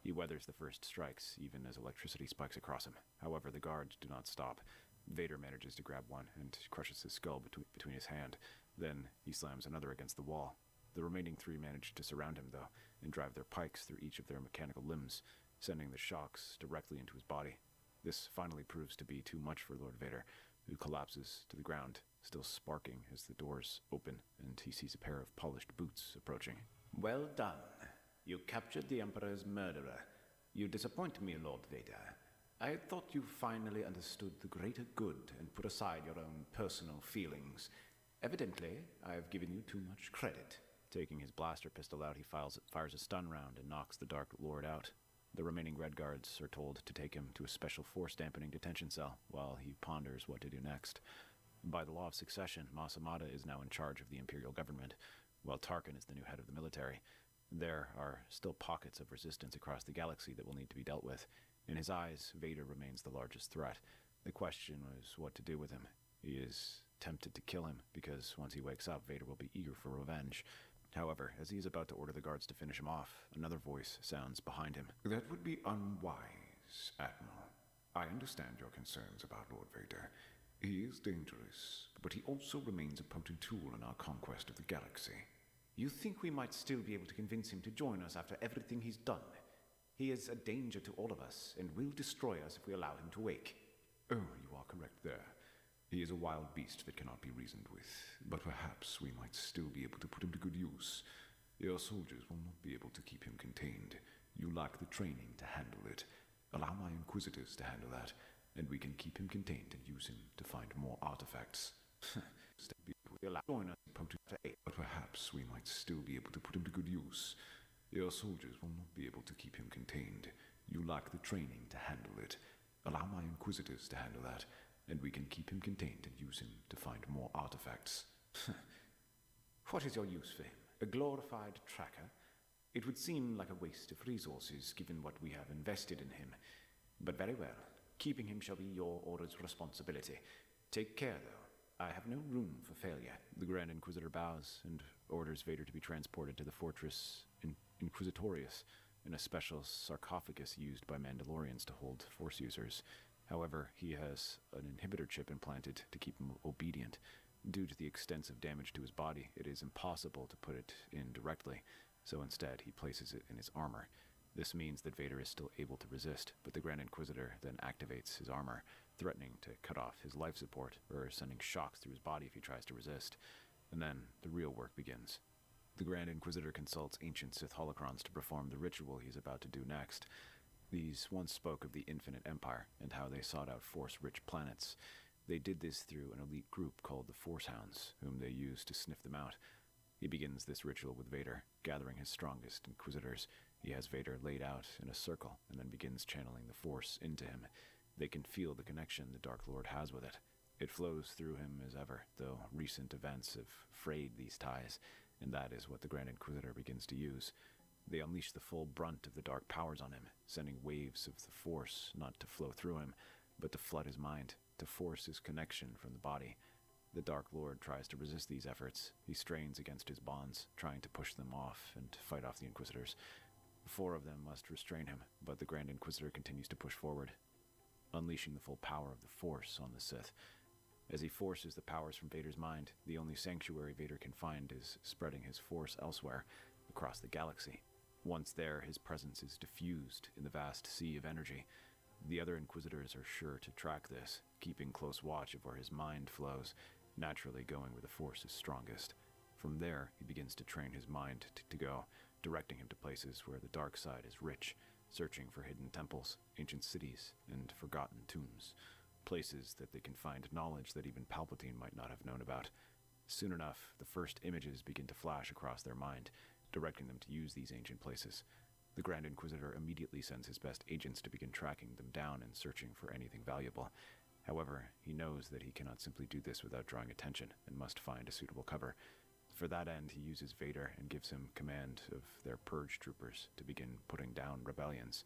He weathers the first strikes, even as electricity spikes across him. However, the guards do not stop. Vader manages to grab one and crushes his skull between his hand. Then he slams another against the wall. The remaining three manage to surround him, though, and drive their pikes through each of their mechanical limbs, sending the shocks directly into his body. This finally proves to be too much for Lord Vader, who collapses to the ground, still sparking as the doors open and he sees a pair of polished boots approaching. Well done. You captured the Emperor's murderer. You disappoint me, Lord Vader. I thought you finally understood the greater good and put aside your own personal feelings. Evidently, I've given you too much credit. Taking his blaster pistol out, he fires a stun round and knocks the Dark Lord out. The remaining Red Guards are told to take him to a special force-dampening detention cell while he ponders what to do next. By the law of succession, Masamada is now in charge of the Imperial government, while Tarkin is the new head of the military. There are still pockets of resistance across the galaxy that will need to be dealt with. In his eyes, Vader remains the largest threat. The question is what to do with him. He is tempted to kill him, because once he wakes up, Vader will be eager for revenge. However, as he is about to order the guards to finish him off, another voice sounds behind him. That would be unwise, Admiral. I understand your concerns about Lord Vader. He is dangerous, but he also remains a potent tool in our conquest of the galaxy. You think we might still be able to convince him to join us after everything he's done? He is a danger to all of us, and will destroy us if we allow him to wake. Oh, you are correct there. He is a wild beast that cannot be reasoned with, but perhaps we might still be able to put him to good use. Your soldiers will not be able to keep him contained. You lack the training to handle it. Allow my Inquisitors to handle that, and we can keep him contained and use him to find more artifacts. But perhaps we might still be able to put him to good use. Your soldiers will not be able to keep him contained. You lack the training to handle it. Allow my Inquisitors to handle that, and we can keep him contained and use him to find more artifacts. What is your use for him? A glorified tracker? It would seem like a waste of resources, given what we have invested in him. But very well. Keeping him shall be your order's responsibility. Take care, though. I have no room for failure. The Grand Inquisitor bows and orders Vader to be transported to the Fortress Inquisitorius, in a special sarcophagus used by Mandalorians to hold Force users. However, he has an inhibitor chip implanted to keep him obedient. Due to the extensive damage to his body, it is impossible to put it in directly, so instead he places it in his armor. This means that Vader is still able to resist, but the Grand Inquisitor then activates his armor, threatening to cut off his life support, or sending shocks through his body if he tries to resist. And then the real work begins. The Grand Inquisitor consults ancient Sith holocrons to perform the ritual he is about to do next. These once spoke of the Infinite Empire, and how they sought out Force-rich planets. They did this through an elite group called the Force Hounds, whom they used to sniff them out. He begins this ritual with Vader, gathering his strongest Inquisitors. He has Vader laid out in a circle, and then begins channeling the Force into him. They can feel the connection the Dark Lord has with it. It flows through him as ever, though recent events have frayed these ties, and that is what the Grand Inquisitor begins to use. They unleash the full brunt of the dark powers on him, sending waves of the Force not to flow through him, but to flood his mind, to force his connection from the body. The Dark Lord tries to resist these efforts. He strains against his bonds, trying to push them off and fight off the Inquisitors. 4 of them must restrain him, but the Grand Inquisitor continues to push forward, unleashing the full power of the Force on the Sith. As he forces the powers from Vader's mind, the only sanctuary Vader can find is spreading his Force elsewhere, across the galaxy. Once there, his presence is diffused in the vast sea of energy. The other Inquisitors are sure to track this, keeping close watch of where his mind flows, naturally going where the Force is strongest. From there, he begins to train his mind to go, directing him to places where the dark side is rich, searching for hidden temples, ancient cities, and forgotten tombs. Places that they can find knowledge that even Palpatine might not have known about. Soon enough, the first images begin to flash across their mind, directing them to use these ancient places. The Grand Inquisitor immediately sends his best agents to begin tracking them down and searching for anything valuable. However, he knows that he cannot simply do this without drawing attention, and must find a suitable cover. For that end, he uses Vader and gives him command of their purge troopers to begin putting down rebellions.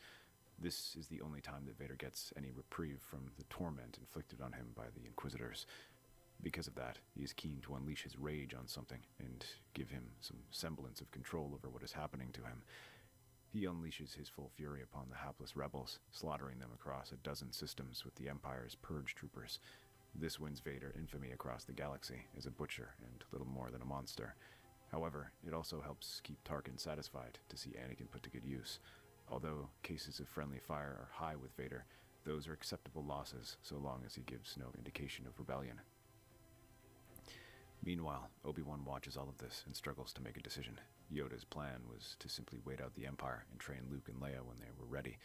This is the only time that Vader gets any reprieve from the torment inflicted on him by the Inquisitors. Because of that, he is keen to unleash his rage on something and give him some semblance of control over what is happening to him. He unleashes his full fury upon the hapless rebels, slaughtering them across a dozen systems with the Empire's purge troopers. This wins Vader infamy across the galaxy as a butcher and little more than a monster. However, it also helps keep Tarkin satisfied to see Anakin put to good use. Although cases of friendly fire are high with Vader, those are acceptable losses so long as he gives no indication of rebellion. Meanwhile, Obi-Wan watches all of this and struggles to make a decision. Yoda's plan was to simply wait out the Empire and train Luke and Leia when they were ready.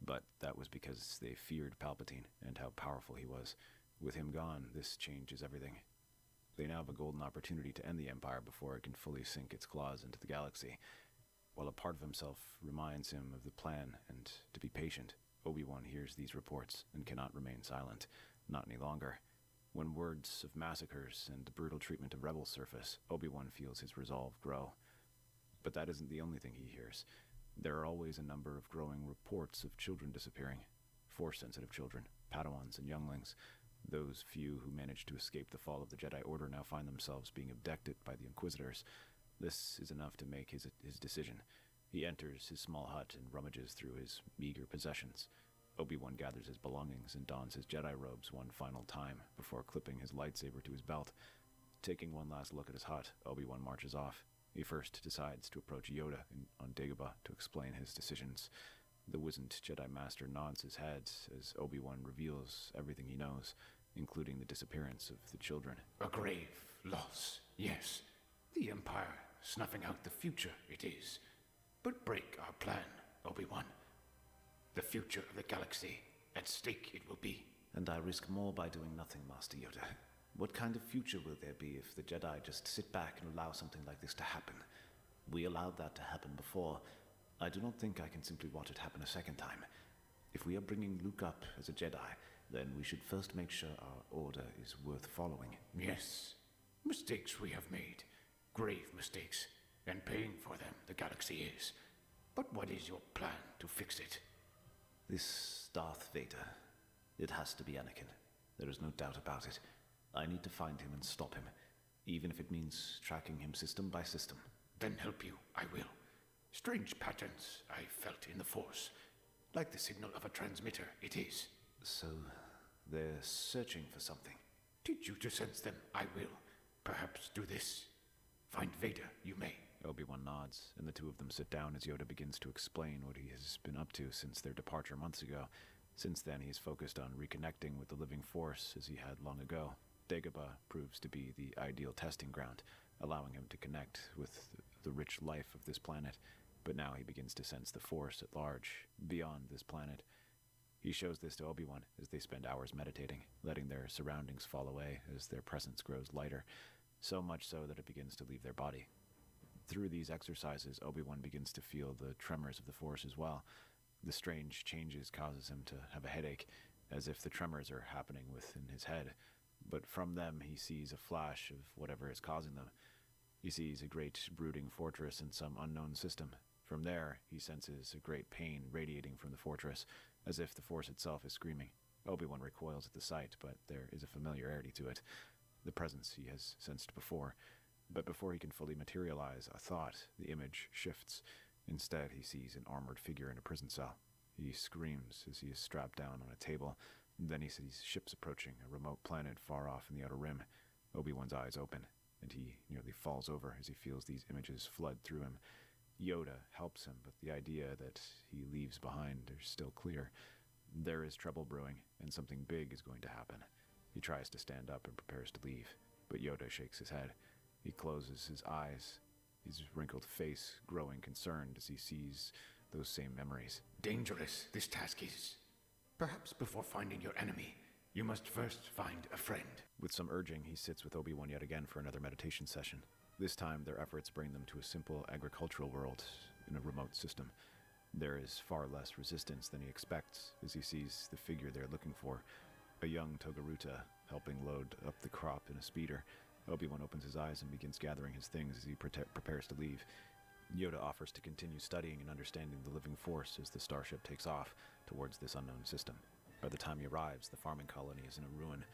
But that was because they feared Palpatine and how powerful he was. With him gone, this changes everything. They now have a golden opportunity to end the Empire before it can fully sink its claws into the galaxy. While a part of himself reminds him of the plan and to be patient, Obi-Wan hears these reports and cannot remain silent, not any longer. When words of massacres and the brutal treatment of rebels surface, Obi-Wan feels his resolve grow. But that isn't the only thing he hears. There are always a number of growing reports of children disappearing. Force-sensitive children, Padawans and younglings. Those few who managed to escape the fall of the Jedi Order now find themselves being abducted by the Inquisitors. This is enough to make his decision. He enters his small hut and rummages through his meager possessions. Obi-Wan gathers his belongings and dons his Jedi robes one final time before clipping his lightsaber to his belt. Taking one last look at his hut, Obi-Wan marches off. He first decides to approach Yoda on Dagobah to explain his decisions. The wizened Jedi Master nods his head as Obi-Wan reveals everything he knows, including the disappearance of the children. A grave loss, yes. The Empire snuffing out the future, it is. But break our plan, Obi-Wan. The future of the galaxy, at stake it will be. And I risk more by doing nothing, Master Yoda. What kind of future will there be if the Jedi just sit back and allow something like this to happen? We allowed that to happen before. I do not think I can simply watch it happen a second time. If we are bringing Luke up as a Jedi, then we should first make sure our order is worth following. Yes. Mistakes we have made. Grave mistakes. And paying for them, the galaxy is. But what is your plan to fix it? This Darth Vader. It has to be Anakin. There is no doubt about it. I need to find him and stop him, even if it means tracking him system by system. Then help you, I will. Strange patterns I felt in the Force. Like the signal of a transmitter, it is. So, they're searching for something. Teach you to sense them, I will. Perhaps do this. Find Vader, you may. Obi-Wan nods, and the two of them sit down as Yoda begins to explain what he has been up to since their departure months ago. Since then, he's focused on reconnecting with the living Force as he had long ago. Dagobah proves to be the ideal testing ground, allowing him to connect with the rich life of this planet. But now he begins to sense the Force at large, beyond this planet. He shows this to Obi-Wan as they spend hours meditating, letting their surroundings fall away as their presence grows lighter, so much so that it begins to leave their body. Through these exercises, Obi-Wan begins to feel the tremors of the Force as well. The strange changes causes him to have a headache, as if the tremors are happening within his head. But from them, he sees a flash of whatever is causing them. He sees a great brooding fortress in some unknown system. From there, he senses a great pain radiating from the fortress, as if the Force itself is screaming. Obi-Wan recoils at the sight, but there is a familiarity to it. The presence he has sensed before. But before he can fully materialize a thought, the image shifts. Instead, he sees an armored figure in a prison cell. He screams as he is strapped down on a table. Then he sees ships approaching a remote planet far off in the outer rim. Obi-Wan's eyes open, and he nearly falls over as he feels these images flood through him. Yoda helps him, but the idea that he leaves behind is still clear. There is trouble brewing, and something big is going to happen. He tries to stand up and prepares to leave, but Yoda shakes his head. He closes his eyes, his wrinkled face growing concerned as he sees those same memories. Dangerous, this task is. Perhaps before finding your enemy, you must first find a friend. With some urging, he sits with Obi-Wan yet again for another meditation session. This time, their efforts bring them to a simple agricultural world in a remote system. There is far less resistance than he expects as he sees the figure they're looking for, a young Togaruta helping load up the crop in a speeder. Obi-Wan opens his eyes and begins gathering his things as he prepares to leave. Yoda offers to continue studying and understanding the living Force as the starship takes off towards this unknown system. By the time he arrives, the farming colony is in a ruin.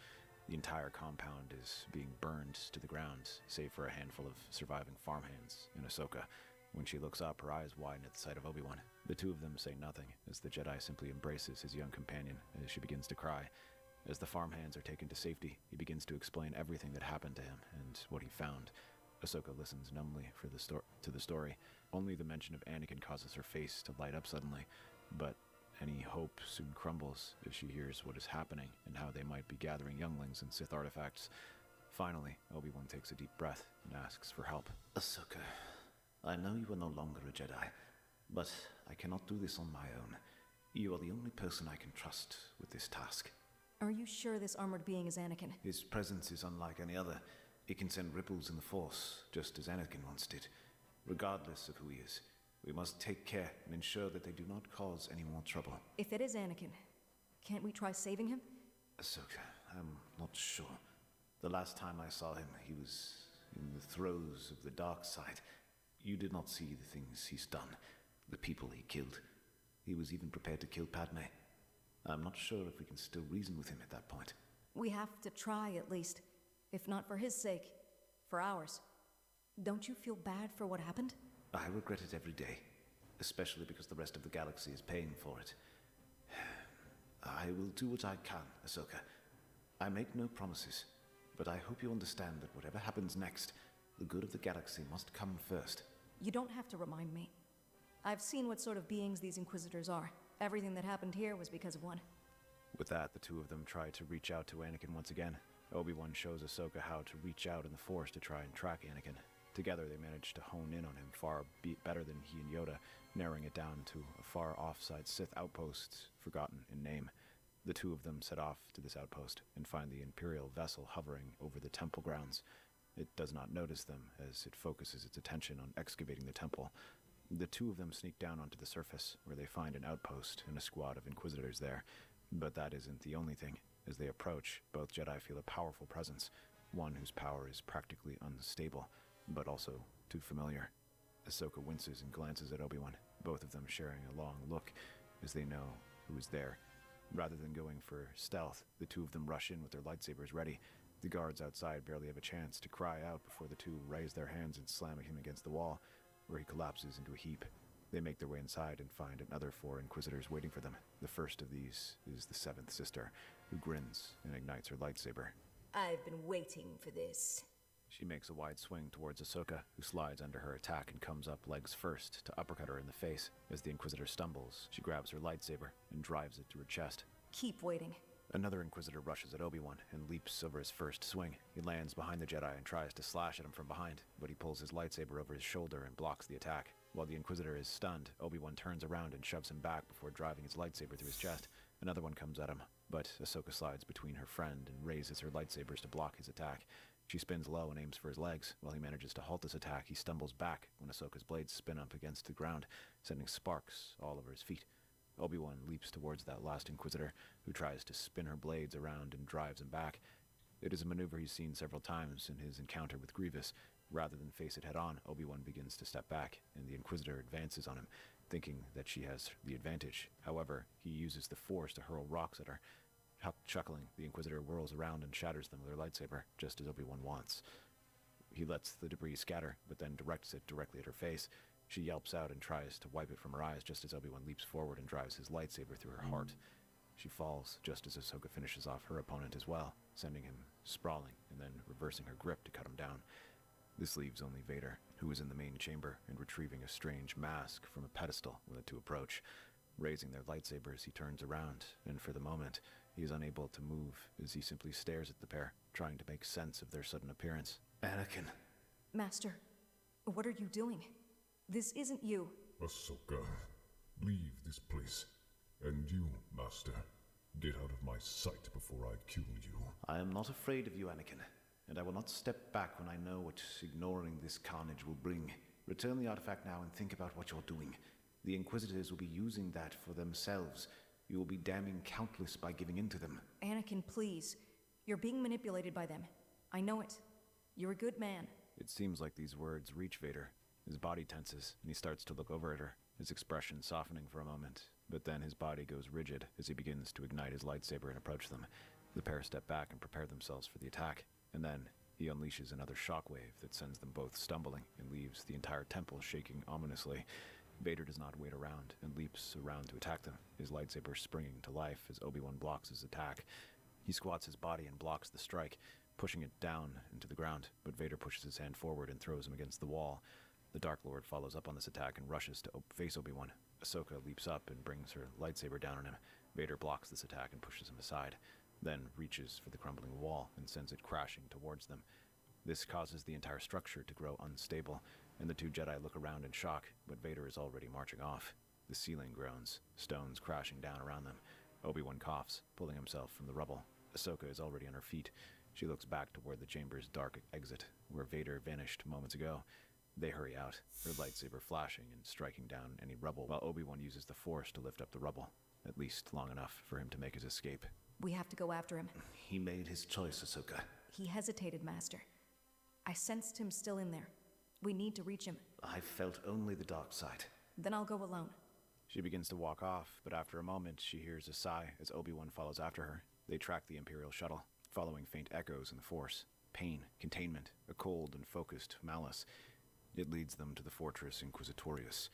The entire compound is being burned to the ground, save for a handful of surviving farmhands and Ahsoka. When she looks up, her eyes widen at the sight of Obi-Wan. The two of them say nothing, as the Jedi simply embraces his young companion as she begins to cry. As the farmhands are taken to safety, he begins to explain everything that happened to him and what he found. Ahsoka listens numbly to the story. Only the mention of Anakin causes her face to light up suddenly, but any hope soon crumbles as she hears what is happening and how they might be gathering younglings and Sith artifacts. Finally, Obi-Wan takes a deep breath and asks for help. Ahsoka, I know you are no longer a Jedi, but I cannot do this on my own. You are the only person I can trust with this task. Are you sure this armored being is Anakin? His presence is unlike any other. It can send ripples in the Force, just as Anakin once did. Regardless of who he is, we must take care and ensure that they do not cause any more trouble. If it is Anakin, can't we try saving him? Ahsoka, I'm not sure. The last time I saw him, he was in the throes of the dark side. You did not see the things he's done, the people he killed. He was even prepared to kill Padme. I'm not sure if we can still reason with him at that point. We have to try, at least. If not for his sake, for ours. Don't you feel bad for what happened? I regret it every day, especially because the rest of the galaxy is paying for it. I will do what I can, Ahsoka. I make no promises, but I hope you understand that whatever happens next, the good of the galaxy must come first. You don't have to remind me. I've seen what sort of beings these Inquisitors are. Everything that happened here was because of one. With that, the two of them try to reach out to Anakin once again. Obi-Wan shows Ahsoka how to reach out in the Force to try and track Anakin. Together, they manage to hone in on him far better than he and Yoda, narrowing it down to a far offside Sith outpost, forgotten in name. The two of them set off to this outpost and find the Imperial vessel hovering over the temple grounds. It does not notice them as it focuses its attention on excavating the temple. The two of them sneak down onto the surface, where they find an outpost and a squad of Inquisitors there. But that isn't the only thing. As they approach, both Jedi feel a powerful presence, one whose power is practically unstable, but also too familiar. Ahsoka winces and glances at Obi-Wan, both of them sharing a long look as they know who is there. Rather than going for stealth, the two of them rush in with their lightsabers ready. The guards outside barely have a chance to cry out before the two raise their hands and slam him against the wall, where he collapses into a heap. They make their way inside and find another 4 Inquisitors waiting for them. The first of these is the 7th sister, who grins and ignites her lightsaber. I've been waiting for this. She makes a wide swing towards Ahsoka, who slides under her attack and comes up legs first to uppercut her in the face. As the Inquisitor stumbles, she grabs her lightsaber and drives it to her chest. Keep waiting. Another Inquisitor rushes at Obi-Wan and leaps over his first swing. He lands behind the Jedi and tries to slash at him from behind, but he pulls his lightsaber over his shoulder and blocks the attack. While the Inquisitor is stunned, Obi-Wan turns around and shoves him back before driving his lightsaber through his chest. Another one comes at him, but Ahsoka slides between her friend and raises her lightsabers to block his attack. She spins low and aims for his legs. While he manages to halt this attack, he stumbles back when Ahsoka's blades spin up against the ground, sending sparks all over his feet. Obi-Wan leaps towards that last Inquisitor, who tries to spin her blades around and drives him back. It is a maneuver he's seen several times in his encounter with Grievous. Rather than face it head-on, Obi-Wan begins to step back, and the Inquisitor advances on him, thinking that she has the advantage. However, he uses the Force to hurl rocks at her. Chuckling, the Inquisitor whirls around and shatters them with her lightsaber, just as Obi-Wan wants. He lets the debris scatter, but then directs it directly at her face. She yelps out and tries to wipe it from her eyes just as Obi-Wan leaps forward and drives his lightsaber through her heart. She falls just as Ahsoka finishes off her opponent as well, sending him sprawling and then reversing her grip to cut him down. This leaves only Vader, who is in the main chamber and retrieving a strange mask from a pedestal when the two approach. Raising their lightsabers, he turns around, and for the moment, he is unable to move as he simply stares at the pair, trying to make sense of their sudden appearance. Anakin. Master, what are you doing? This isn't you. Ahsoka, leave this place. And you, Master, get out of my sight before I kill you. I am not afraid of you, Anakin, and I will not step back when I know what ignoring this carnage will bring. Return the artifact now and think about what you're doing. The Inquisitors will be using that for themselves. You will be damning countless by giving in to them. Anakin, please. You're being manipulated by them. I know it. You're a good man. It seems like these words reach Vader. His body tenses, and he starts to look over at her, his expression softening for a moment. But then his body goes rigid as he begins to ignite his lightsaber and approach them. The pair step back and prepare themselves for the attack, and then he unleashes another shockwave that sends them both stumbling and leaves the entire temple shaking ominously. Vader does not wait around and leaps around to attack them, his lightsaber springing to life as Obi-Wan blocks his attack. He squats his body and blocks the strike, pushing it down into the ground, but Vader pushes his hand forward and throws him against the wall. The Dark Lord follows up on this attack and rushes to face Obi-Wan. Ahsoka leaps up and brings her lightsaber down on him. Vader blocks this attack and pushes him aside, then reaches for the crumbling wall and sends it crashing towards them. This causes the entire structure to grow unstable, and the two Jedi look around in shock, but Vader is already marching off. The ceiling groans, stones crashing down around them. Obi-Wan coughs, pulling himself from the rubble. Ahsoka is already on her feet. She looks back toward the chamber's dark exit, where Vader vanished moments ago. They hurry out, her lightsaber flashing and striking down any rubble, while Obi-Wan uses the Force to lift up the rubble, at least long enough for him to make his escape. We have to go after him. He made his choice, Ahsoka. He hesitated, Master. I sensed him still in there. We need to reach him. I felt only the dark side. Then I'll go alone. She begins to walk off, but after a moment she hears a sigh as Obi-Wan follows after her. They track the Imperial shuttle, following faint echoes in the Force. Pain, containment, a cold and focused malice. It leads them to the Fortress Inquisitorius.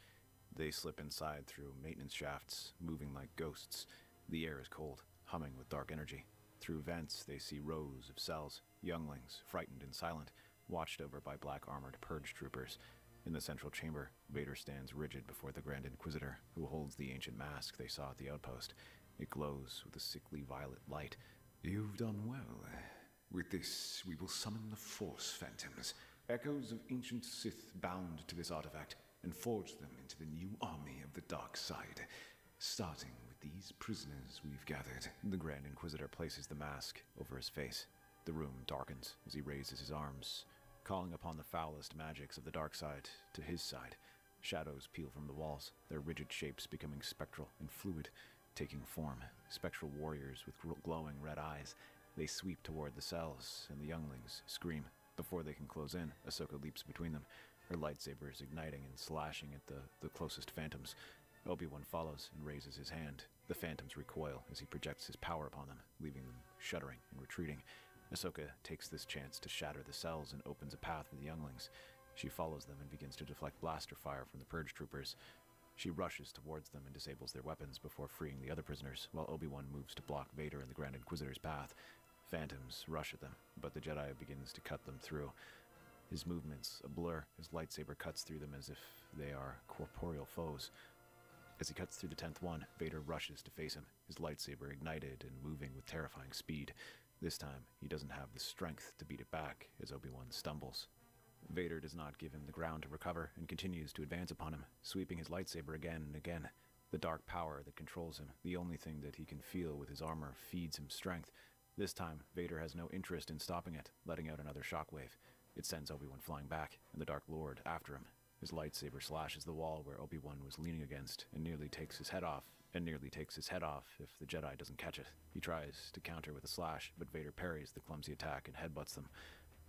They slip inside through maintenance shafts, moving like ghosts. The air is cold, humming with dark energy. Through vents, they see rows of cells, younglings, frightened and silent, watched over by black-armored purge troopers. In the central chamber, Vader stands rigid before the Grand Inquisitor, who holds the ancient mask they saw at the outpost. It glows with a sickly violet light. You've done well. With this, we will summon the Force Phantoms, echoes of ancient Sith bound to this artifact, and forge them into the new army of the dark side, starting with these prisoners we've gathered. The Grand Inquisitor places the mask over his face. The room darkens as he raises his arms, calling upon the foulest magics of the dark side to his side. Shadows peel from the walls, their rigid shapes becoming spectral and fluid, taking form. Spectral warriors with glowing red eyes. They sweep toward the cells, and the younglings scream. Before they can close in, Ahsoka leaps between them, her lightsaber is igniting and slashing at the closest phantoms. Obi-Wan follows and raises his hand. The phantoms recoil as he projects his power upon them, leaving them shuddering and retreating. Ahsoka takes this chance to shatter the cells and opens a path for the younglings. She follows them and begins to deflect blaster fire from the purge troopers. She rushes towards them and disables their weapons before freeing the other prisoners, while Obi-Wan moves to block Vader and the Grand Inquisitor's path. Phantoms rush at them, but the Jedi begins to cut them through. His movements a blur, his lightsaber cuts through them as if they are corporeal foes. As he cuts through the 10th one, Vader rushes to face him, his lightsaber ignited and moving with terrifying speed. This time, he doesn't have the strength to beat it back as Obi-Wan stumbles. Vader does not give him the ground to recover and continues to advance upon him, sweeping his lightsaber again and again. The dark power that controls him, the only thing that he can feel with his armor, feeds him strength. This time, Vader has no interest in stopping it, letting out another shockwave. It sends Obi-Wan flying back, and the Dark Lord after him. His lightsaber slashes the wall where Obi-Wan was leaning against, and nearly takes his head off if the Jedi doesn't catch it. He tries to counter with a slash, but Vader parries the clumsy attack and headbutts them.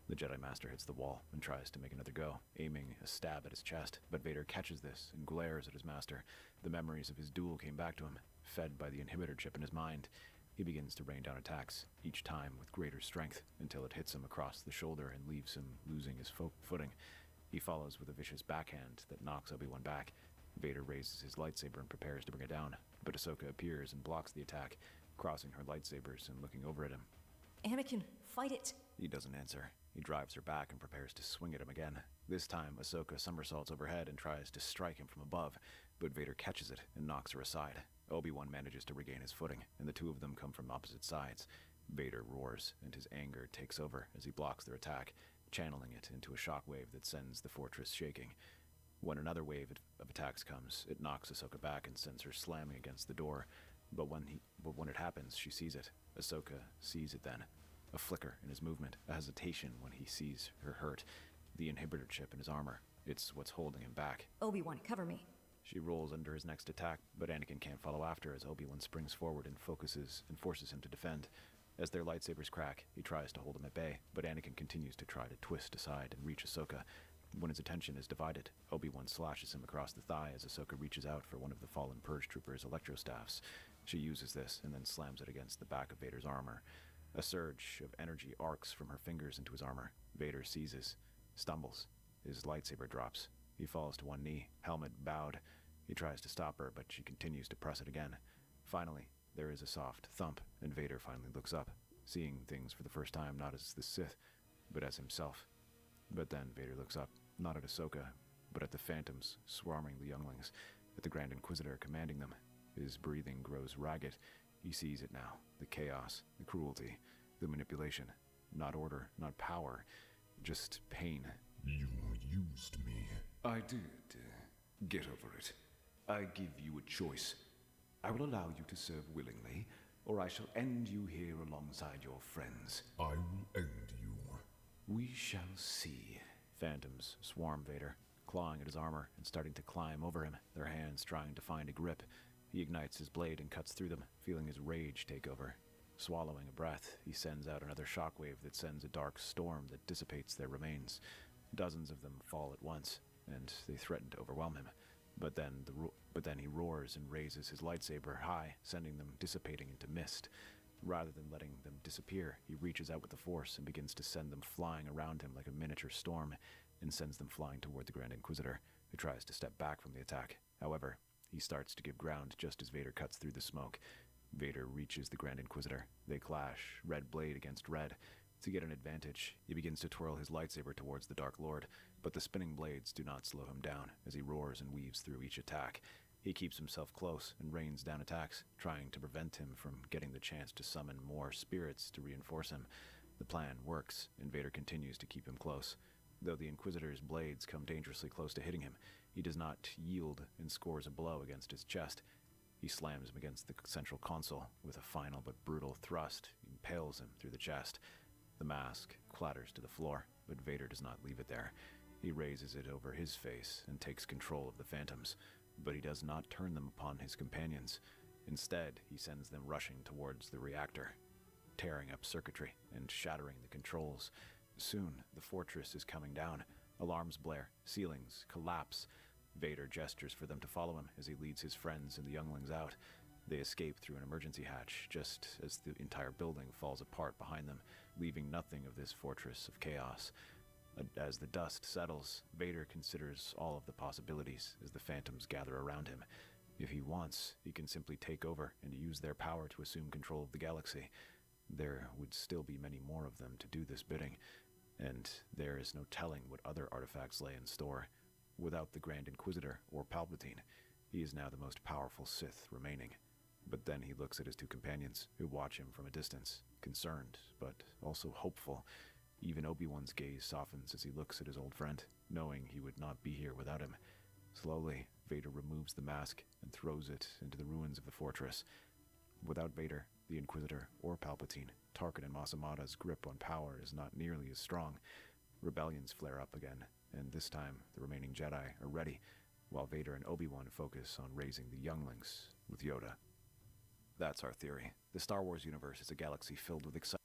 The Jedi Master hits the wall and tries to make another go, aiming a stab at his chest, but Vader catches this and glares at his master. The memories of his duel came back to him, fed by the inhibitor chip in his mind. He begins to rain down attacks, each time with greater strength, until it hits him across the shoulder and leaves him losing his footing. He follows with a vicious backhand that knocks Obi-Wan back. Vader raises his lightsaber and prepares to bring it down, but Ahsoka appears and blocks the attack, crossing her lightsabers and looking over at him. Anakin, fight it! He doesn't answer. He drives her back and prepares to swing at him again. This time, Ahsoka somersaults overhead and tries to strike him from above, but Vader catches it and knocks her aside. Obi-Wan manages to regain his footing, and the two of them come from opposite sides. Vader roars, and his anger takes over as he blocks their attack, channeling it into a shockwave that sends the fortress shaking. When another wave of attacks comes, it knocks Ahsoka back and sends her slamming against the door. But when it happens, she sees it. Ahsoka sees it then. A flicker in his movement, a hesitation when he sees her hurt. The inhibitor chip in his armor. It's what's holding him back. Obi-Wan, cover me. She rolls under his next attack, but Anakin can't follow after as Obi-Wan springs forward and forces him to defend. As their lightsabers crack, he tries to hold him at bay, but Anakin continues to try to twist aside and reach Ahsoka. When his attention is divided, Obi-Wan slashes him across the thigh as Ahsoka reaches out for one of the fallen purge troopers' electrostaffs. She uses this and then slams it against the back of Vader's armor. A surge of energy arcs from her fingers into his armor. Vader seizes, stumbles. His lightsaber drops. He falls to one knee, helmet bowed. He tries to stop her, but she continues to press it again. Finally, there is a soft thump, and Vader finally looks up, seeing things for the first time not as the Sith, but as himself. But then Vader looks up, not at Ahsoka, but at the phantoms swarming the younglings, at the Grand Inquisitor commanding them. His breathing grows ragged. He sees it now, the chaos, the cruelty, the manipulation. Not order, not power, just pain. You used me. I did. Get over it. I give you a choice. I will allow you to serve willingly, or I shall end you here alongside your friends. I will end you. We shall see. Phantoms swarm Vader, clawing at his armor and starting to climb over him, their hands trying to find a grip. He ignites his blade and cuts through them, feeling his rage take over. Swallowing a breath, he sends out another shockwave that sends a dark storm that dissipates their remains. Dozens of them fall at once, and they threaten to overwhelm him. But then he roars and raises his lightsaber high, sending them dissipating into mist. Rather than letting them disappear, he reaches out with the Force and begins to send them flying around him like a miniature storm, and sends them flying toward the Grand Inquisitor, who tries to step back from the attack. However, he starts to give ground just as Vader cuts through the smoke. Vader reaches the Grand Inquisitor. They clash, red blade against red. To get an advantage, he begins to twirl his lightsaber towards the Dark Lord, but the spinning blades do not slow him down as he roars and weaves through each attack. He keeps himself close and rains down attacks, trying to prevent him from getting the chance to summon more spirits to reinforce him. The plan works, and Vader continues to keep him close. Though the Inquisitor's blades come dangerously close to hitting him, he does not yield and scores a blow against his chest. He slams him against the central console with a final but brutal thrust, impales him through the chest. The mask clatters to the floor, but Vader does not leave it there. He raises it over his face and takes control of the Phantoms, but he does not turn them upon his companions. Instead, he sends them rushing towards the reactor, tearing up circuitry and shattering the controls. Soon, the fortress is coming down. Alarms blare, ceilings collapse. Vader gestures for them to follow him as he leads his friends and the younglings out. They escape through an emergency hatch, just as the entire building falls apart behind them, leaving nothing of this fortress of chaos. As the dust settles, Vader considers all of the possibilities as the Phantoms gather around him. If he wants, he can simply take over and use their power to assume control of the galaxy. There would still be many more of them to do this bidding, and there is no telling what other artifacts lay in store. Without the Grand Inquisitor or Palpatine, he is now the most powerful Sith remaining. But then he looks at his two companions, who watch him from a distance, concerned, but also hopeful. Even Obi-Wan's gaze softens as he looks at his old friend, knowing he would not be here without him. Slowly, Vader removes the mask and throws it into the ruins of the fortress. Without Vader, the Inquisitor, or Palpatine, Tarkin and Mas Amedda's grip on power is not nearly as strong. Rebellions flare up again, and this time the remaining Jedi are ready, while Vader and Obi-Wan focus on raising the younglings with Yoda. That's our theory. The Star Wars universe is a galaxy filled with exciting